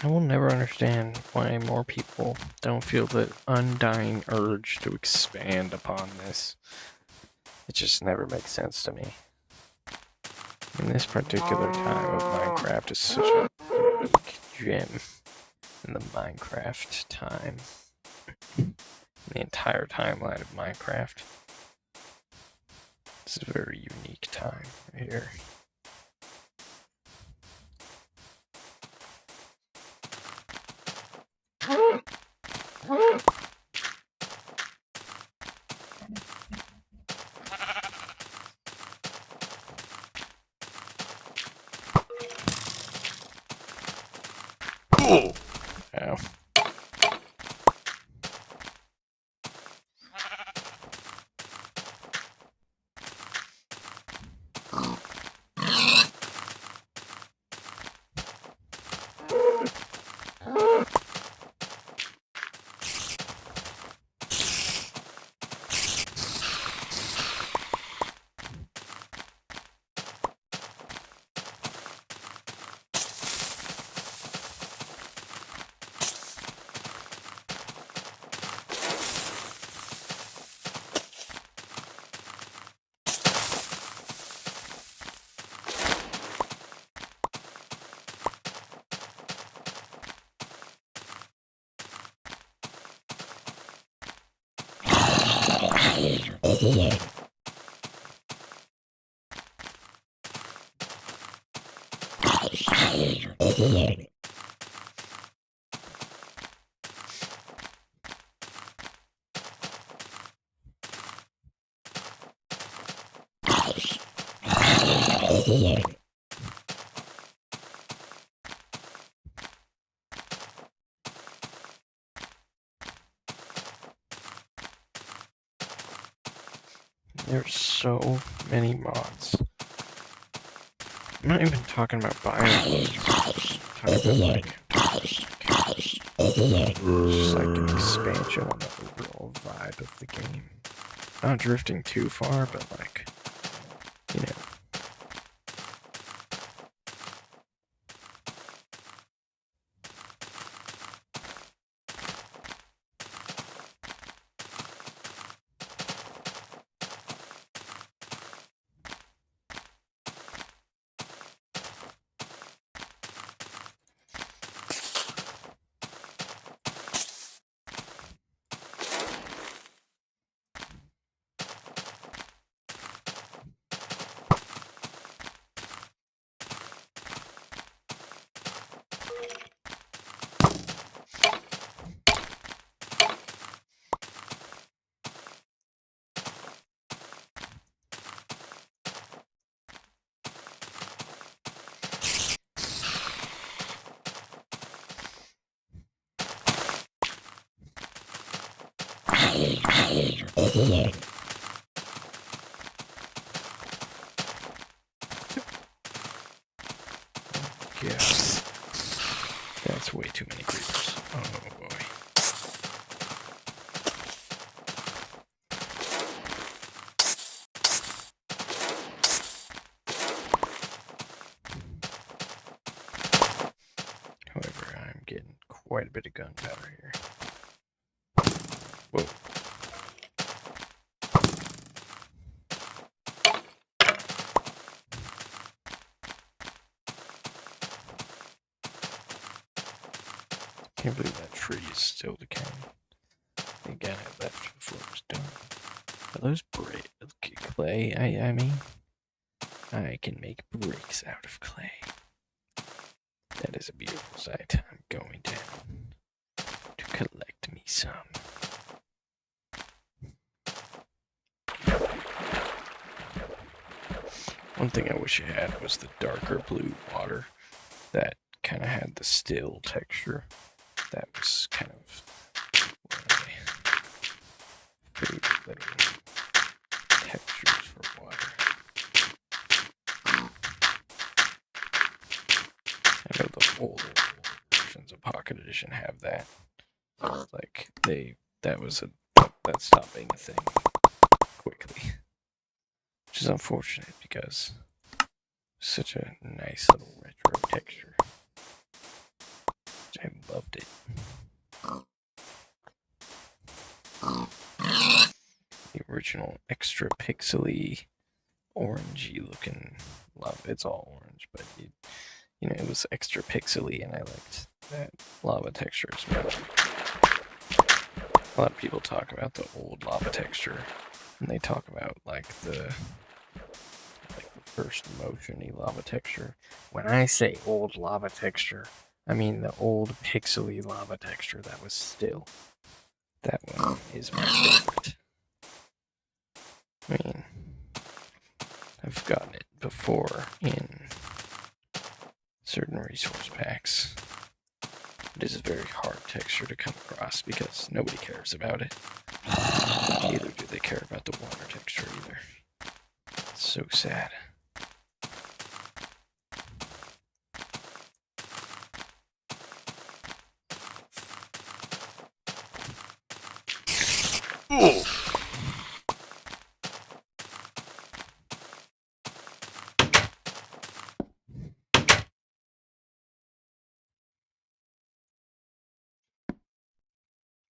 I will never understand why more people don't feel the undying urge to expand upon this. It just never makes sense to me. In this particular time of Minecraft is such a unique gem in the Minecraft time. The entire timeline of Minecraft. It's a very unique time right here. Ow. There's so many mods. I'm not even talking about biomes. I'm talking about just like an expansion on the overall vibe of the game. Not drifting too far, but like, you know. Yeah, that's way too many creepers. Oh boy. However, I'm getting quite a bit of gunpowder here. Whoa. Can't believe that tree is still decaying. Again, I left before it was done. Are those clay? I mean, I can make bricks out of clay. That is a beautiful sight. I'm going down to collect me some. One thing I wish I had was the darker blue water that kind of had the still texture. That was kind of one of my favorite little textures for water. I know the old versions of Pocket Edition have that. Like that stopped being a thing quickly, which is unfortunate because it's such a nice little retro texture. I loved it. The original extra pixely, orangey looking lava. It's all orange, but it was extra pixely, and I liked that lava texture as well. A lot of people talk about the old lava texture, and they talk about like the first motion-y lava texture. When I say old lava texture, I mean the old pixely lava texture that was still. That one is my favorite. I mean, I've gotten it before in certain resource packs. It is a very hard texture to come across because nobody cares about it. Neither do they care about the water texture either. It's so sad.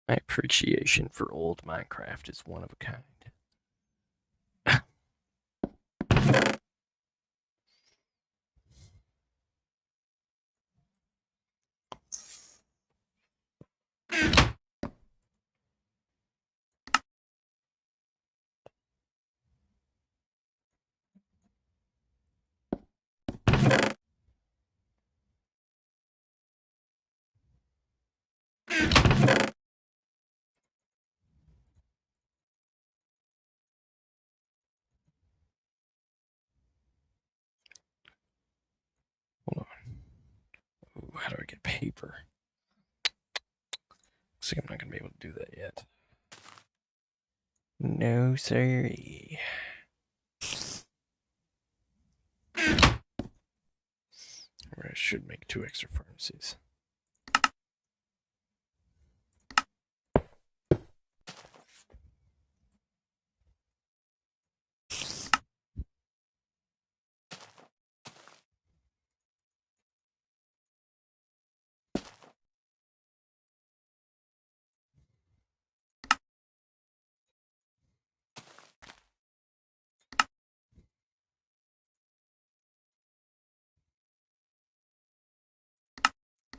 My appreciation for old Minecraft is one of a kind. Hold on. Ooh, how do I get paper? Looks like I'm not going to be able to do that yet. No, sorry. I should make 2 extra furnaces.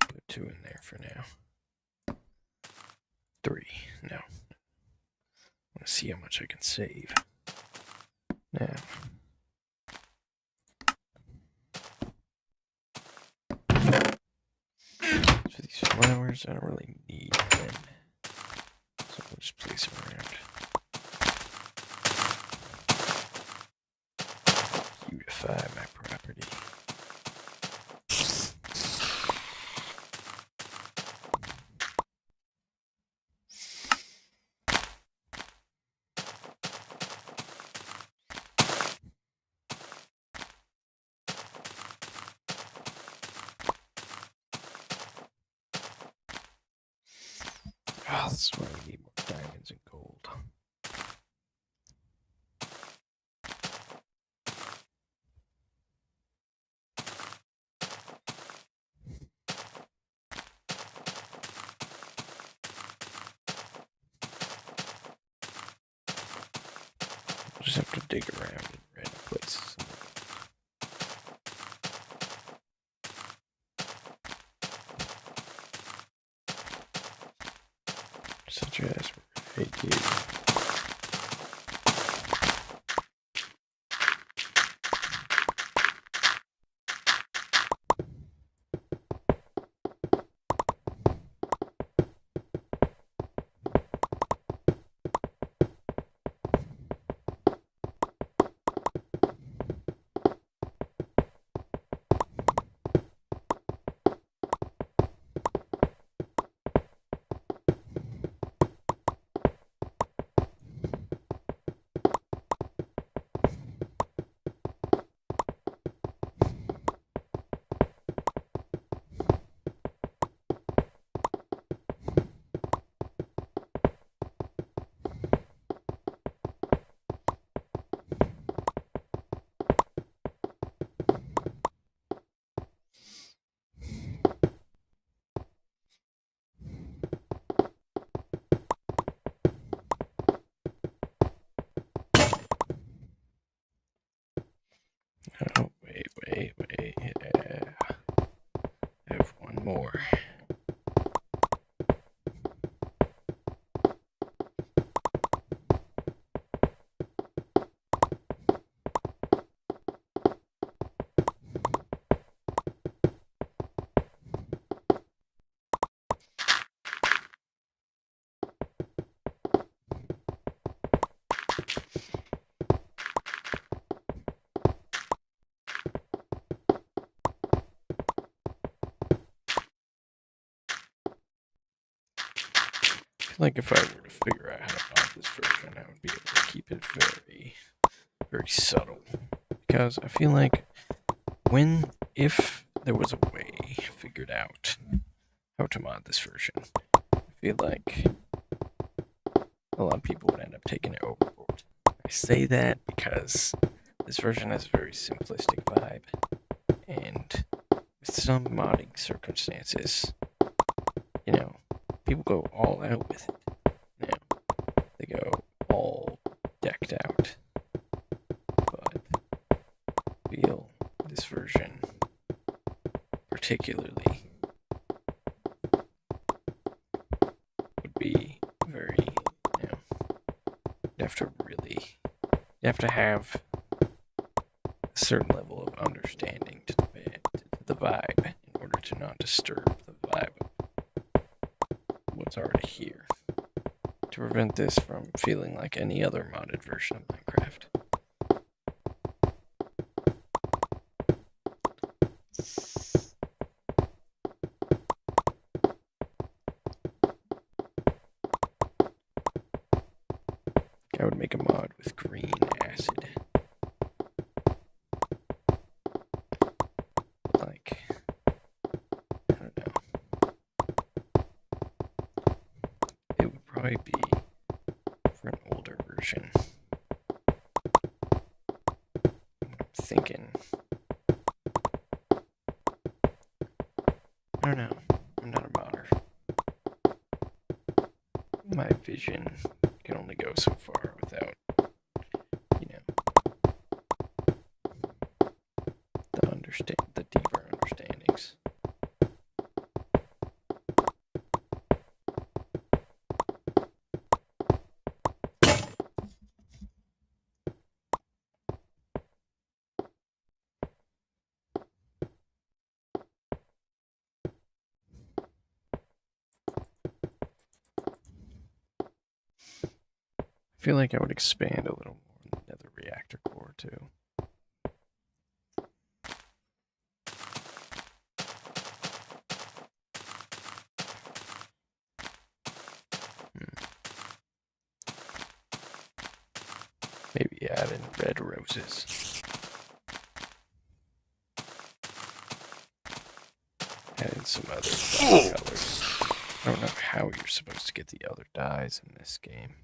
Put 2 in there for now. 3. No. I want to see how much I can save. Now. For these flowers, I don't really need them. So we'll just place them around. Beautify my property. Oh, this is why we need more diamonds and gold. We'll just have to dig around in random places. Such as right here. Oh, wait. Yeah. I have one more. I feel like if I were to figure out how to mod this version, I would be able to keep it very, very subtle. Because I feel like if there was a way figured out how to mod this version, I feel like a lot of people would end up taking it overboard. I say that because this version has a very simplistic vibe, and with some modding circumstances, people go all out with it. They go all decked out. But I feel this version particularly would be very, you have to have a certain level of understanding to the vibe in order to not disturb the vibe of what's already here. To prevent this from feeling like any other modded version of Minecraft. I would make a mod with green acid. Like, I don't know. It would probably be for an older version. I'm thinking. I don't know. I'm not a modder. My vision can only go so far without, the deeper understandings. I feel like I would expand a little more on the nether reactor core too. Maybe add in red roses. Add in some other colors. I don't know how you're supposed to get the other dies in this game.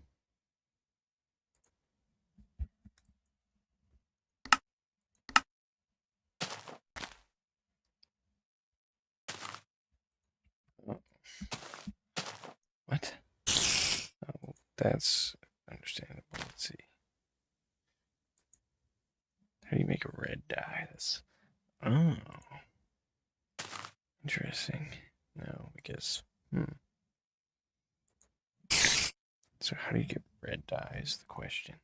Oh. What? Oh, that's understandable. Let's see. How do you make a red die? That's... Oh. Interesting. No, because... So how do you get red dye is the question.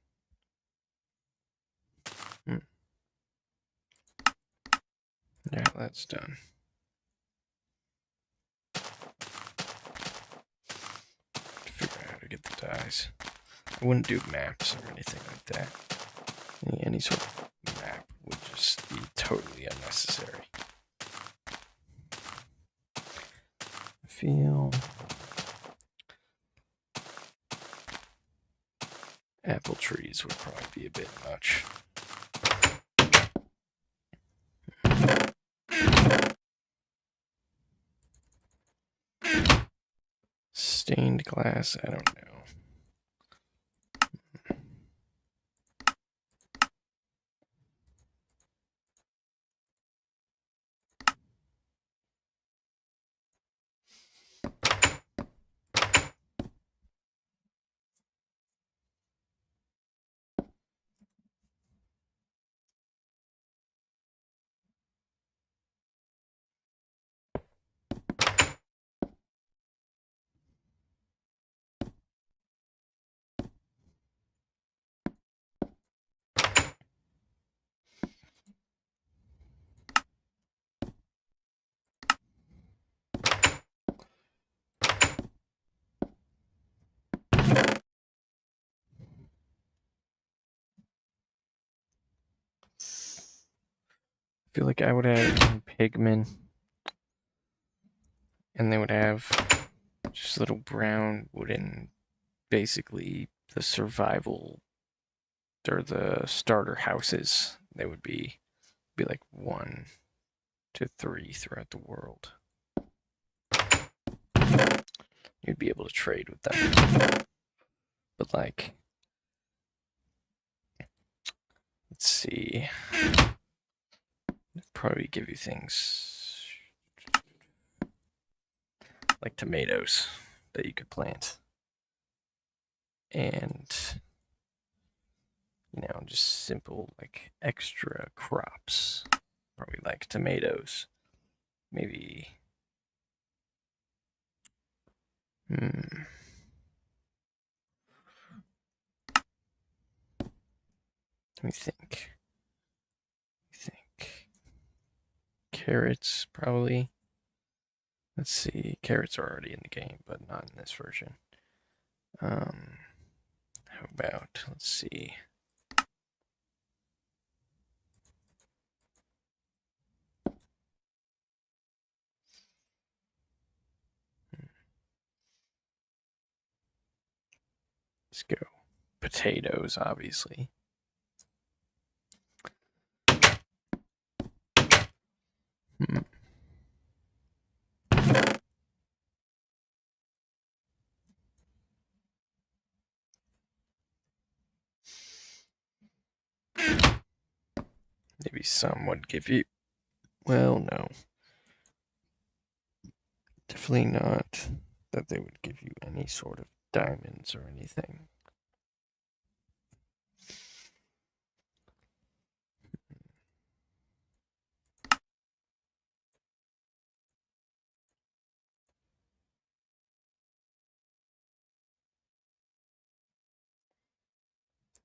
Yeah, that's done. Figure out how to get the dyes. I wouldn't do maps or anything like that. Any sort of map would just be totally unnecessary. I feel apple trees would probably be a bit much. Stained glass, I don't know. I feel like I would have pigmen, and they would have just little brown wooden, basically the survival or the starter houses. They would be like 1 to 3 throughout the world. You'd be able to trade with them, but like, let's see, probably give you things like tomatoes that you could plant, and just simple like extra crops, probably like tomatoes, maybe. Let me think. Carrots, probably. Let's see. Carrots are already in the game, but not in this version. How about, let's see. Let's go. Potatoes, obviously. Maybe some would give you. Well, no. Definitely not that they would give you any sort of diamonds or anything.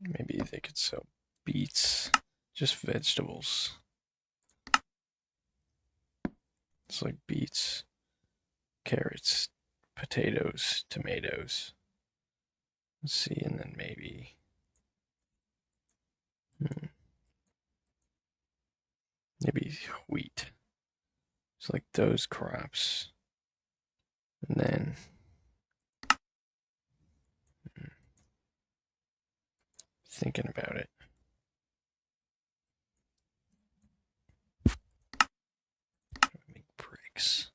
Maybe they could sell beets, just vegetables. It's like beets, carrots, potatoes, tomatoes. Let's see, and then maybe maybe wheat. It's like those crops. And then thinking about it. Make bricks.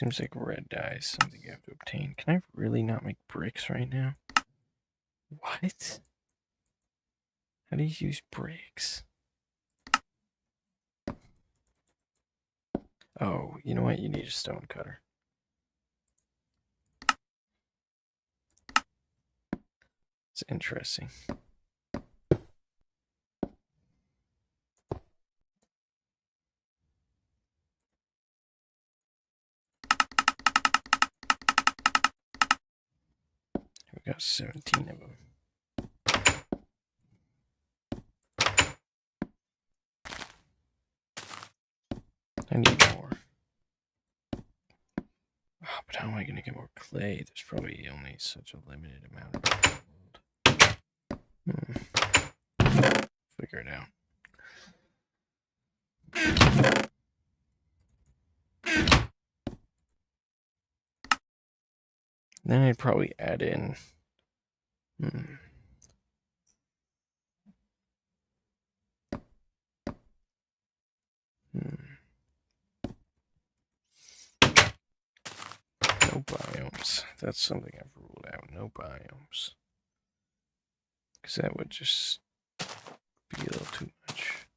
Seems like red dye is something you have to obtain. Can I really not make bricks right now? What? How do you use bricks? Oh, you know what? You need a stone cutter. It's interesting. We got 17 of them. I need more. Oh, but how am I going to get more clay? There's probably only such a limited amount of gold. Figure it out. Then I'd probably add in. No biomes. That's something I've ruled out. No biomes. Because that would just be a little too much.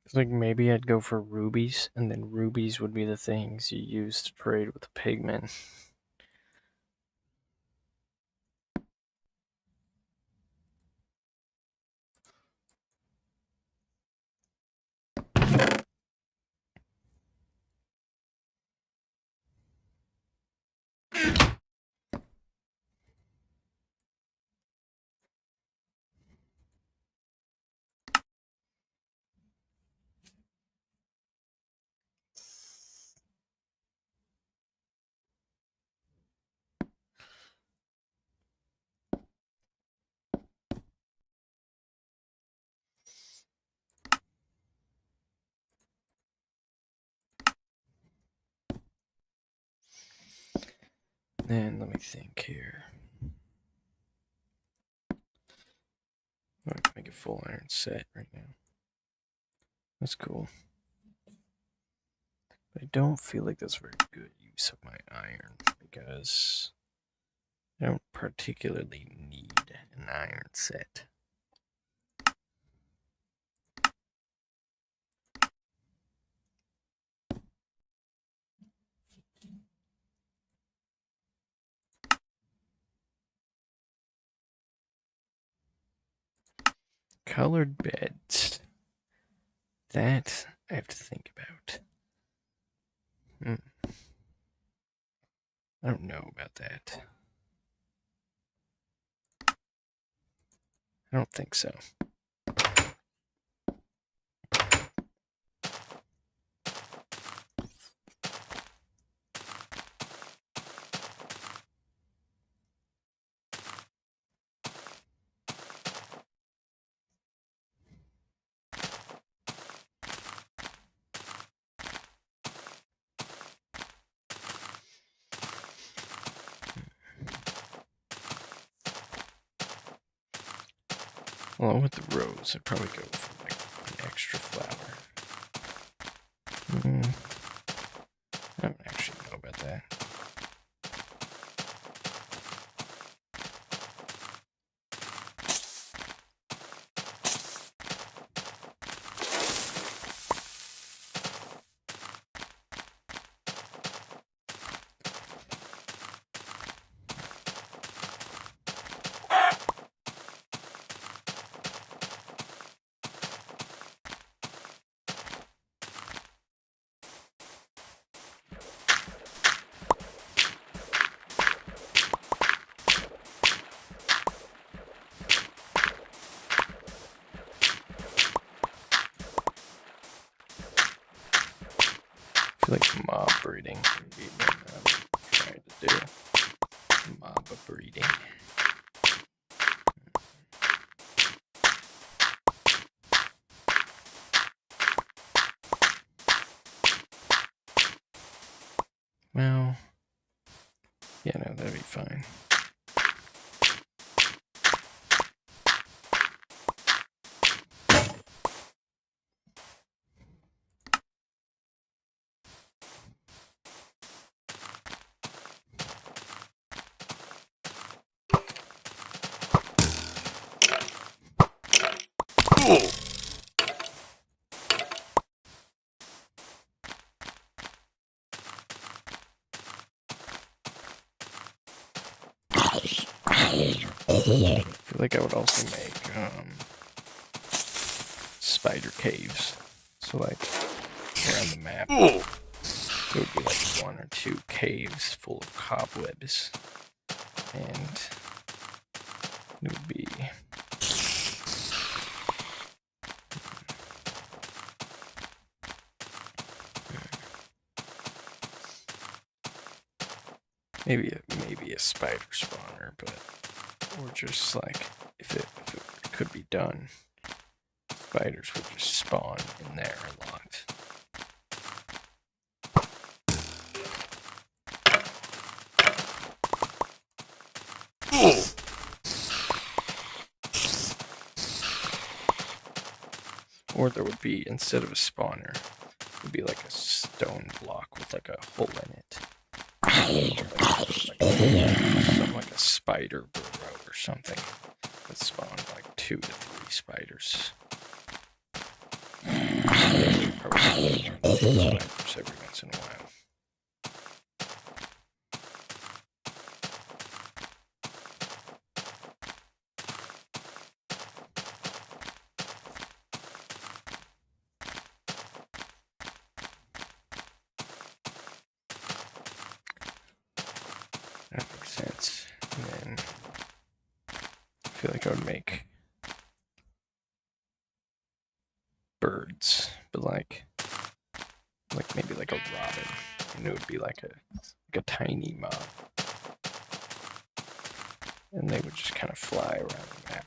It's like maybe I'd go for rubies, and then rubies would be the things you use to trade with the pigmen. And let me think here. I can make a full iron set right now. That's cool. But I don't feel like that's a very good use of my iron because I don't particularly need an iron set. Colored beds. That I have to think about. I don't know about that. I don't think so. Along with the rose, I'd probably go for like an extra flower. I don't actually know about that. mob breeding would be what I'm trying to do. Mob breeding. Well, yeah, no, that'd be fine. I feel like I would also make spider caves. So like around the map, there would be like 1 or 2 caves full of cobwebs, and it would be maybe a spider spawner, but or just like if it could be done, spiders would just spawn in there a lot. Or there would be, instead of a spawner, it would be like a stone block with like a hole in it. Like a spider burrow or something that spawned like 2 to 3 spiders. Probably spiders every once in a while. That makes sense. And then I feel like I would make birds, but like maybe like a robin, and it would be like a tiny mob, and they would just kind of fly around the map.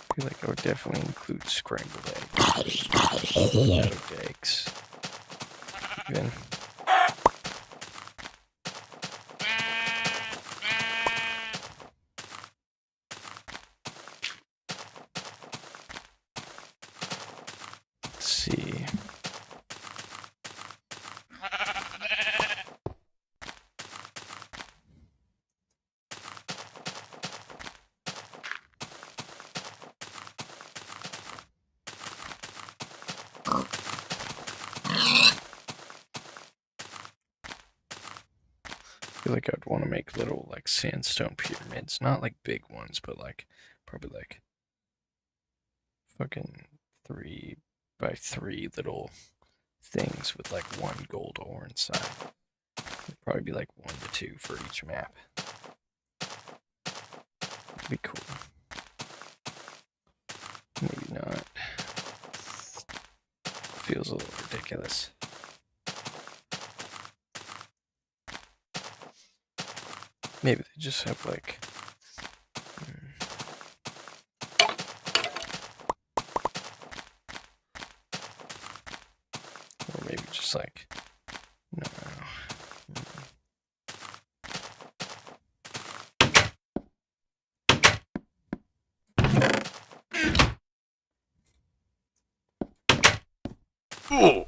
I feel like I would definitely include scrambled eggs. Scrambled eggs. Even. Let's see. I feel like I'd want to make little like sandstone pyramids, not like big ones, but like probably like fucking 3x3 little things with like 1 gold ore inside. It'd probably be like 1 to 2 for each map. It'd be cool. Maybe not. Feels a little ridiculous. Maybe they just have like or maybe just like no. Oh.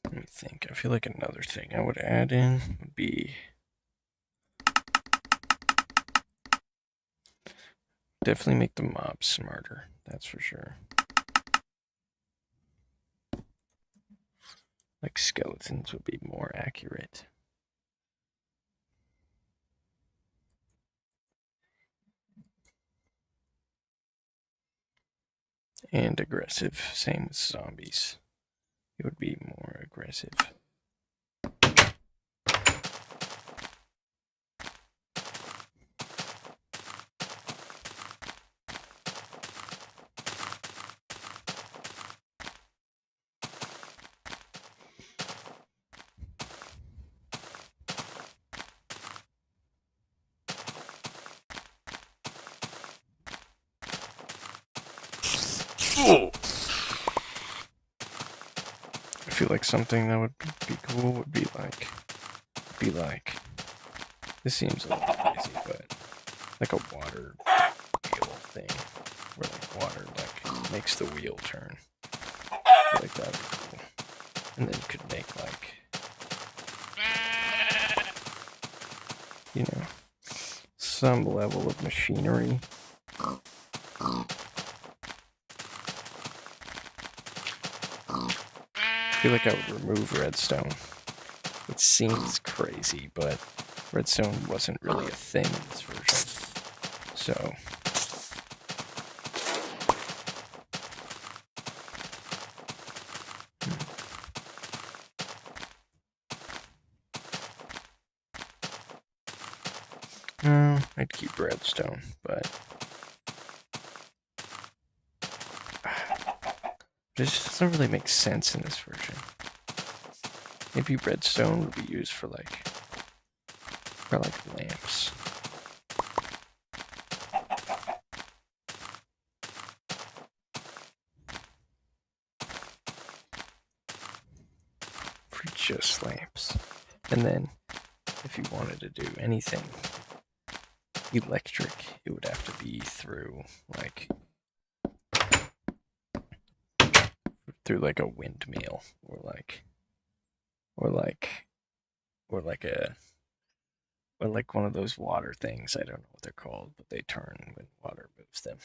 Let me think. I feel like another thing I would add in would be definitely make the mobs smarter. That's for sure. Like skeletons would be more accurate. and aggressive. Same with zombies. It would be more aggressive. I feel like something that would be cool would be like, this seems a little crazy, but like a water wheel thing, where like water like makes the wheel turn. I feel like that would be cool. And then you could make like, you know, some level of machinery. I feel like I would remove redstone. It seems crazy, but redstone wasn't really a thing in this version. So, I'd keep redstone, but this doesn't really make sense in this version. Maybe redstone would be used for like lamps. For just lamps. And then if you wanted to do anything electric, it would have to be through like a windmill or like one of those water things. I don't know what they're called, but they turn when water moves them.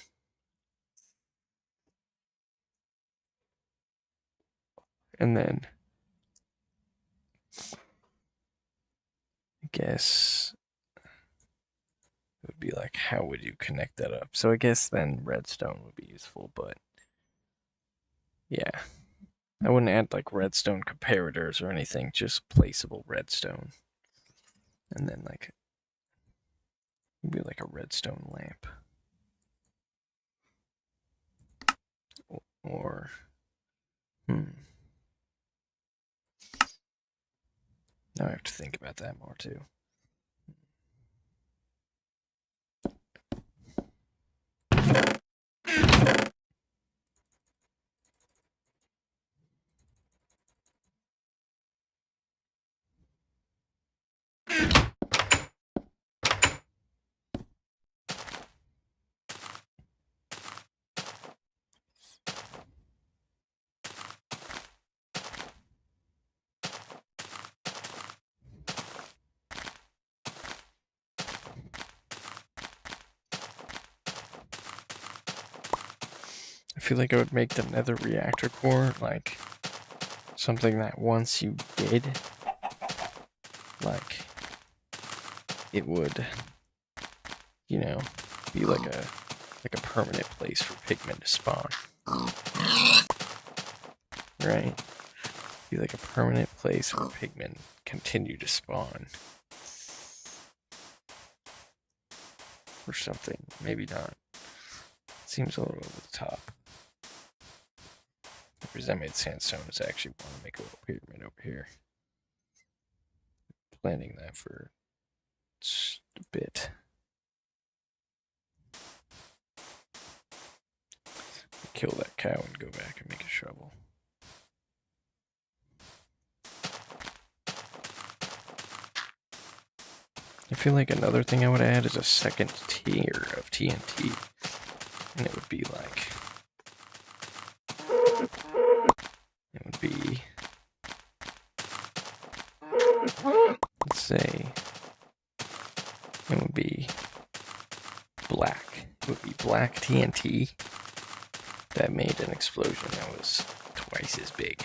And then I guess it would be like, how would you connect that up? So I guess then redstone would be useful, but yeah. I wouldn't add like redstone comparators or anything, just placeable redstone. And then like maybe like a redstone lamp. Or now I have to think about that more too. I feel like I would make the nether reactor core like something that once you did, like it would, be like a permanent place for pigmen to spawn. Right? Be like a permanent place where pigmen continue to spawn. Or something. Maybe not. Seems a little over the top. Because I made sandstone is actually want to make a little pyramid over here. Planning that for just a bit. Kill that cow and go back and make a shovel. I feel like another thing I would add is a second tier of TNT. And it would be like, let's say, it would be black. It would be black TNT that made an explosion that was twice as big.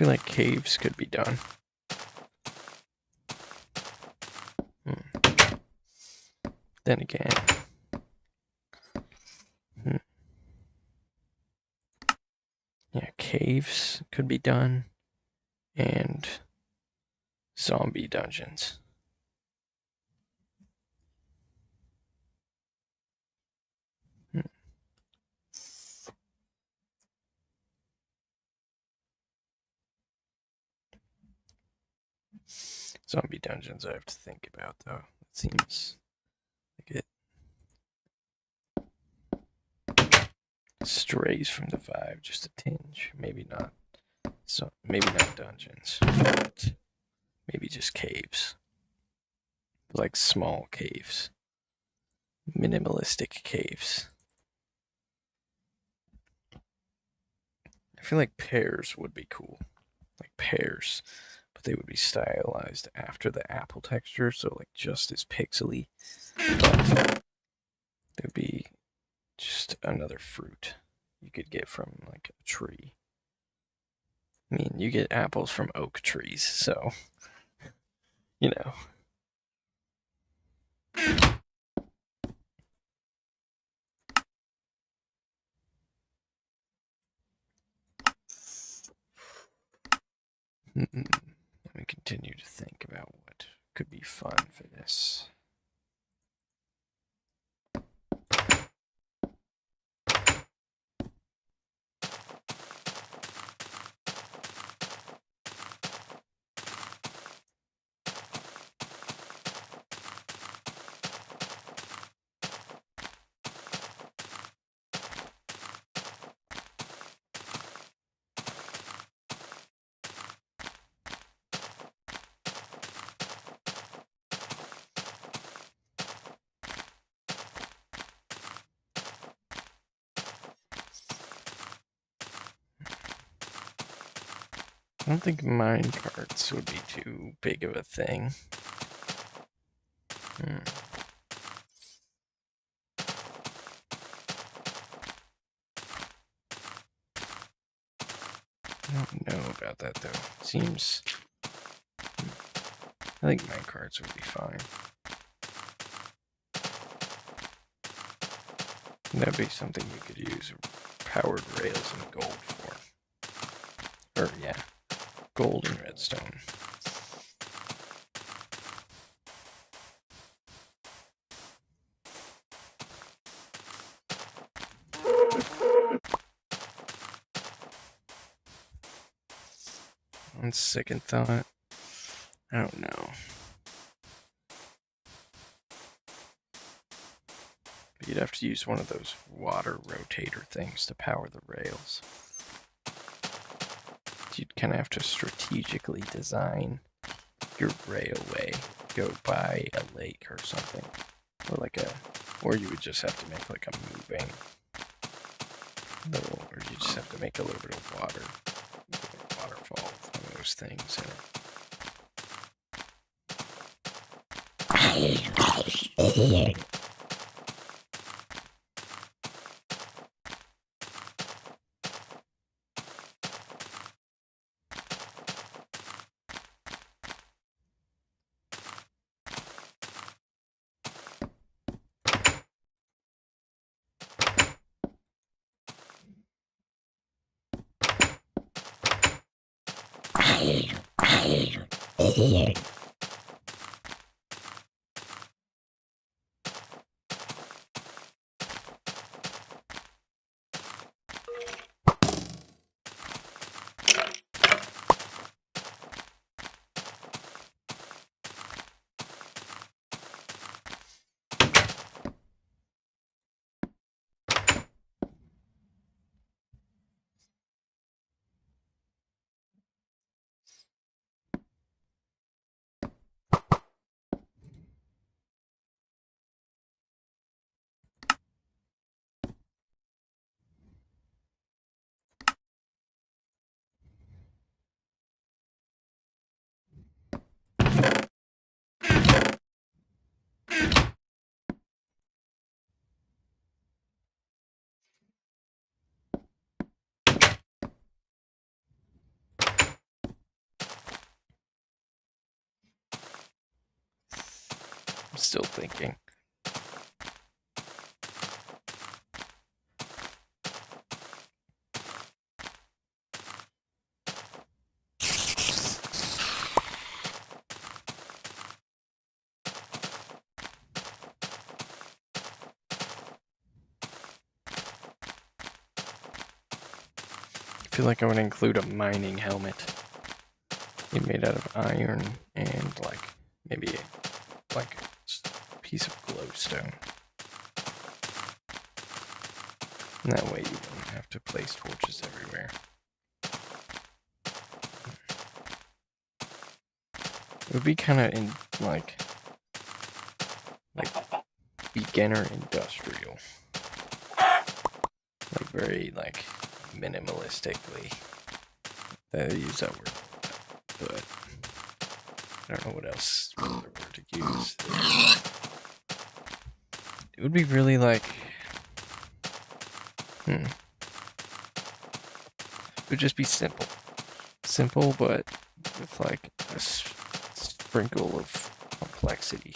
feel like caves could be done. Then again, yeah, caves could be done, and zombie dungeons. Zombie dungeons I have to think about, though. It seems like it strays from the vibe just a tinge. Maybe not. So maybe not dungeons, but maybe just caves. Like small caves. Minimalistic caves. I feel like pears would be cool. Like pears. But they would be stylized after the apple texture, so like just as pixely. But they'd be just another fruit you could get from like a tree. I mean, you get apples from oak trees, so you know. Let me continue to think about what could be fun for this. I don't think mine carts would be too big of a thing. I don't know about that though. Seems. I think mine carts would be fine. That'd be something you could use powered rails and gold for. Or, yeah, gold and redstone. On second thought, I don't know. But you'd have to use one of those water rotator things to power the rails. You'd kind of have to strategically design your railway, go by a lake or something, or you would just have to make like a moving little, or you just have to make a little bit of water, waterfall, one of those things in it. I'm still thinking. I feel like I would include a mining helmet. Made out of iron and like maybe like a piece of glowstone. And that way you don't have to place torches everywhere. It would be kind of in like beginner industrial, like very like minimalistically. I use that word, but I don't know what else other word to use. It would be really like, it would just be simple, but with like a sprinkle of complexity.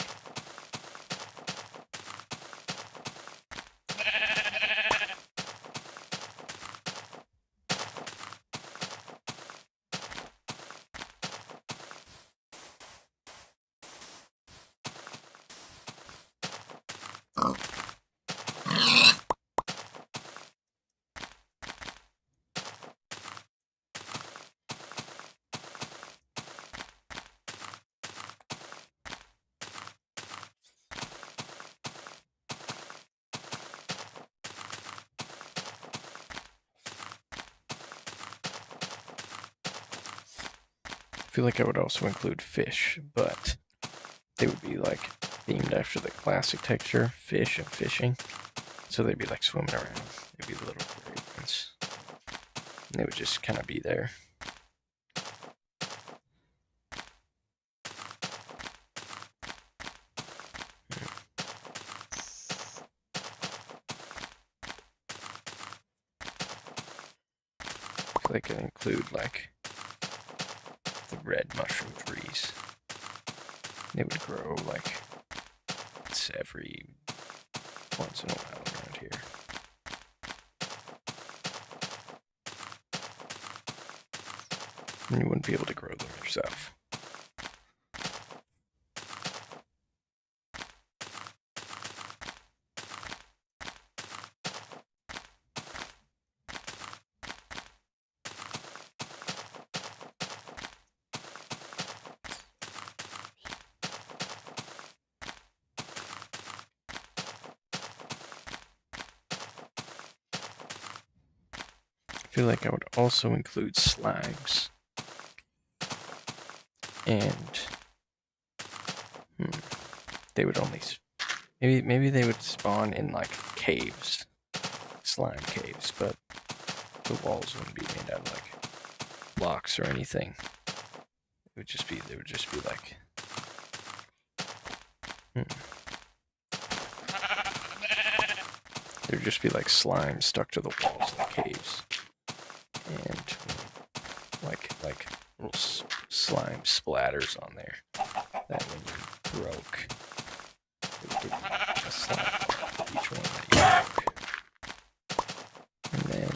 I feel like I would also include fish, but they would be like themed after the classic texture, fish and fishing. So they'd be like swimming around. They'd be the little gray ones. And they would just kind of be there. I feel like I include like the red mushroom trees. They would grow like it's every once in a while around here. And you wouldn't be able to grow them yourself. I feel like I would also include slimes. And they would only maybe they would spawn in like caves, slime caves, but the walls wouldn't be made out of like blocks or anything. They would just be like there would just be like slime stuck to the walls of the caves, and like little slime splatters on there that when you broke, it would give you a slime for each one that you broke. And then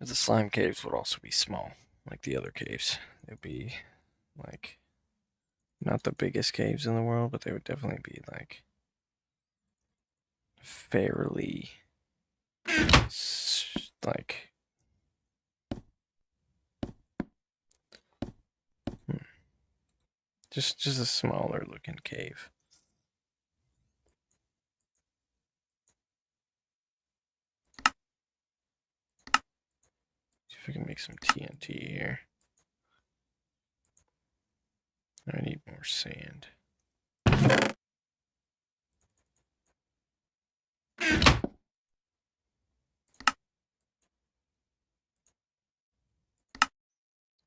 the slime caves would also be small, like the other caves. They'd be like Not the biggest caves in the world, but they would definitely be like fairly like just a smaller looking cave. See if we can make some TNT here. I need more sand.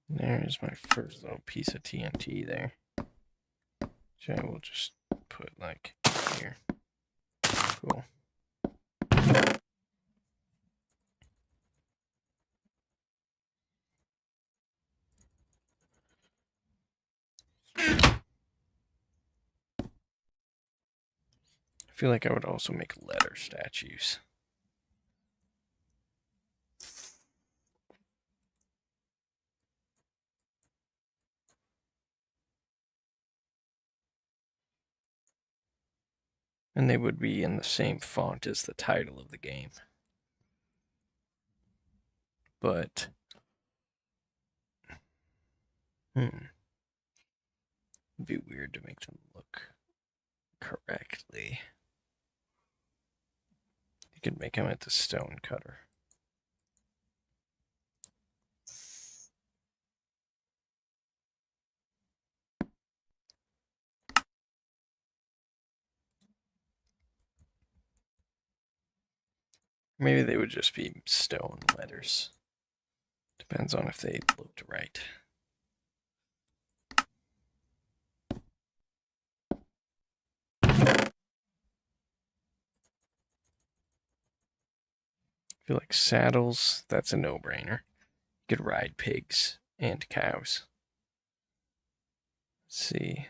There's my first little piece of TNT there. Which I will just put like here. Cool. I feel like I would also make letter statues. And they would be in the same font as the title of the game. But, it'd be weird to make them look correctly. You could make them at the stone cutter. Maybe they would just be stone letters. Depends on if they looked right. I feel like saddles, that's a no-brainer. You could ride pigs and cows. Let's see.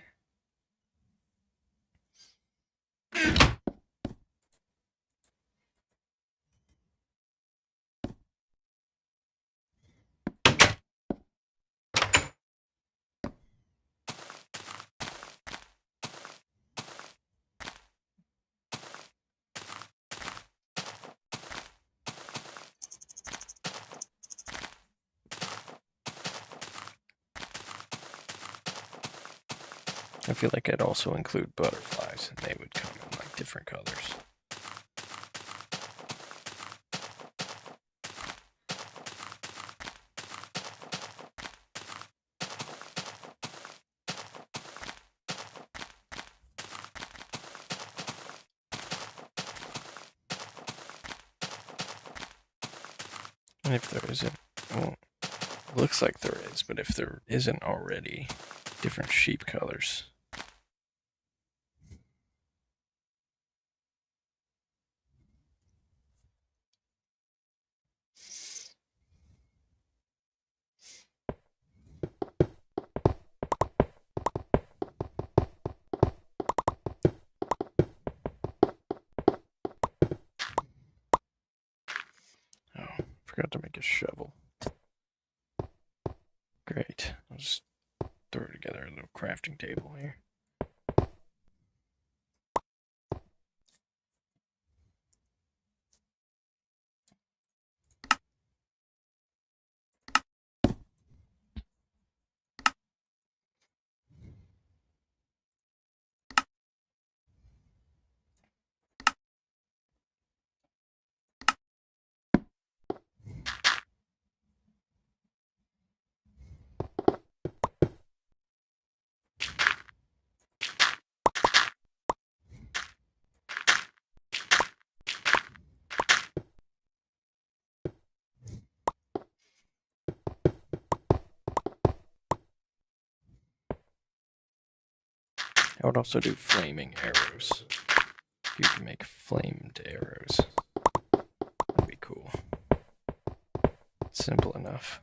I feel like I'd also include butterflies, and they would come in like different colors. And if there isn't, well, looks like there is, but if there isn't already, different sheep colors. Oh, forgot to make a shovel. Great. I'll just throw together a little crafting table here. I would also do flaming arrows. You can make flamed arrows. That'd be cool. Simple enough.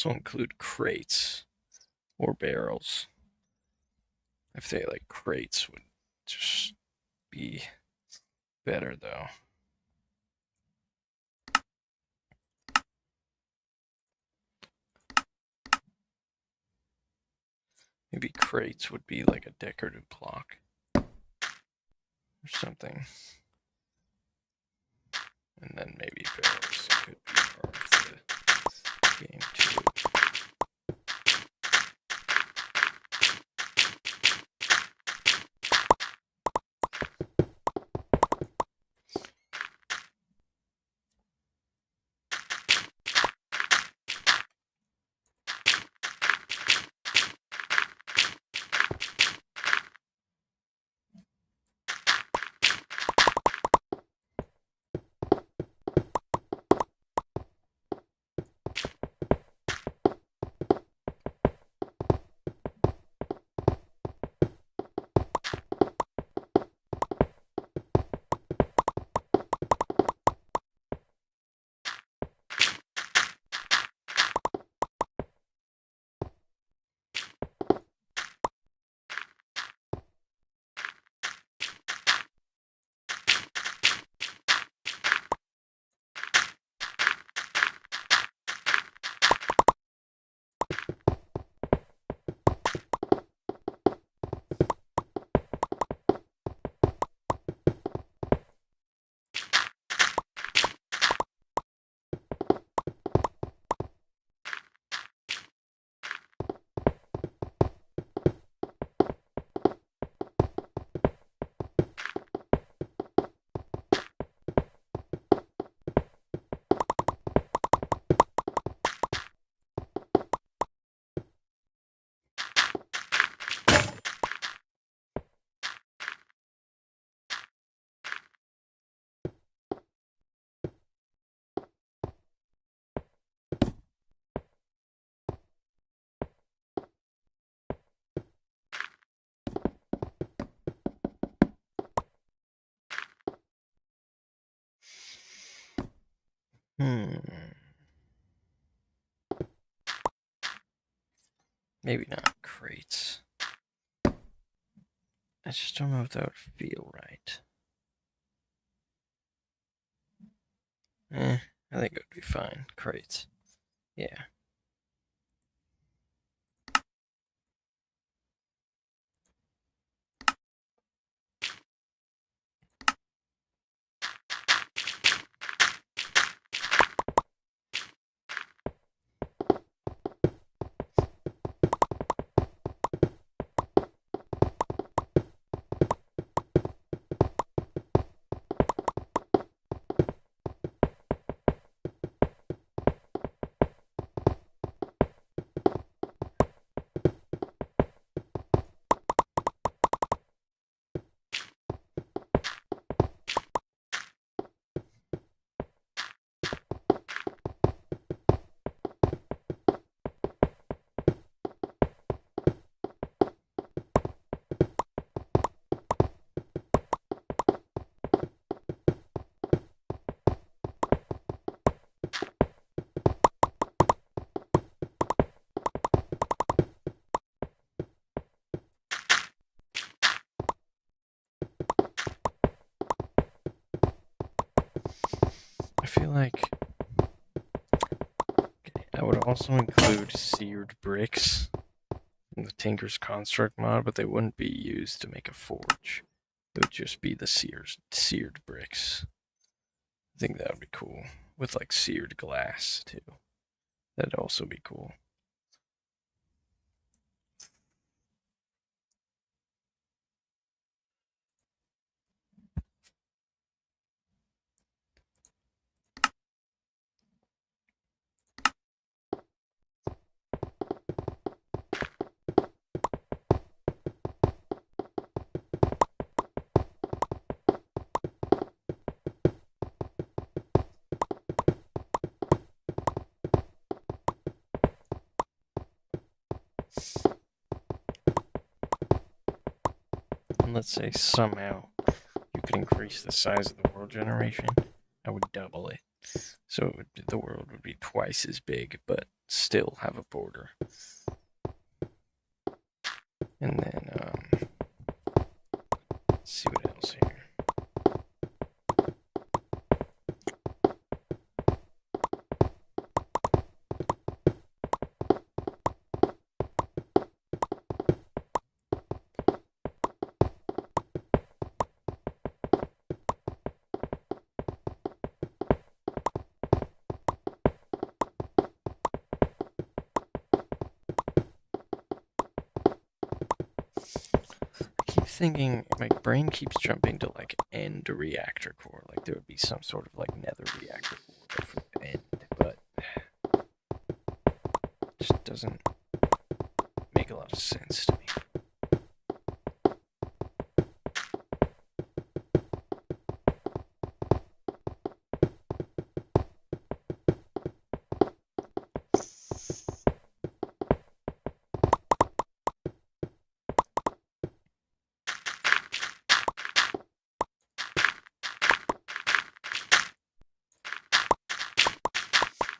also include crates or barrels. I feel like crates would just be better though. Maybe crates would be like a decorative block or something. And then maybe barrels could be part of the game too. Maybe not crates. I just don't know if that would feel right. I think it would be fine. Crates. Yeah. I feel like I would also include seared bricks in the Tinker's Construct mod, but they wouldn't be used to make a forge. It would just be the seared bricks. I think that would be cool. With like seared glass too. That'd also be cool. And let's say somehow you could increase the size of the world generation, I would double it. So the world would be twice as big, but still have a border. And then, let's see what else here. Keep thinking, my brain keeps jumping to like end reactor core, like there would be some sort of like nether reactor core for the end, but it just doesn't make a lot of sense to me.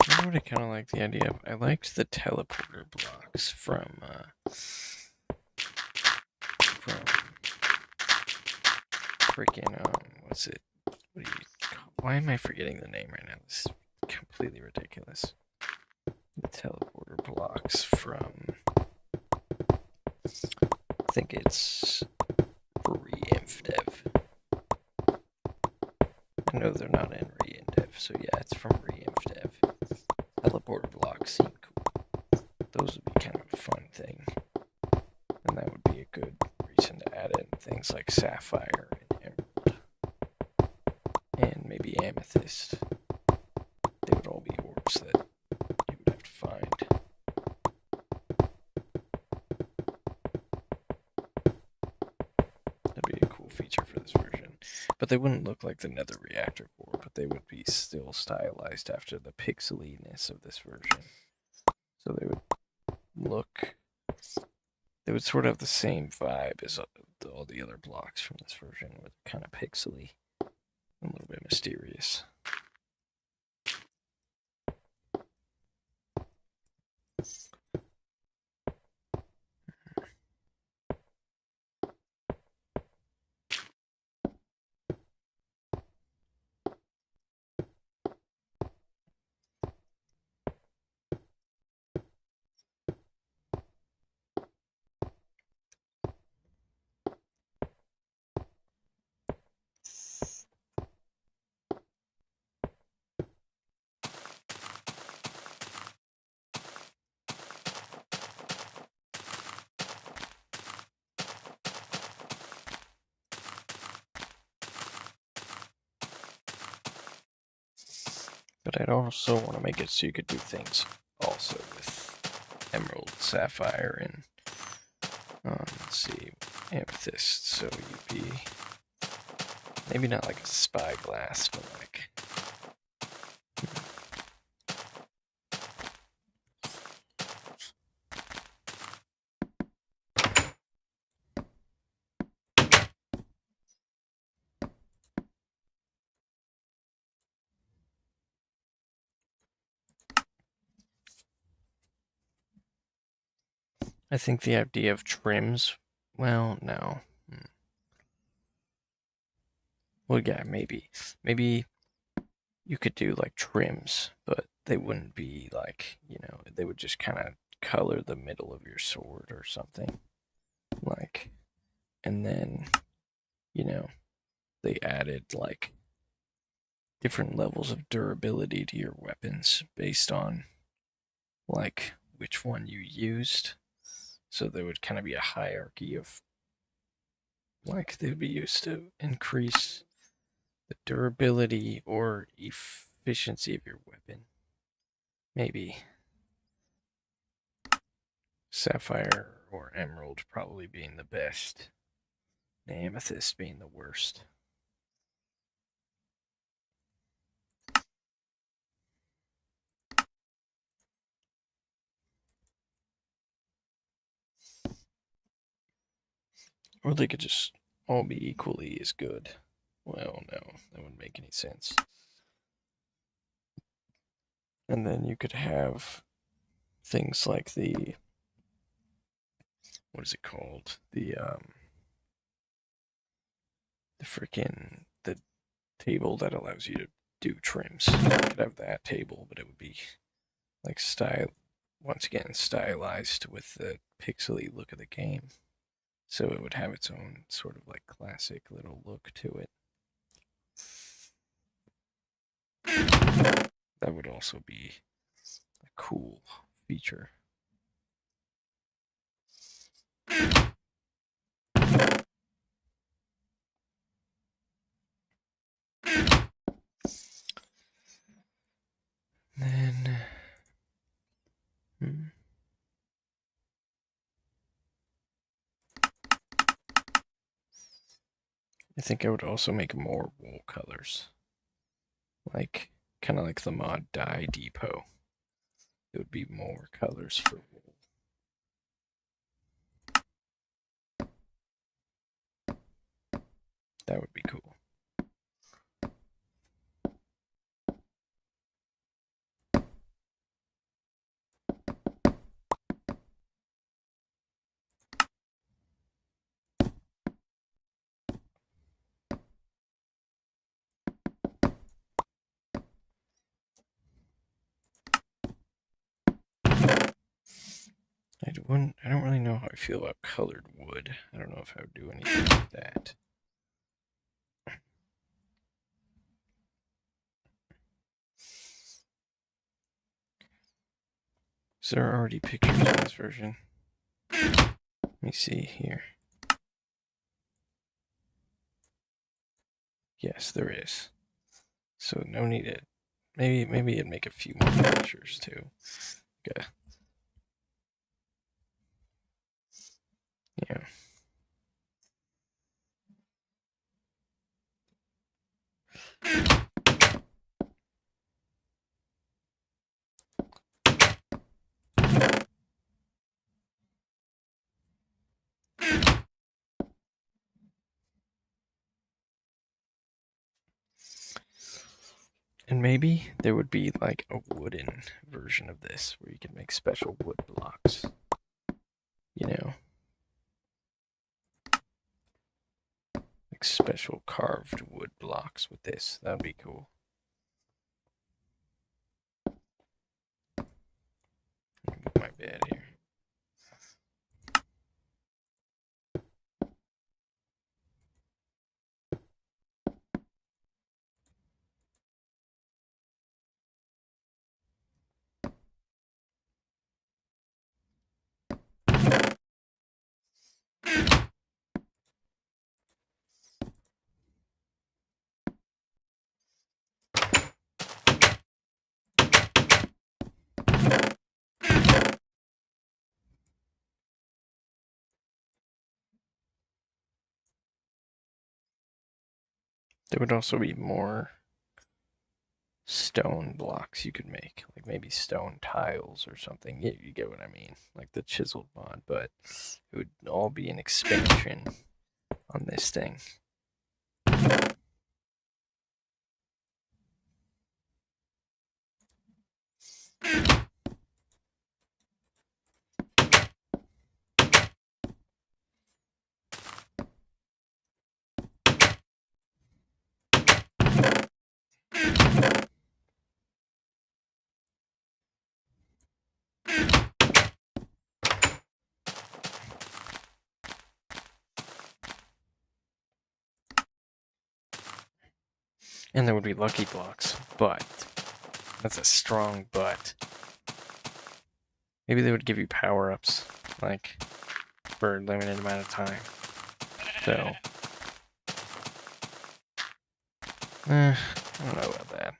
You know what I kind of like the idea of? I liked the teleporter blocks from freaking what's it? What do you call? Why am I forgetting the name right now? This is completely ridiculous. The teleporter blocks from, I think it's ReInfDev. I know they're not in ReInDev, so yeah, it's from ReInfDev. Teleporter blocks seem cool. Those would be kind of a fun thing. And that would be a good reason to add in things like sapphire and emerald. And maybe amethyst. They would all be orbs that you would have to find. That'd be a cool feature for this version. But they wouldn't look like the nether reactor core, but they would be still stylized after the pixeliness of this version. So they would look, they would sort of have the same vibe as all the other blocks from this version, with kind of pixely, a little bit mysterious. But I'd also want to make it so you could do things also with emerald, sapphire, and let's see, amethyst. So you'd be maybe not like a spyglass, but like I think the idea of trims, well, no. Well, yeah, maybe. Maybe you could do like trims, but they wouldn't be like, they would just kind of color the middle of your sword or something. Like, and then, they added like different levels of durability to your weapons based on like which one you used. So there would kind of be a hierarchy of like they would be used to increase the durability or efficiency of your weapon. Maybe sapphire or emerald probably being the best, the amethyst being the worst. Or they could just all be equally as good. Well, no, that wouldn't make any sense. And then you could have things like the, what is it called? The freaking the table that allows you to do trims. I could have that table, but it would be like once again stylized with the pixely look of the game. So it would have its own sort of like classic little look to it. That would also be a cool feature. Then, I think I would also make more wool colors. Like, kind of like the mod Dye Depot. It would be more colors for wool. That would be cool. I don't really know how I feel about colored wood. I don't know if I would do anything like that. Is there already pictures in this version? Let me see here. Yes, there is. So no need to. Maybe I'd make a few more pictures too. Okay. Yeah. And maybe there would be like a wooden version of this where you could make special wood blocks. You know? Like special carved wood blocks with this. That would be cool. Move my bed here. There would also be more stone blocks you could make, like maybe stone tiles or something. Yeah, you get what I mean, like the chiseled mod, but it would all be an expansion on this thing. And there would be lucky blocks, but that's a strong but. Maybe they would give you power-ups, like, for a limited amount of time. So, I don't know about that.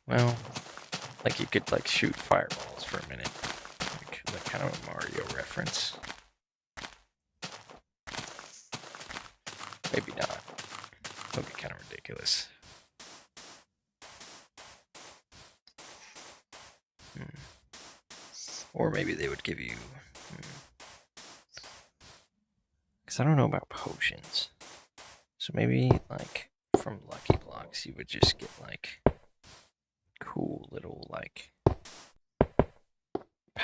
Well, like you could like shoot fireballs for a minute, like kind of a Mario reference. Maybe not. That would be kind of ridiculous. Or maybe they would give you. Because I don't know about potions. So maybe, like, from Lucky Blocks, you would just get, like, cool little, like,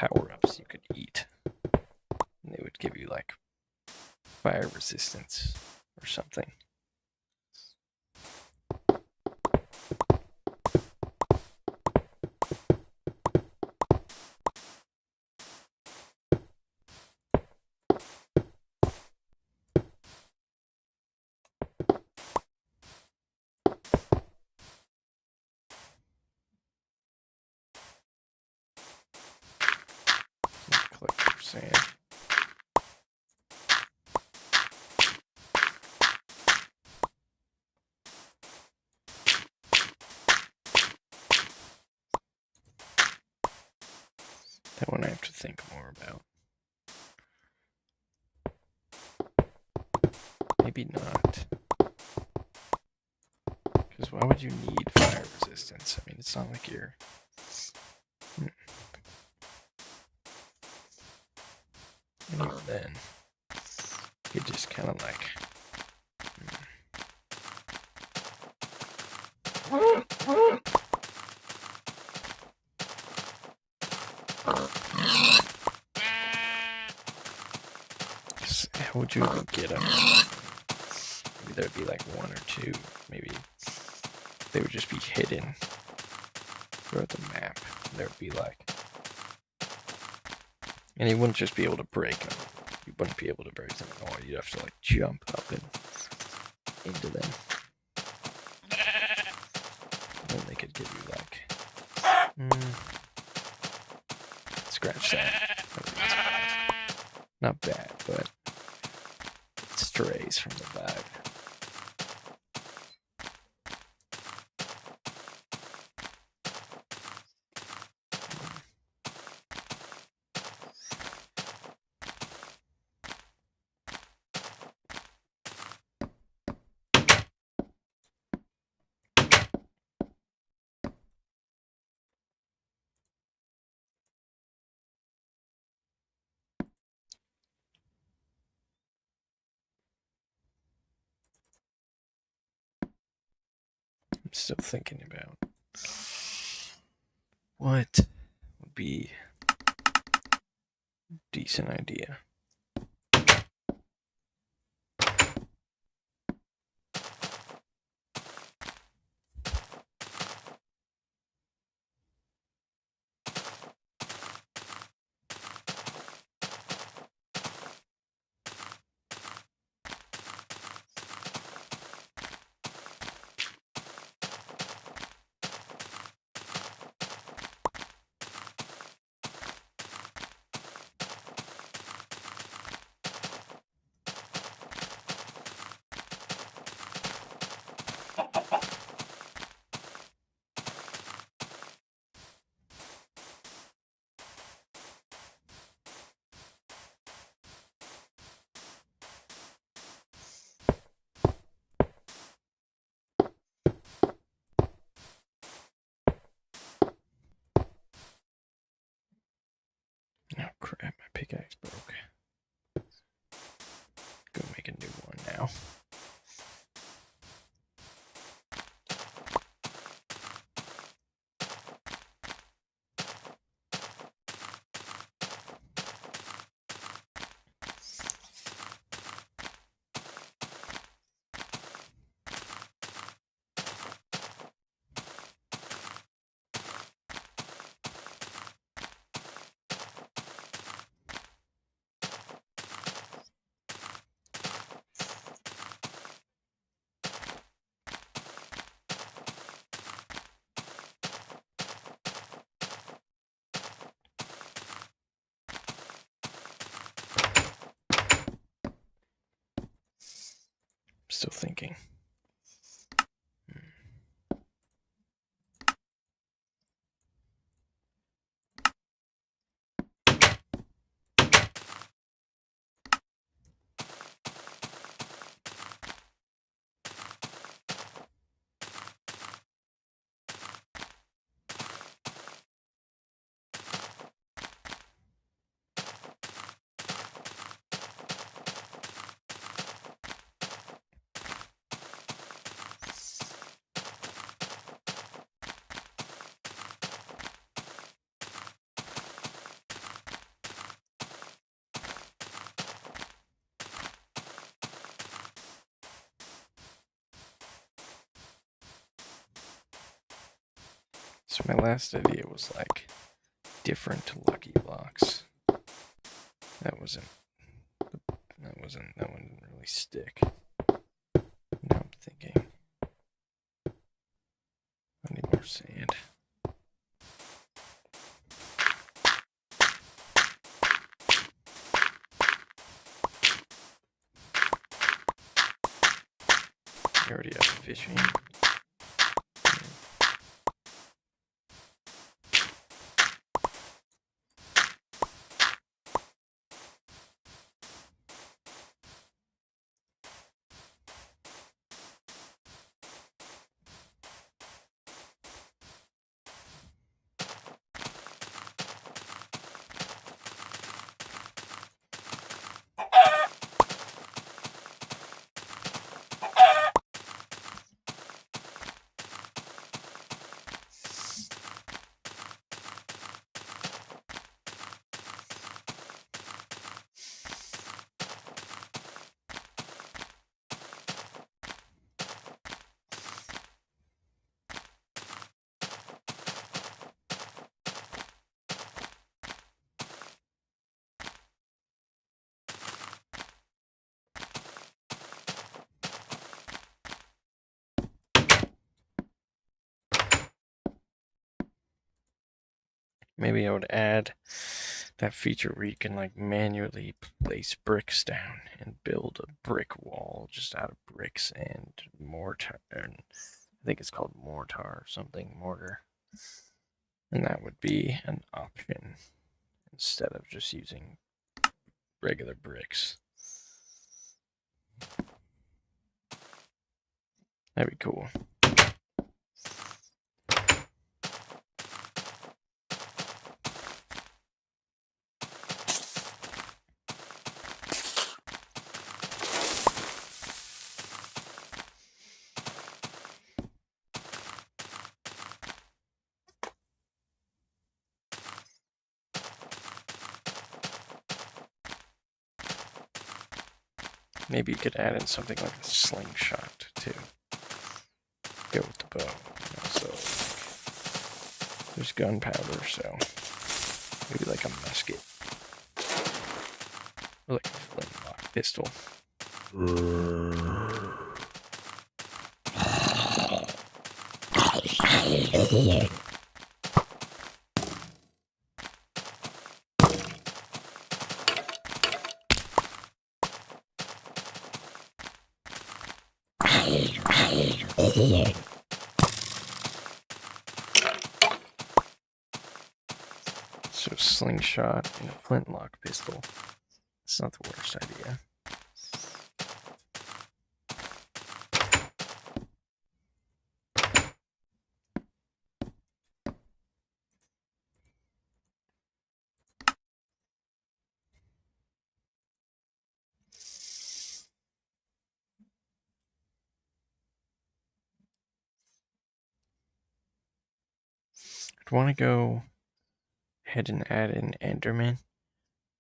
power-ups you could eat. And they would give you like fire resistance or something. Collect some sand. That one I have to think more about. Maybe not. Because why would you need fire resistance? I mean, it's not like you're... And even then, you just kind of like... How would you even get them? Maybe there'd be like one or two. Maybe they would just be hidden throughout the map. There'd be like... And you wouldn't just be able to break them. You wouldn't be able to break them at all. You'd have to like jump up and into them. And then they could give you like... Scratch that. Not bad, but it strays from the vibe. I'm still thinking about what would be a decent idea. Oh crap, my pickaxe broke. Go make a new one now. Still thinking. So my last idea was like different lucky blocks. That one didn't really stick. Now I'm thinking I need more sand. I already have fishing. Maybe I would add that feature where you can like manually place bricks down and build a brick wall just out of bricks and mortar. And I think it's called mortar or something, mortar. And that would be an option instead of just using regular bricks. That'd be cool. Maybe you could add in something like a slingshot too. Go with the bow. So there's gunpowder, so maybe like a musket. Or like a flintlock pistol. So slingshot and a flintlock pistol. It's not the worst idea. I'd want to go ahead and add in Enderman,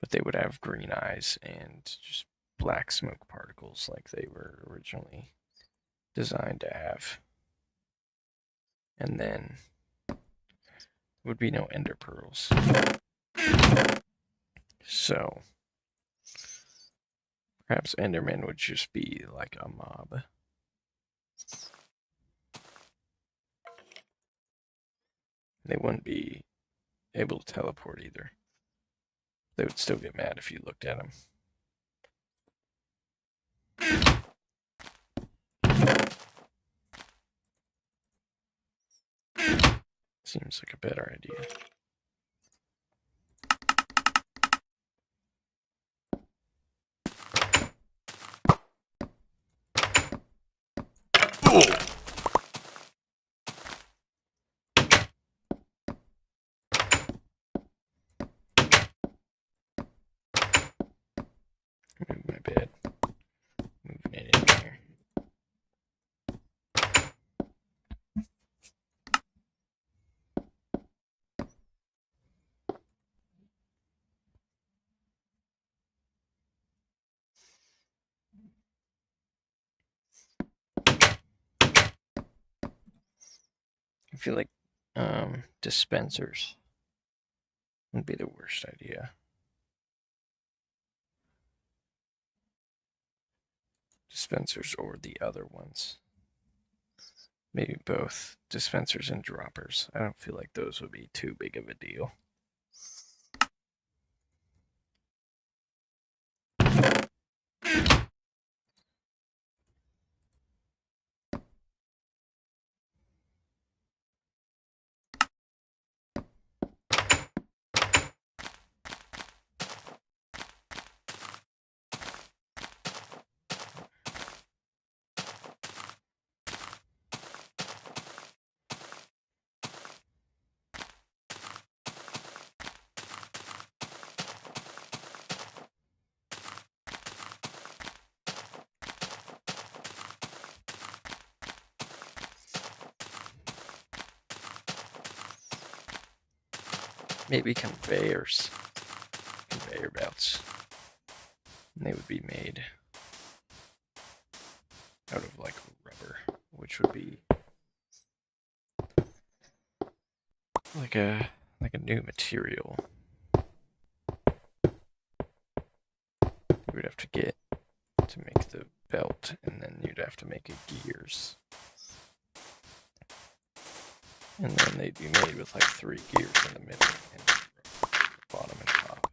but they would have green eyes and just black smoke particles like they were originally designed to have. And then there would be no ender pearls. So perhaps Enderman would just be like a mob. They wouldn't be able to teleport either. They would still get mad if you looked at them. Seems like a better idea. Move my bed. Moving it in here. I feel like Dispensers would be the worst idea. Dispensers or the other ones. Maybe both dispensers and droppers. I don't feel like those would be too big of a deal. Maybe conveyor belts. And they would be made out of like rubber, which would be like a new material. You would have to get to make the belt, and then you'd have to make gears. And then they'd be made with like 3 gears in the middle and bottom and top.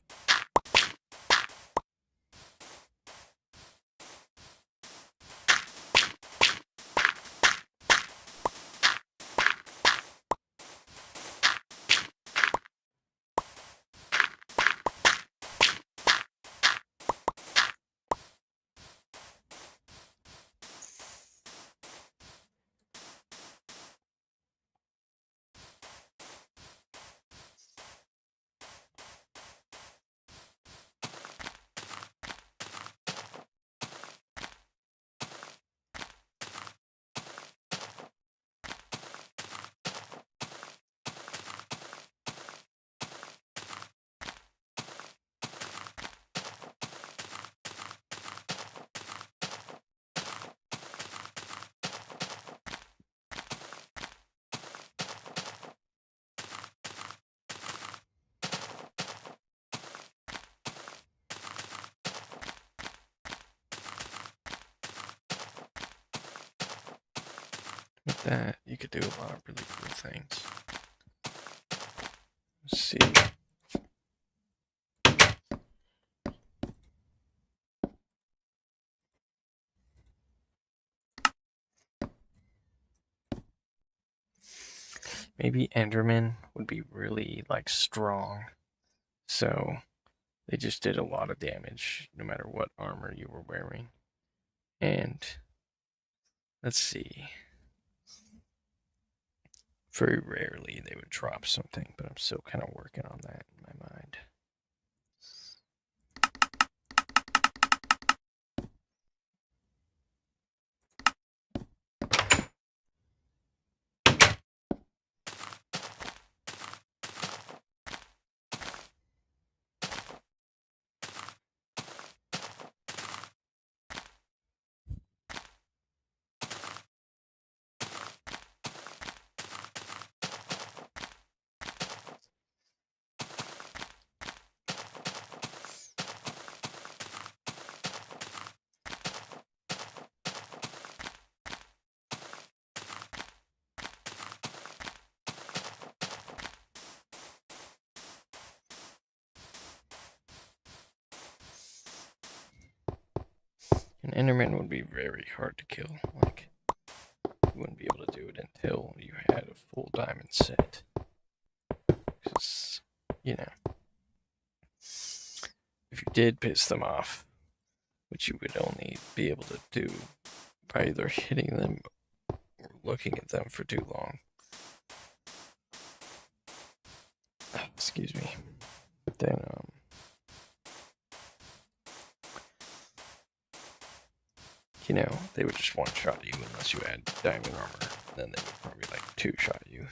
With that, you could do a lot of really cool things. Let's see. Maybe Enderman would be really like strong, so they just did a lot of damage no matter what armor you were wearing. And let's see. Very rarely they would drop something, but I'm still kind of working on that in my mind. An Enderman would be very hard to kill. Like, you wouldn't be able to do it until you had a full diamond set. Because, you know, if you did piss them off, which you would only be able to do by either hitting them or looking at them for too long. Excuse me. Then, you know, they would just one-shot you unless you had diamond armor. Then they would probably like two-shot you.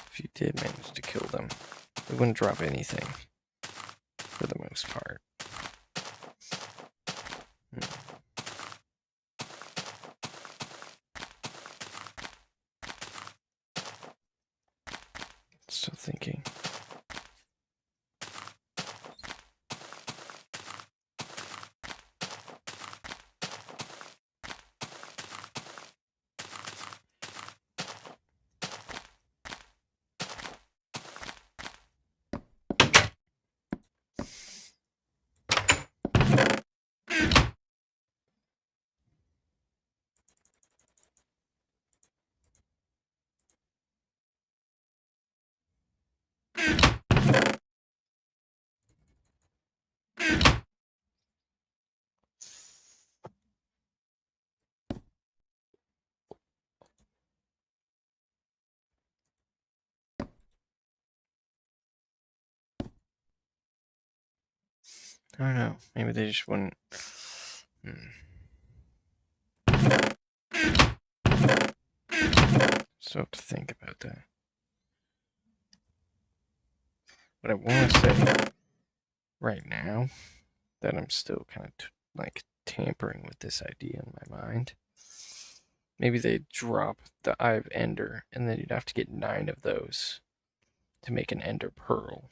If you did manage to kill them, they wouldn't drop anything for the most part. thinking. I don't know. Maybe they just wouldn't. So have to think about that. But I want to say right now that I'm still kind of like tampering with this idea in my mind. Maybe they drop the Eye of Ender, and then you'd have to get 9 of those to make an Ender Pearl.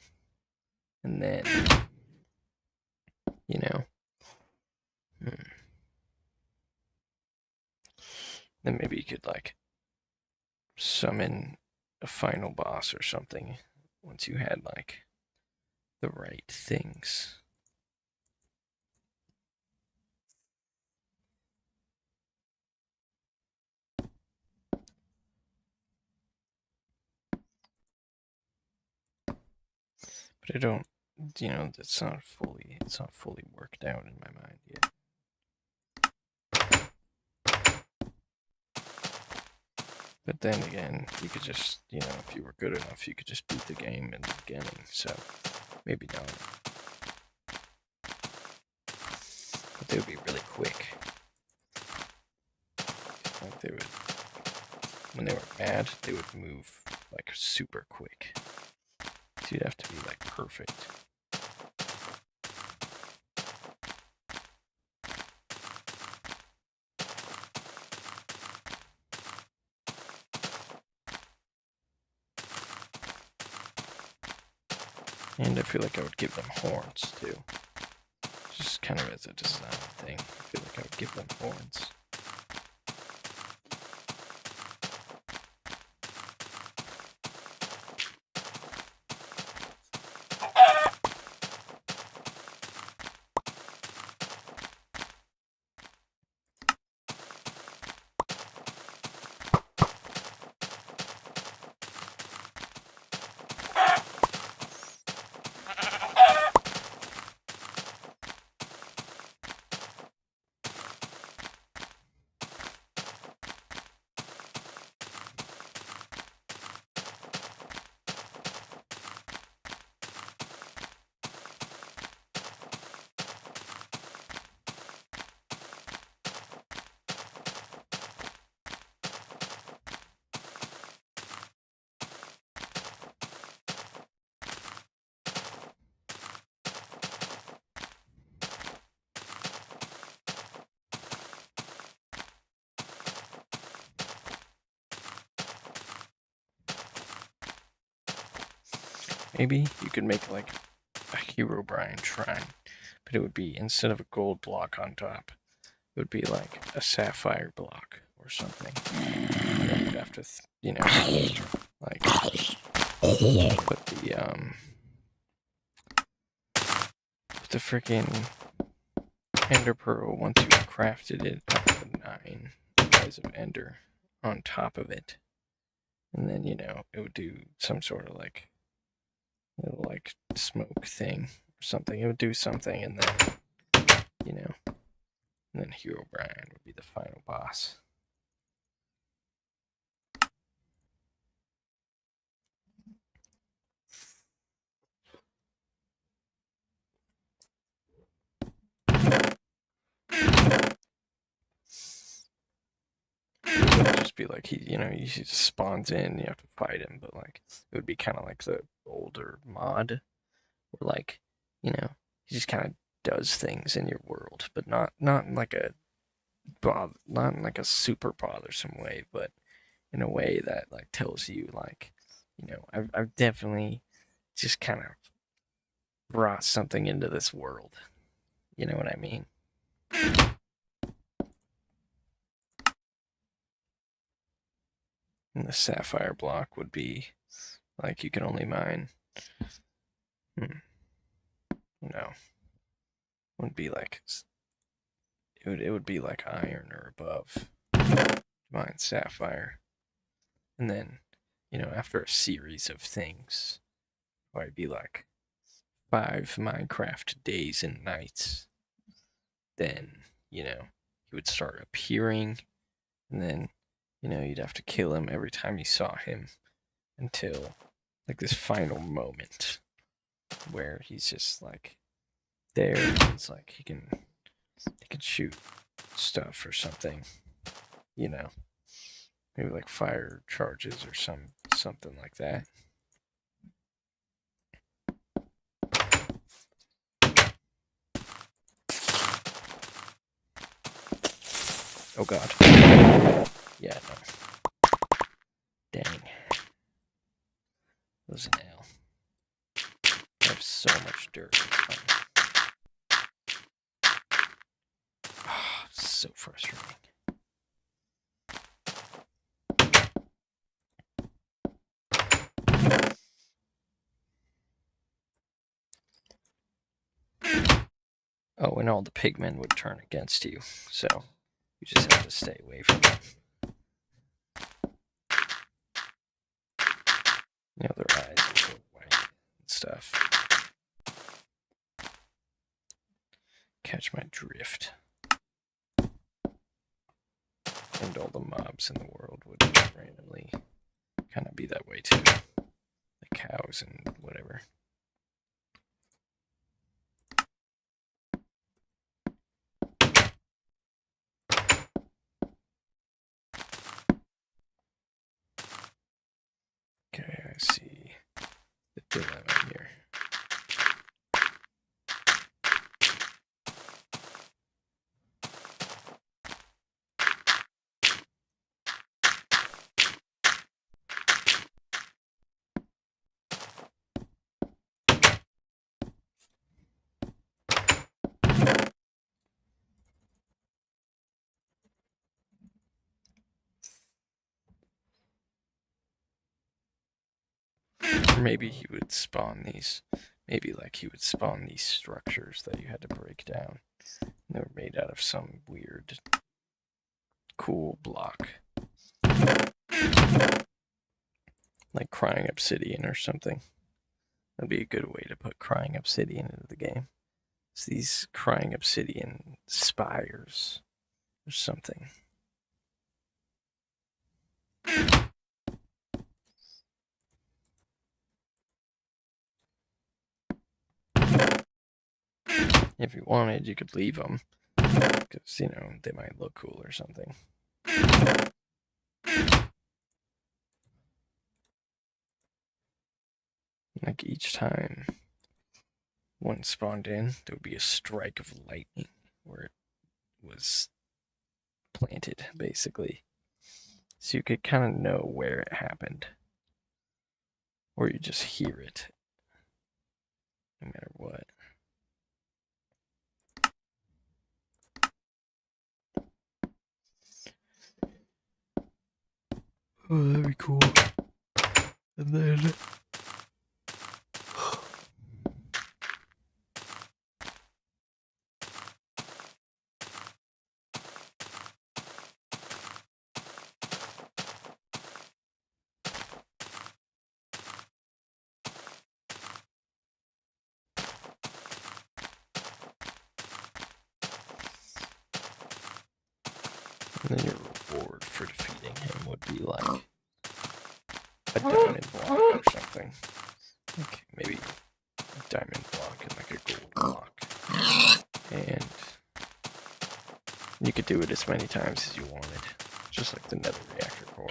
And then, you know, then maybe you could like summon a final boss or something once you had like the right things. But I don't, it's not fully worked out in my mind yet. But then again, you could just, if you were good enough, you could just beat the game in the beginning. So maybe not. But they would be really quick. Like they would, when they were mad, they would move like super quick. So you'd have to be like perfect. And I feel like I would give them horns too. Just kind of as a design thing. I feel like I would give them horns. Maybe you could make like a Herobrine shrine, but it would be, instead of a gold block on top, it would be like a sapphire block or something. And then you'd have to, like put the freaking Ender Pearl, once you crafted it, up to 9 Eyes of Ender on top of it, and then it would do some sort of like little like smoke thing or something. It would do something, and then and then Herobrine would be the final boss. It would just be like he just spawns in, you have to fight him, but like it would be kind of like the older mod, where like he just kind of does things in your world, but not in like a not in like a super bothersome way, but in a way that like tells you like I've definitely just kind of brought something into this world. You know what I mean? And the sapphire block would be like you can only mine. No, wouldn't be like it would be like iron or above. Mine sapphire, and then after a series of things, it'd be like 5 Minecraft days and nights. Then he would start appearing, and then you'd have to kill him every time you saw him until like this final moment where he's just like there. It's like he can shoot stuff or something, you know, maybe like fire charges or something like that. Oh god. Yeah, no. Dang. It was an L. I have so much dirt. Oh, so frustrating. Oh, and all the pigmen would turn against you, so you just have to stay away from them. Their eyes are white and stuff. Catch my drift. And all the mobs in the world would randomly kind of be that way too. The cows and whatever. Okay, I see the dilemma here. Or maybe he would spawn these. Maybe like he would spawn these structures that you had to break down. And they were made out of some weird, cool block. Like crying obsidian or something. That'd be a good way to put crying obsidian into the game. It's these crying obsidian spires or something. If you wanted, you could leave them. Because, they might look cool or something. Like each time one spawned in, there would be a strike of lightning where it was planted, basically. So you could kind of know where it happened. Or you just hear it. No matter what. Oh, that'd be cool. And then your reward for defeating him would be like a diamond block or something. Like maybe a diamond block and like a gold block. And you could do it as many times as you wanted. Just like the nether reactor core.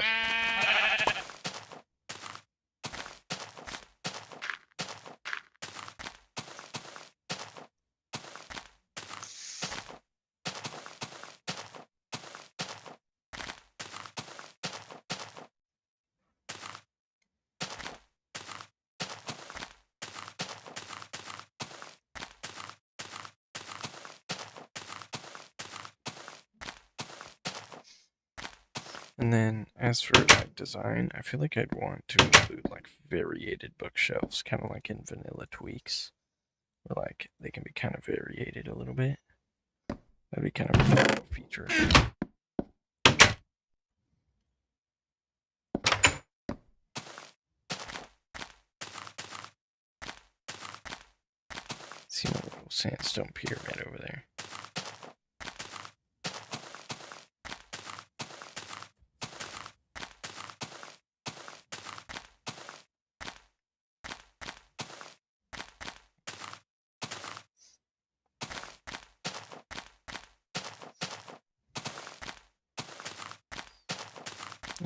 And then as for like design, I feel like I'd want to include like variated bookshelves, kind of like in vanilla tweaks, where like they can be kind of variated a little bit. That'd be kind of a cool feature. See my little sandstone pyramid over there.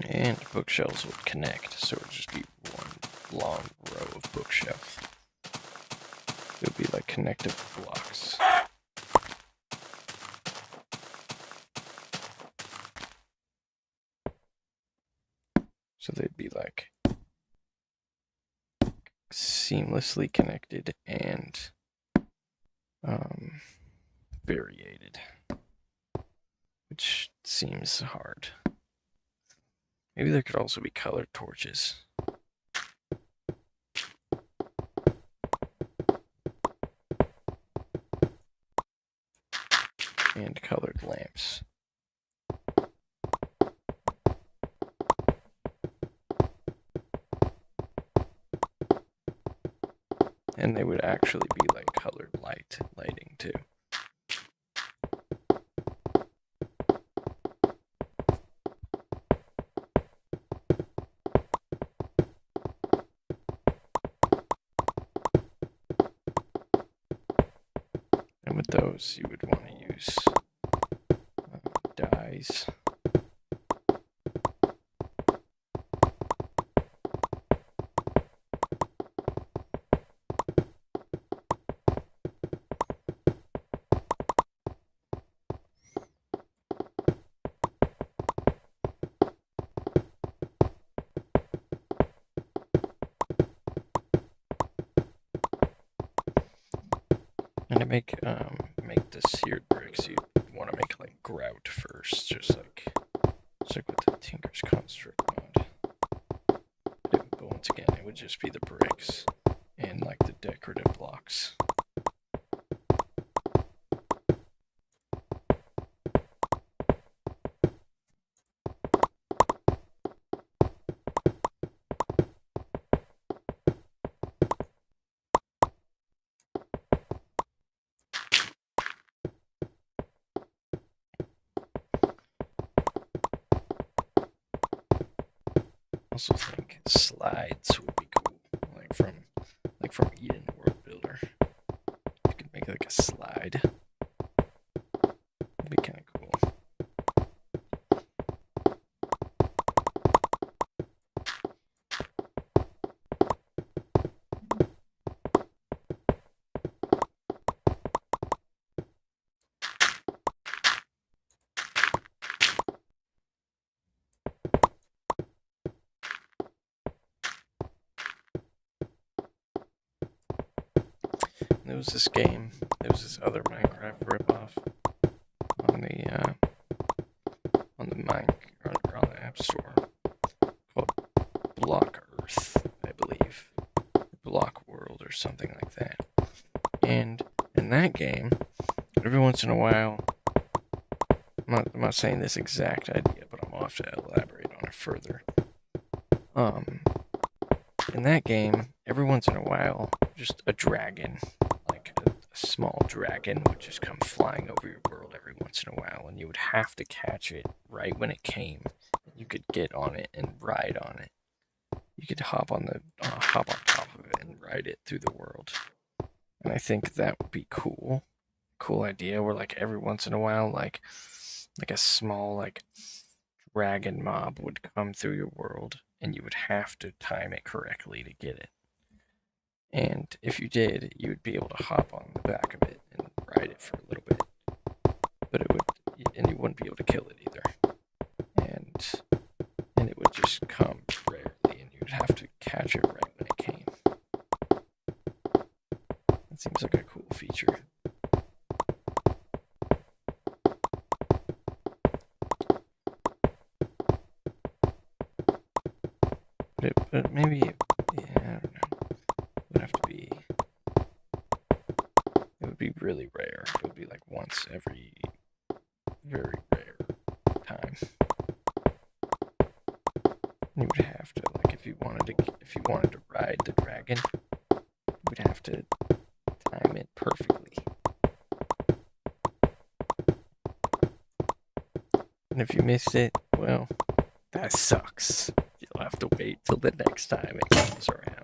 And bookshelves would connect, so it would just be one long row of bookshelf. It would be like connective blocks. So they'd be like seamlessly connected and variated, which seems hard. Maybe there could also be colored torches. And colored lamps. And they would actually be like colored lighting too. And with those, you would want to use dyes. And to make the seared bricks, you want to make like grout first, just like with the Tinker's Construct mod. But once again, it would just be the bricks and like the decorative blocks. I also think slides would be cool, like from Eden World Builder. You could make like a slide. That'd be kind of cool. There was this game. There was this other Minecraft ripoff on the App Store called Block Earth, I believe, Block World or something like that. And in that game, every once in a while, I'm not saying this exact idea, but I'm off to elaborate on it further. In that game, every once in a while, just a dragon, like a small dragon, would just come flying over your world every once in a while, and you would have to catch it right when it came. You could get on it and ride on it. You could hop on top of it and ride it through the world. And I think that would be cool. Cool idea where like every once in a while, like a small like dragon mob would come through your world, and you would have to time it correctly to get it. And if you did, you would be able to hop on the back of it and ride it for a little bit. But and you wouldn't be able to kill it either. And it would just come rarely, and you'd have to catch it right when it came. That seems like a cool feature. But maybe, yeah, I don't know. It would have to be. It would be really rare. It would be like once every very rare time. You would have to like if you wanted to ride the dragon, you would have to time it perfectly. And if you missed it, well, that sucks. You'll have to wait till the next time it comes around.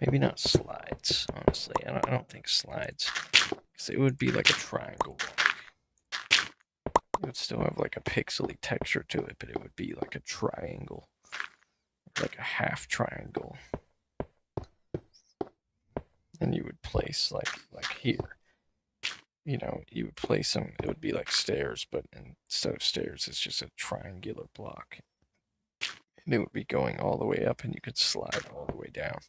Maybe not slides, honestly. I don't think slides. Because it would be like a triangle. It would still have like a pixely texture to it, but it would be like a triangle. Like a half triangle. And you would place like here. You know, you would place them, it would be like stairs, but instead of stairs, it's just a triangular block. And it would be going all the way up, and you could slide all the way down.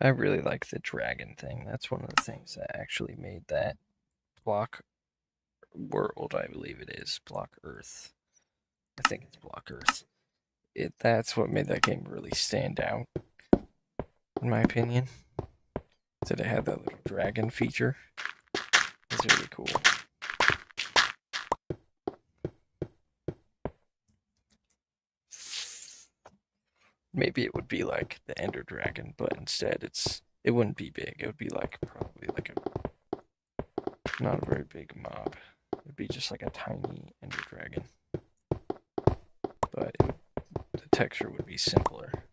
I really like the dragon thing. That's one of the things that actually made that block world, I believe it is. Block Earth. I think it's Block Earth. That's what made that game really stand out, in my opinion. That it had that little dragon feature. It's really cool. Maybe it would be like the Ender Dragon, but instead it wouldn't be big. It would be like probably like a not a very big mob. It would be just like a tiny Ender Dragon. But the texture would be simpler.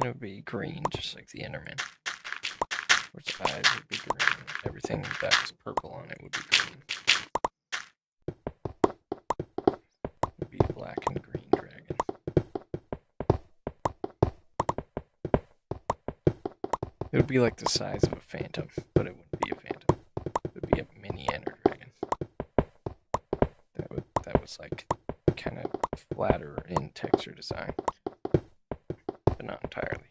It would be green, just like the Enderman. Where its eyes would be green. Everything that was purple on it would be green. It would be a black and green dragon. It would be like the size of a phantom, but it wouldn't be a phantom. It would be a mini Ender Dragon. That was like kind of flatter in texture design, but not entirely.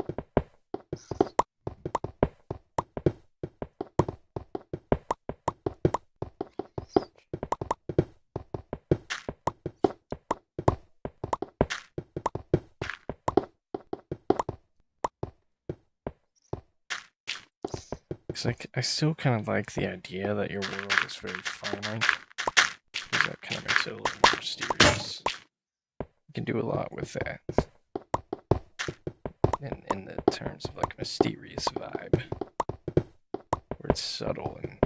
Like, I still kind of like the idea that your world is very finite, because that kind of makes it a little more mysterious. You can do a lot with that in the terms of like mysterious vibe, where it's subtle and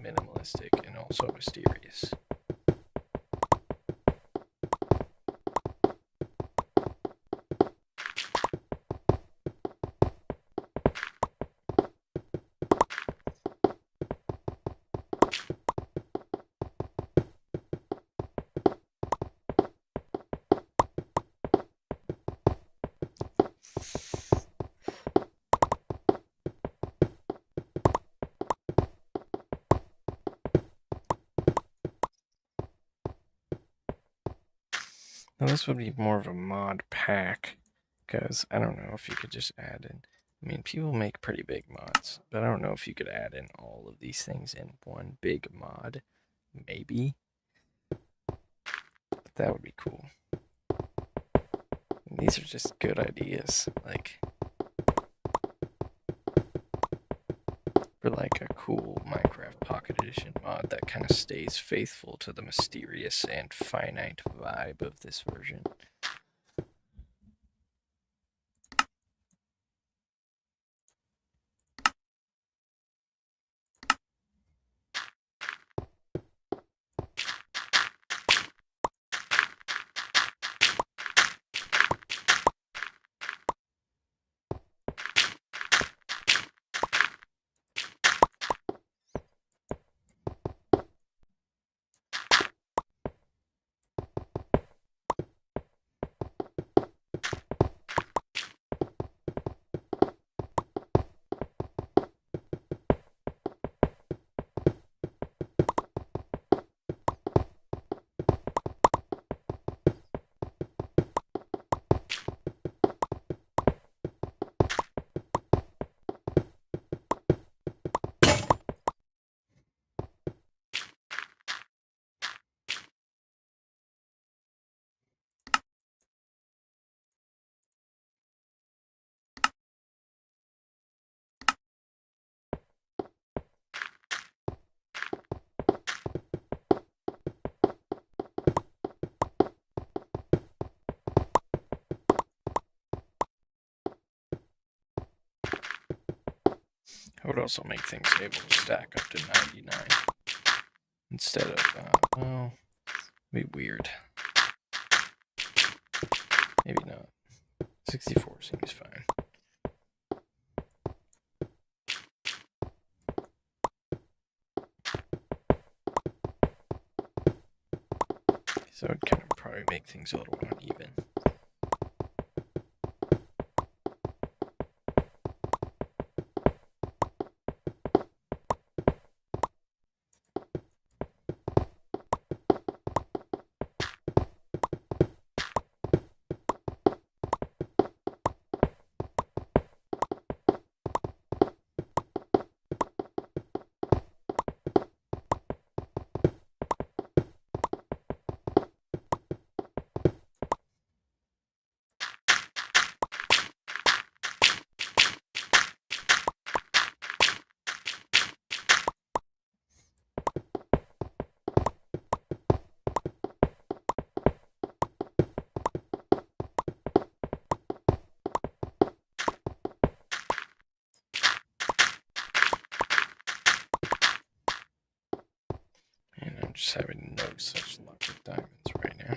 minimalistic and also mysterious. Now this would be more of a mod pack, because I don't know if you could just add in. I mean, people make pretty big mods, but I don't know if you could add in all of these things in one big mod. Maybe. But that would be cool. And these are just good ideas. Like, for like a cool Minecraft Pocket Edition mod that kind of stays faithful to the mysterious and finite vibe of this version. I would also make things able to stack up to 99 instead of, well, it'd be weird. Maybe not. 64 seems fine. So it'd kind of probably make things a little uneven. And I'm just having no such luck with diamonds right now.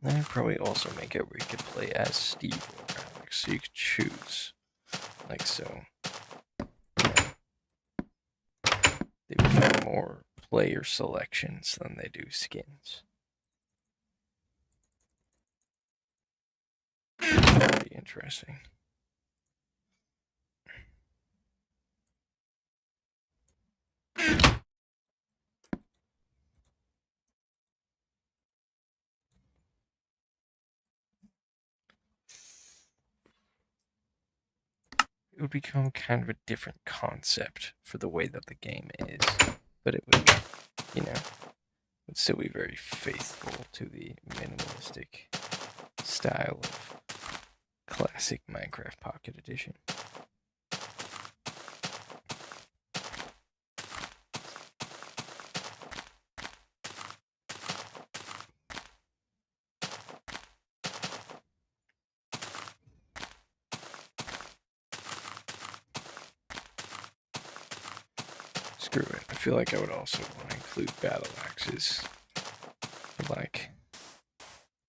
Then I'd probably also make it where you could play as Steve or Alex, so you could choose. Like so. They would have more player selections than they do skins. That'd be interesting. It would become kind of a different concept for the way that the game is, but it would, would still be very faithful to the minimalistic style of classic Minecraft Pocket Edition. Screw it. I feel like I would also want to include battle axes. But like,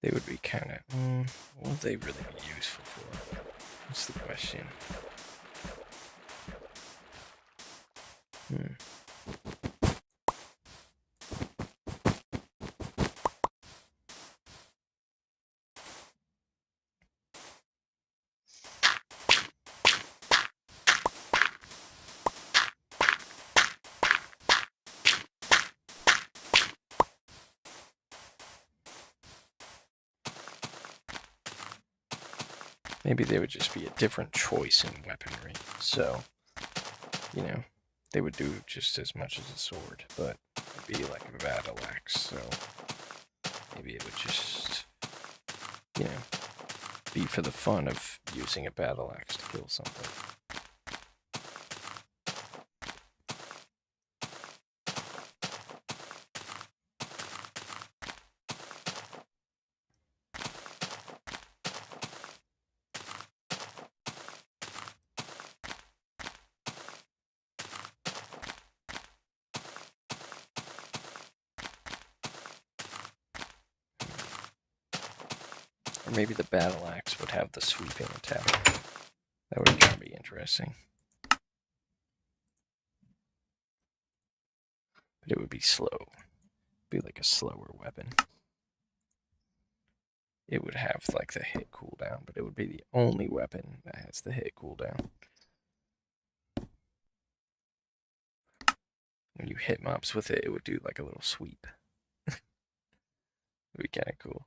they would be kind of. What would they really be useful for? That's the question. maybe they would just be a different choice in weaponry. So, you know, they would do just as much as a sword, but it'd be like a battle axe. So maybe it would just, you know, be for the fun of using a battle axe to kill something. Or maybe the battle axe would have the sweeping attack. That would kind of be interesting. But it would be slow. Be like a slower weapon. It would have like the hit cooldown, but it would be the only weapon that has the hit cooldown. When you hit mobs with it, it would do like a little sweep. It would be kind of cool.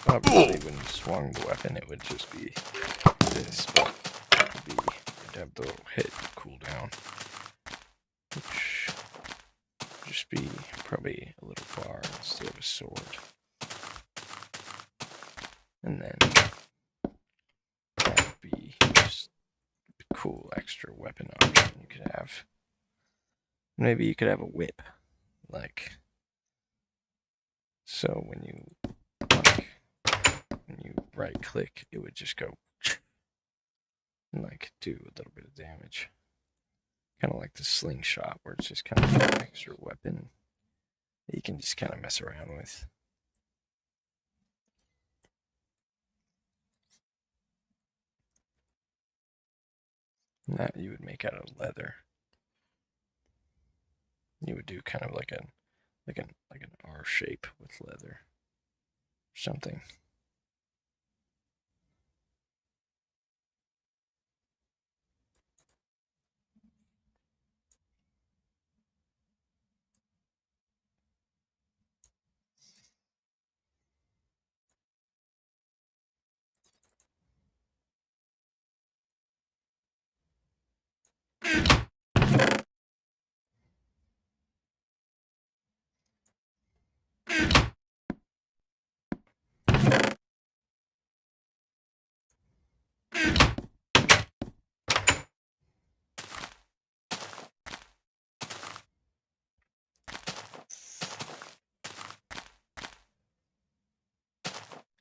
Obviously, when you swung the weapon, it would just be this, but it'd have the little hit cooldown, which would just be probably a little bar instead of a sword. And then that would be just a cool extra weapon option you could have. Maybe you could have a whip, like, so when you right click, it would just go and like do a little bit of damage. Kind of like the slingshot, where it's just kind of an extra weapon that you can just kind of mess around with. And that you would make out of leather. You would do kind of like an R shape with leather or something.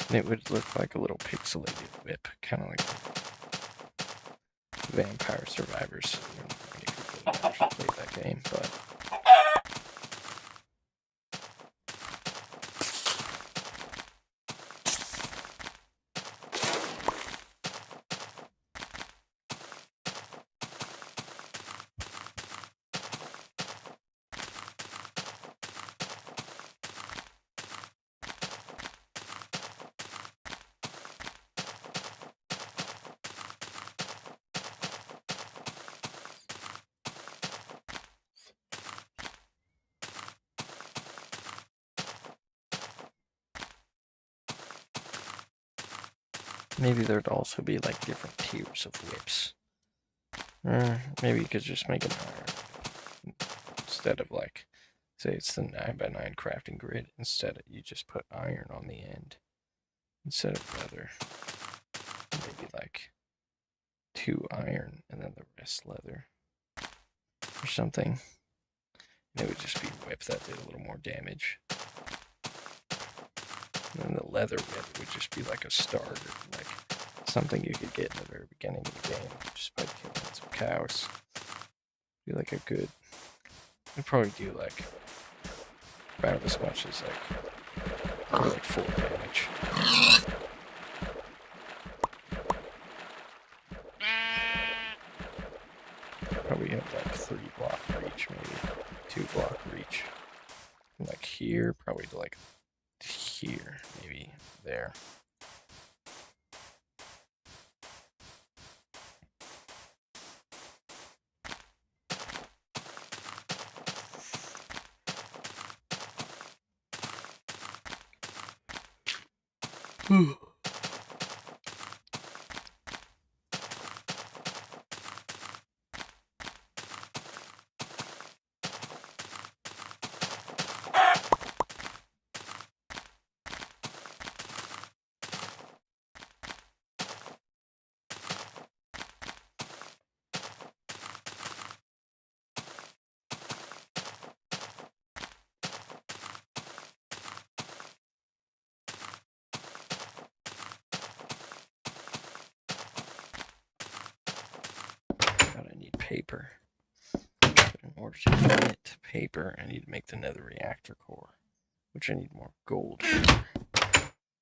And it would look like a little pixelated whip, kind of like Vampire Survivors. I don't know how many people have actually played that game, but Maybe there'd also be like different tiers of whips. Maybe you could just make an iron instead of like, say it's the 9x9 crafting grid. Instead, you just put iron on the end instead of leather. Maybe like 2 iron and then the rest leather or something. And it would just be a whip that did a little more damage. And then the leather whip would just be like a starter, like something you could get in the very beginning of the game just by killing some cows. Be like a good. I'd probably do like about as much as like 4 damage. Probably have like 3 block reach, maybe 2 block reach. And like here, probably to like here, maybe there. God, I need paper. But in order to get paper, I need to make the nether reactor core, which I need more gold for.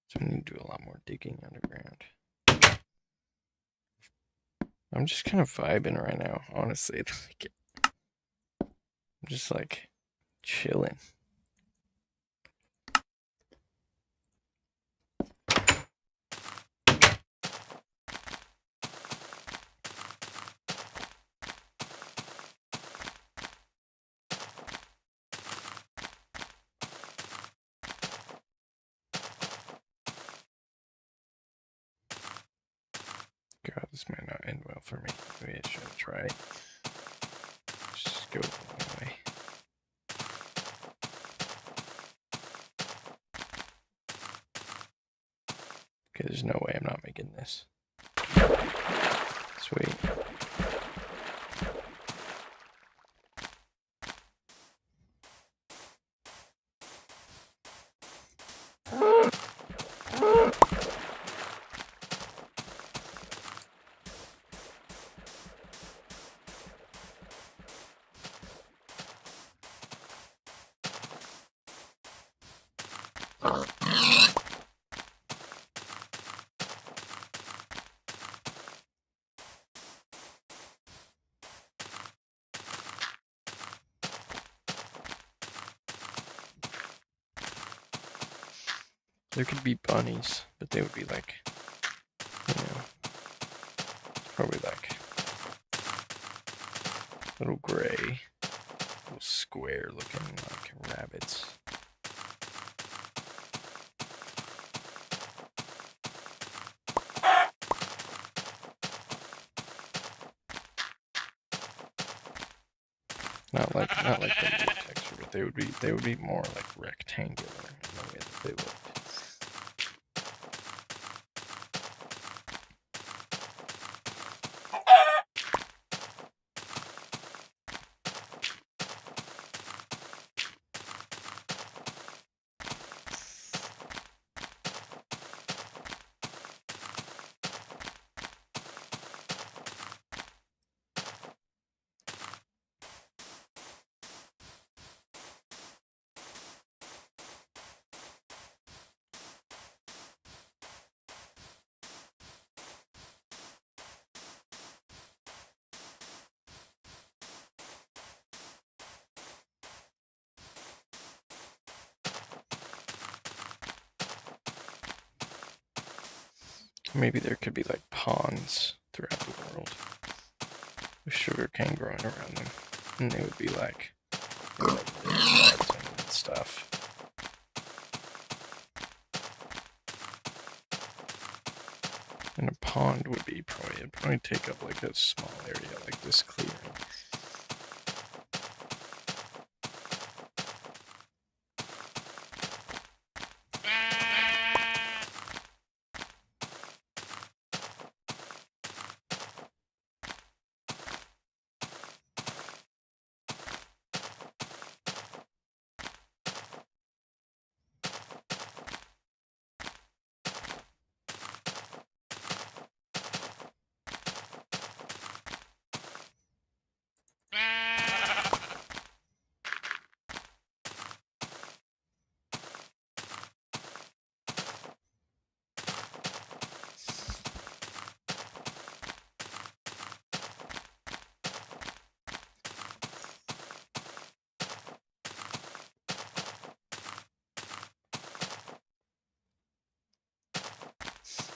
So I need to do a lot more digging underground. I'm just kind of vibing right now, honestly. I'm just like chilling. God, this might not end well for me. Maybe I should try. Just go the long way. Okay, there's no way I'm not making this. Sweet. There could be bunnies, but they would be like, you know, probably like little gray, little square looking like rabbits. Not like the wood texture, but they would be more like rectangular in the way that they looked. Maybe there could be like ponds throughout the world with sugarcane growing around them, and they would be like, and stuff. would be probably, it'd probably take up like a small area like this clearing.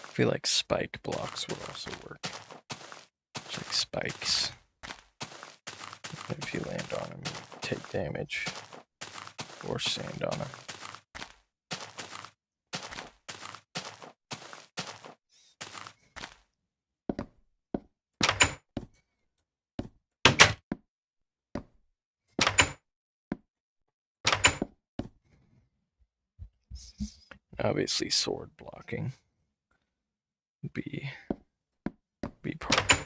I feel like spike blocks would also work. It's like spikes. If you land on them, you take damage. Or sand on them. Obviously, sword blocking would be part of it.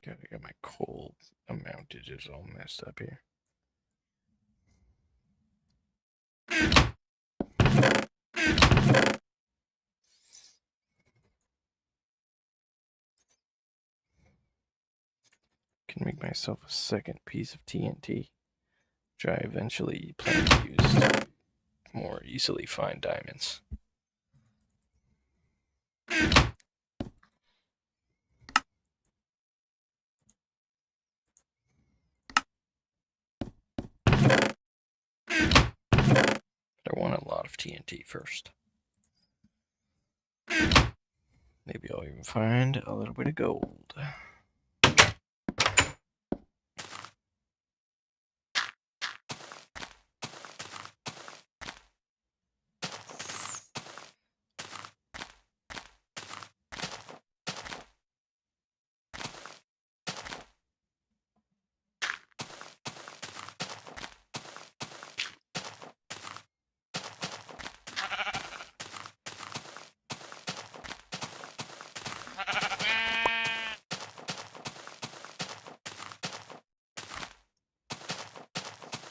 Gotta get my cold mountages all messed up here. Can make myself a second piece of TNT, which I eventually plan to use to more easily find diamonds. I want a lot of TNT first. Maybe I'll even find a little bit of gold.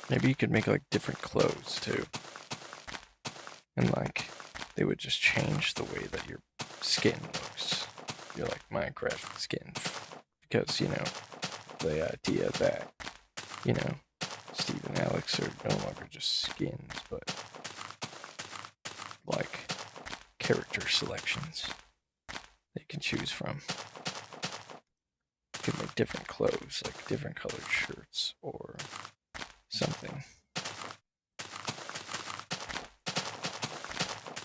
Maybe you could make like different clothes too. And like they would just change the way that your skin looks. Your like Minecraft skin. Because, you know, the idea that, you know, Steve and Alex are no longer just skins, but like character selections they can choose from. You can make different clothes, like different colored shirts or something.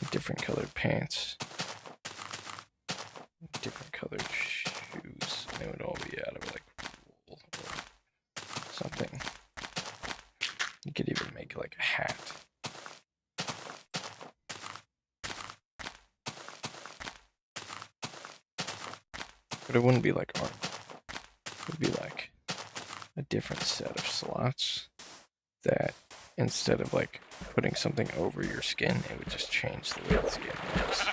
Different colored pants. Different colored shoes. And they would all be out of like wool or something. You could even make like a hat. But it wouldn't be like art. It would be like a different set of slots that instead of like putting something over your skin, it would just change the way the skin looks.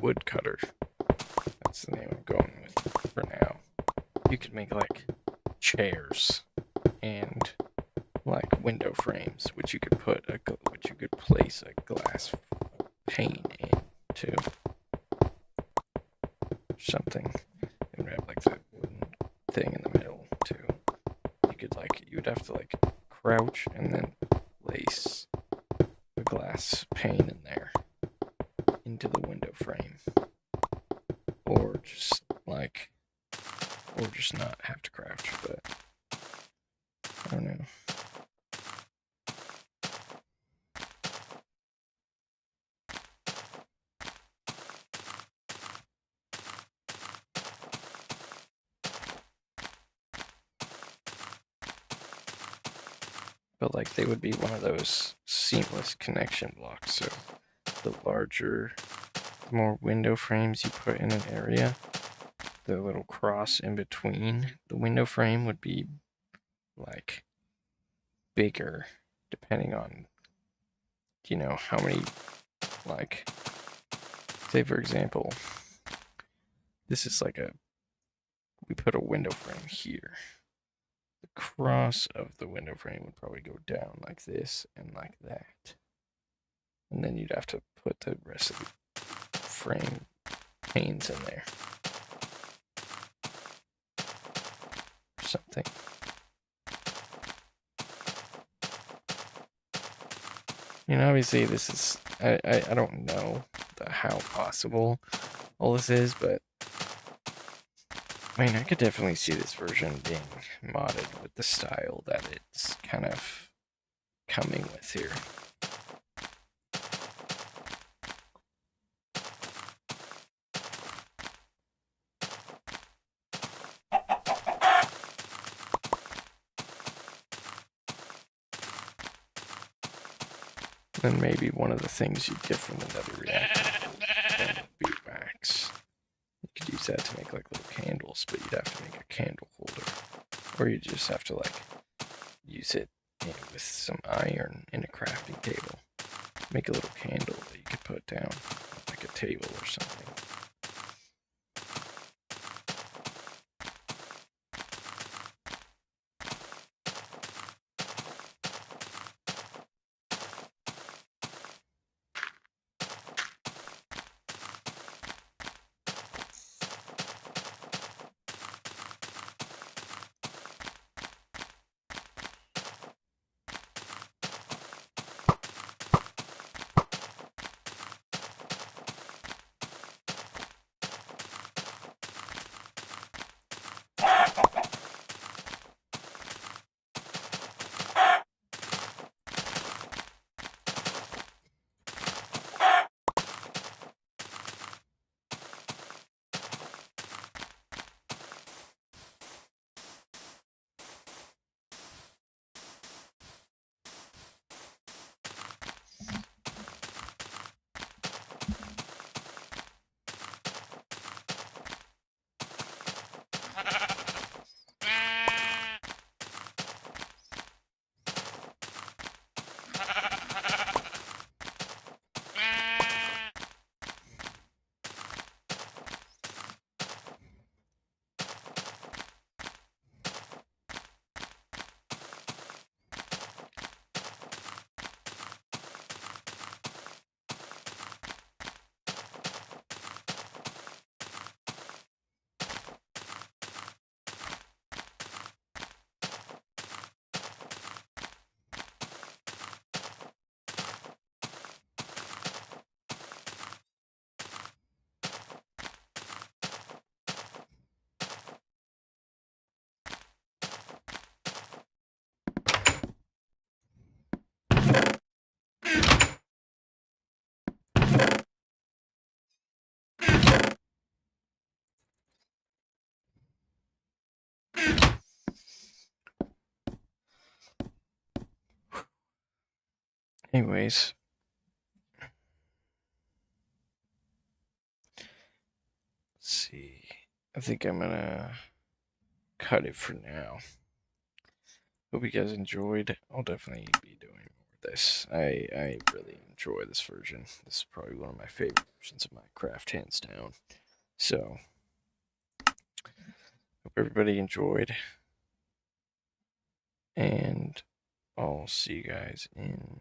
wood cutter. That's the name I'm going with for now. You could make like chairs and like window frames, which you could place a glass pane into something, and have like the wooden thing in the middle too. You would have to like crouch and then place the glass pane in there into the window frame, or just not have to crouch, but I don't know. But like they would be one of those seamless connection blocks, so the more window frames you put in an area, the little cross in between the window frame would be like bigger, depending on how many, like, say for example, this is we put a window frame here. The cross of the window frame would probably go down like this and like that, and then you'd have to put the rest of the frame panes in there or something. Obviously this is, I don't know how possible all this is, but I mean, I could definitely see this version being modded with the style that it's kind of coming with here. Then maybe one of the things you'd get from the nether reactor would be wax. You could use that to make like little candles, but you'd have to make a candle holder. Or you just have to like use it with some iron in a crafting table. Make a little candle that you could put down like a table or something. Anyways, let's see. I think I'm gonna cut it for now. Hope you guys enjoyed. I'll definitely be doing more of this. I really enjoy this version. This is probably one of my favorite versions of Minecraft, hands down. So, hope everybody enjoyed. And I'll see you guys in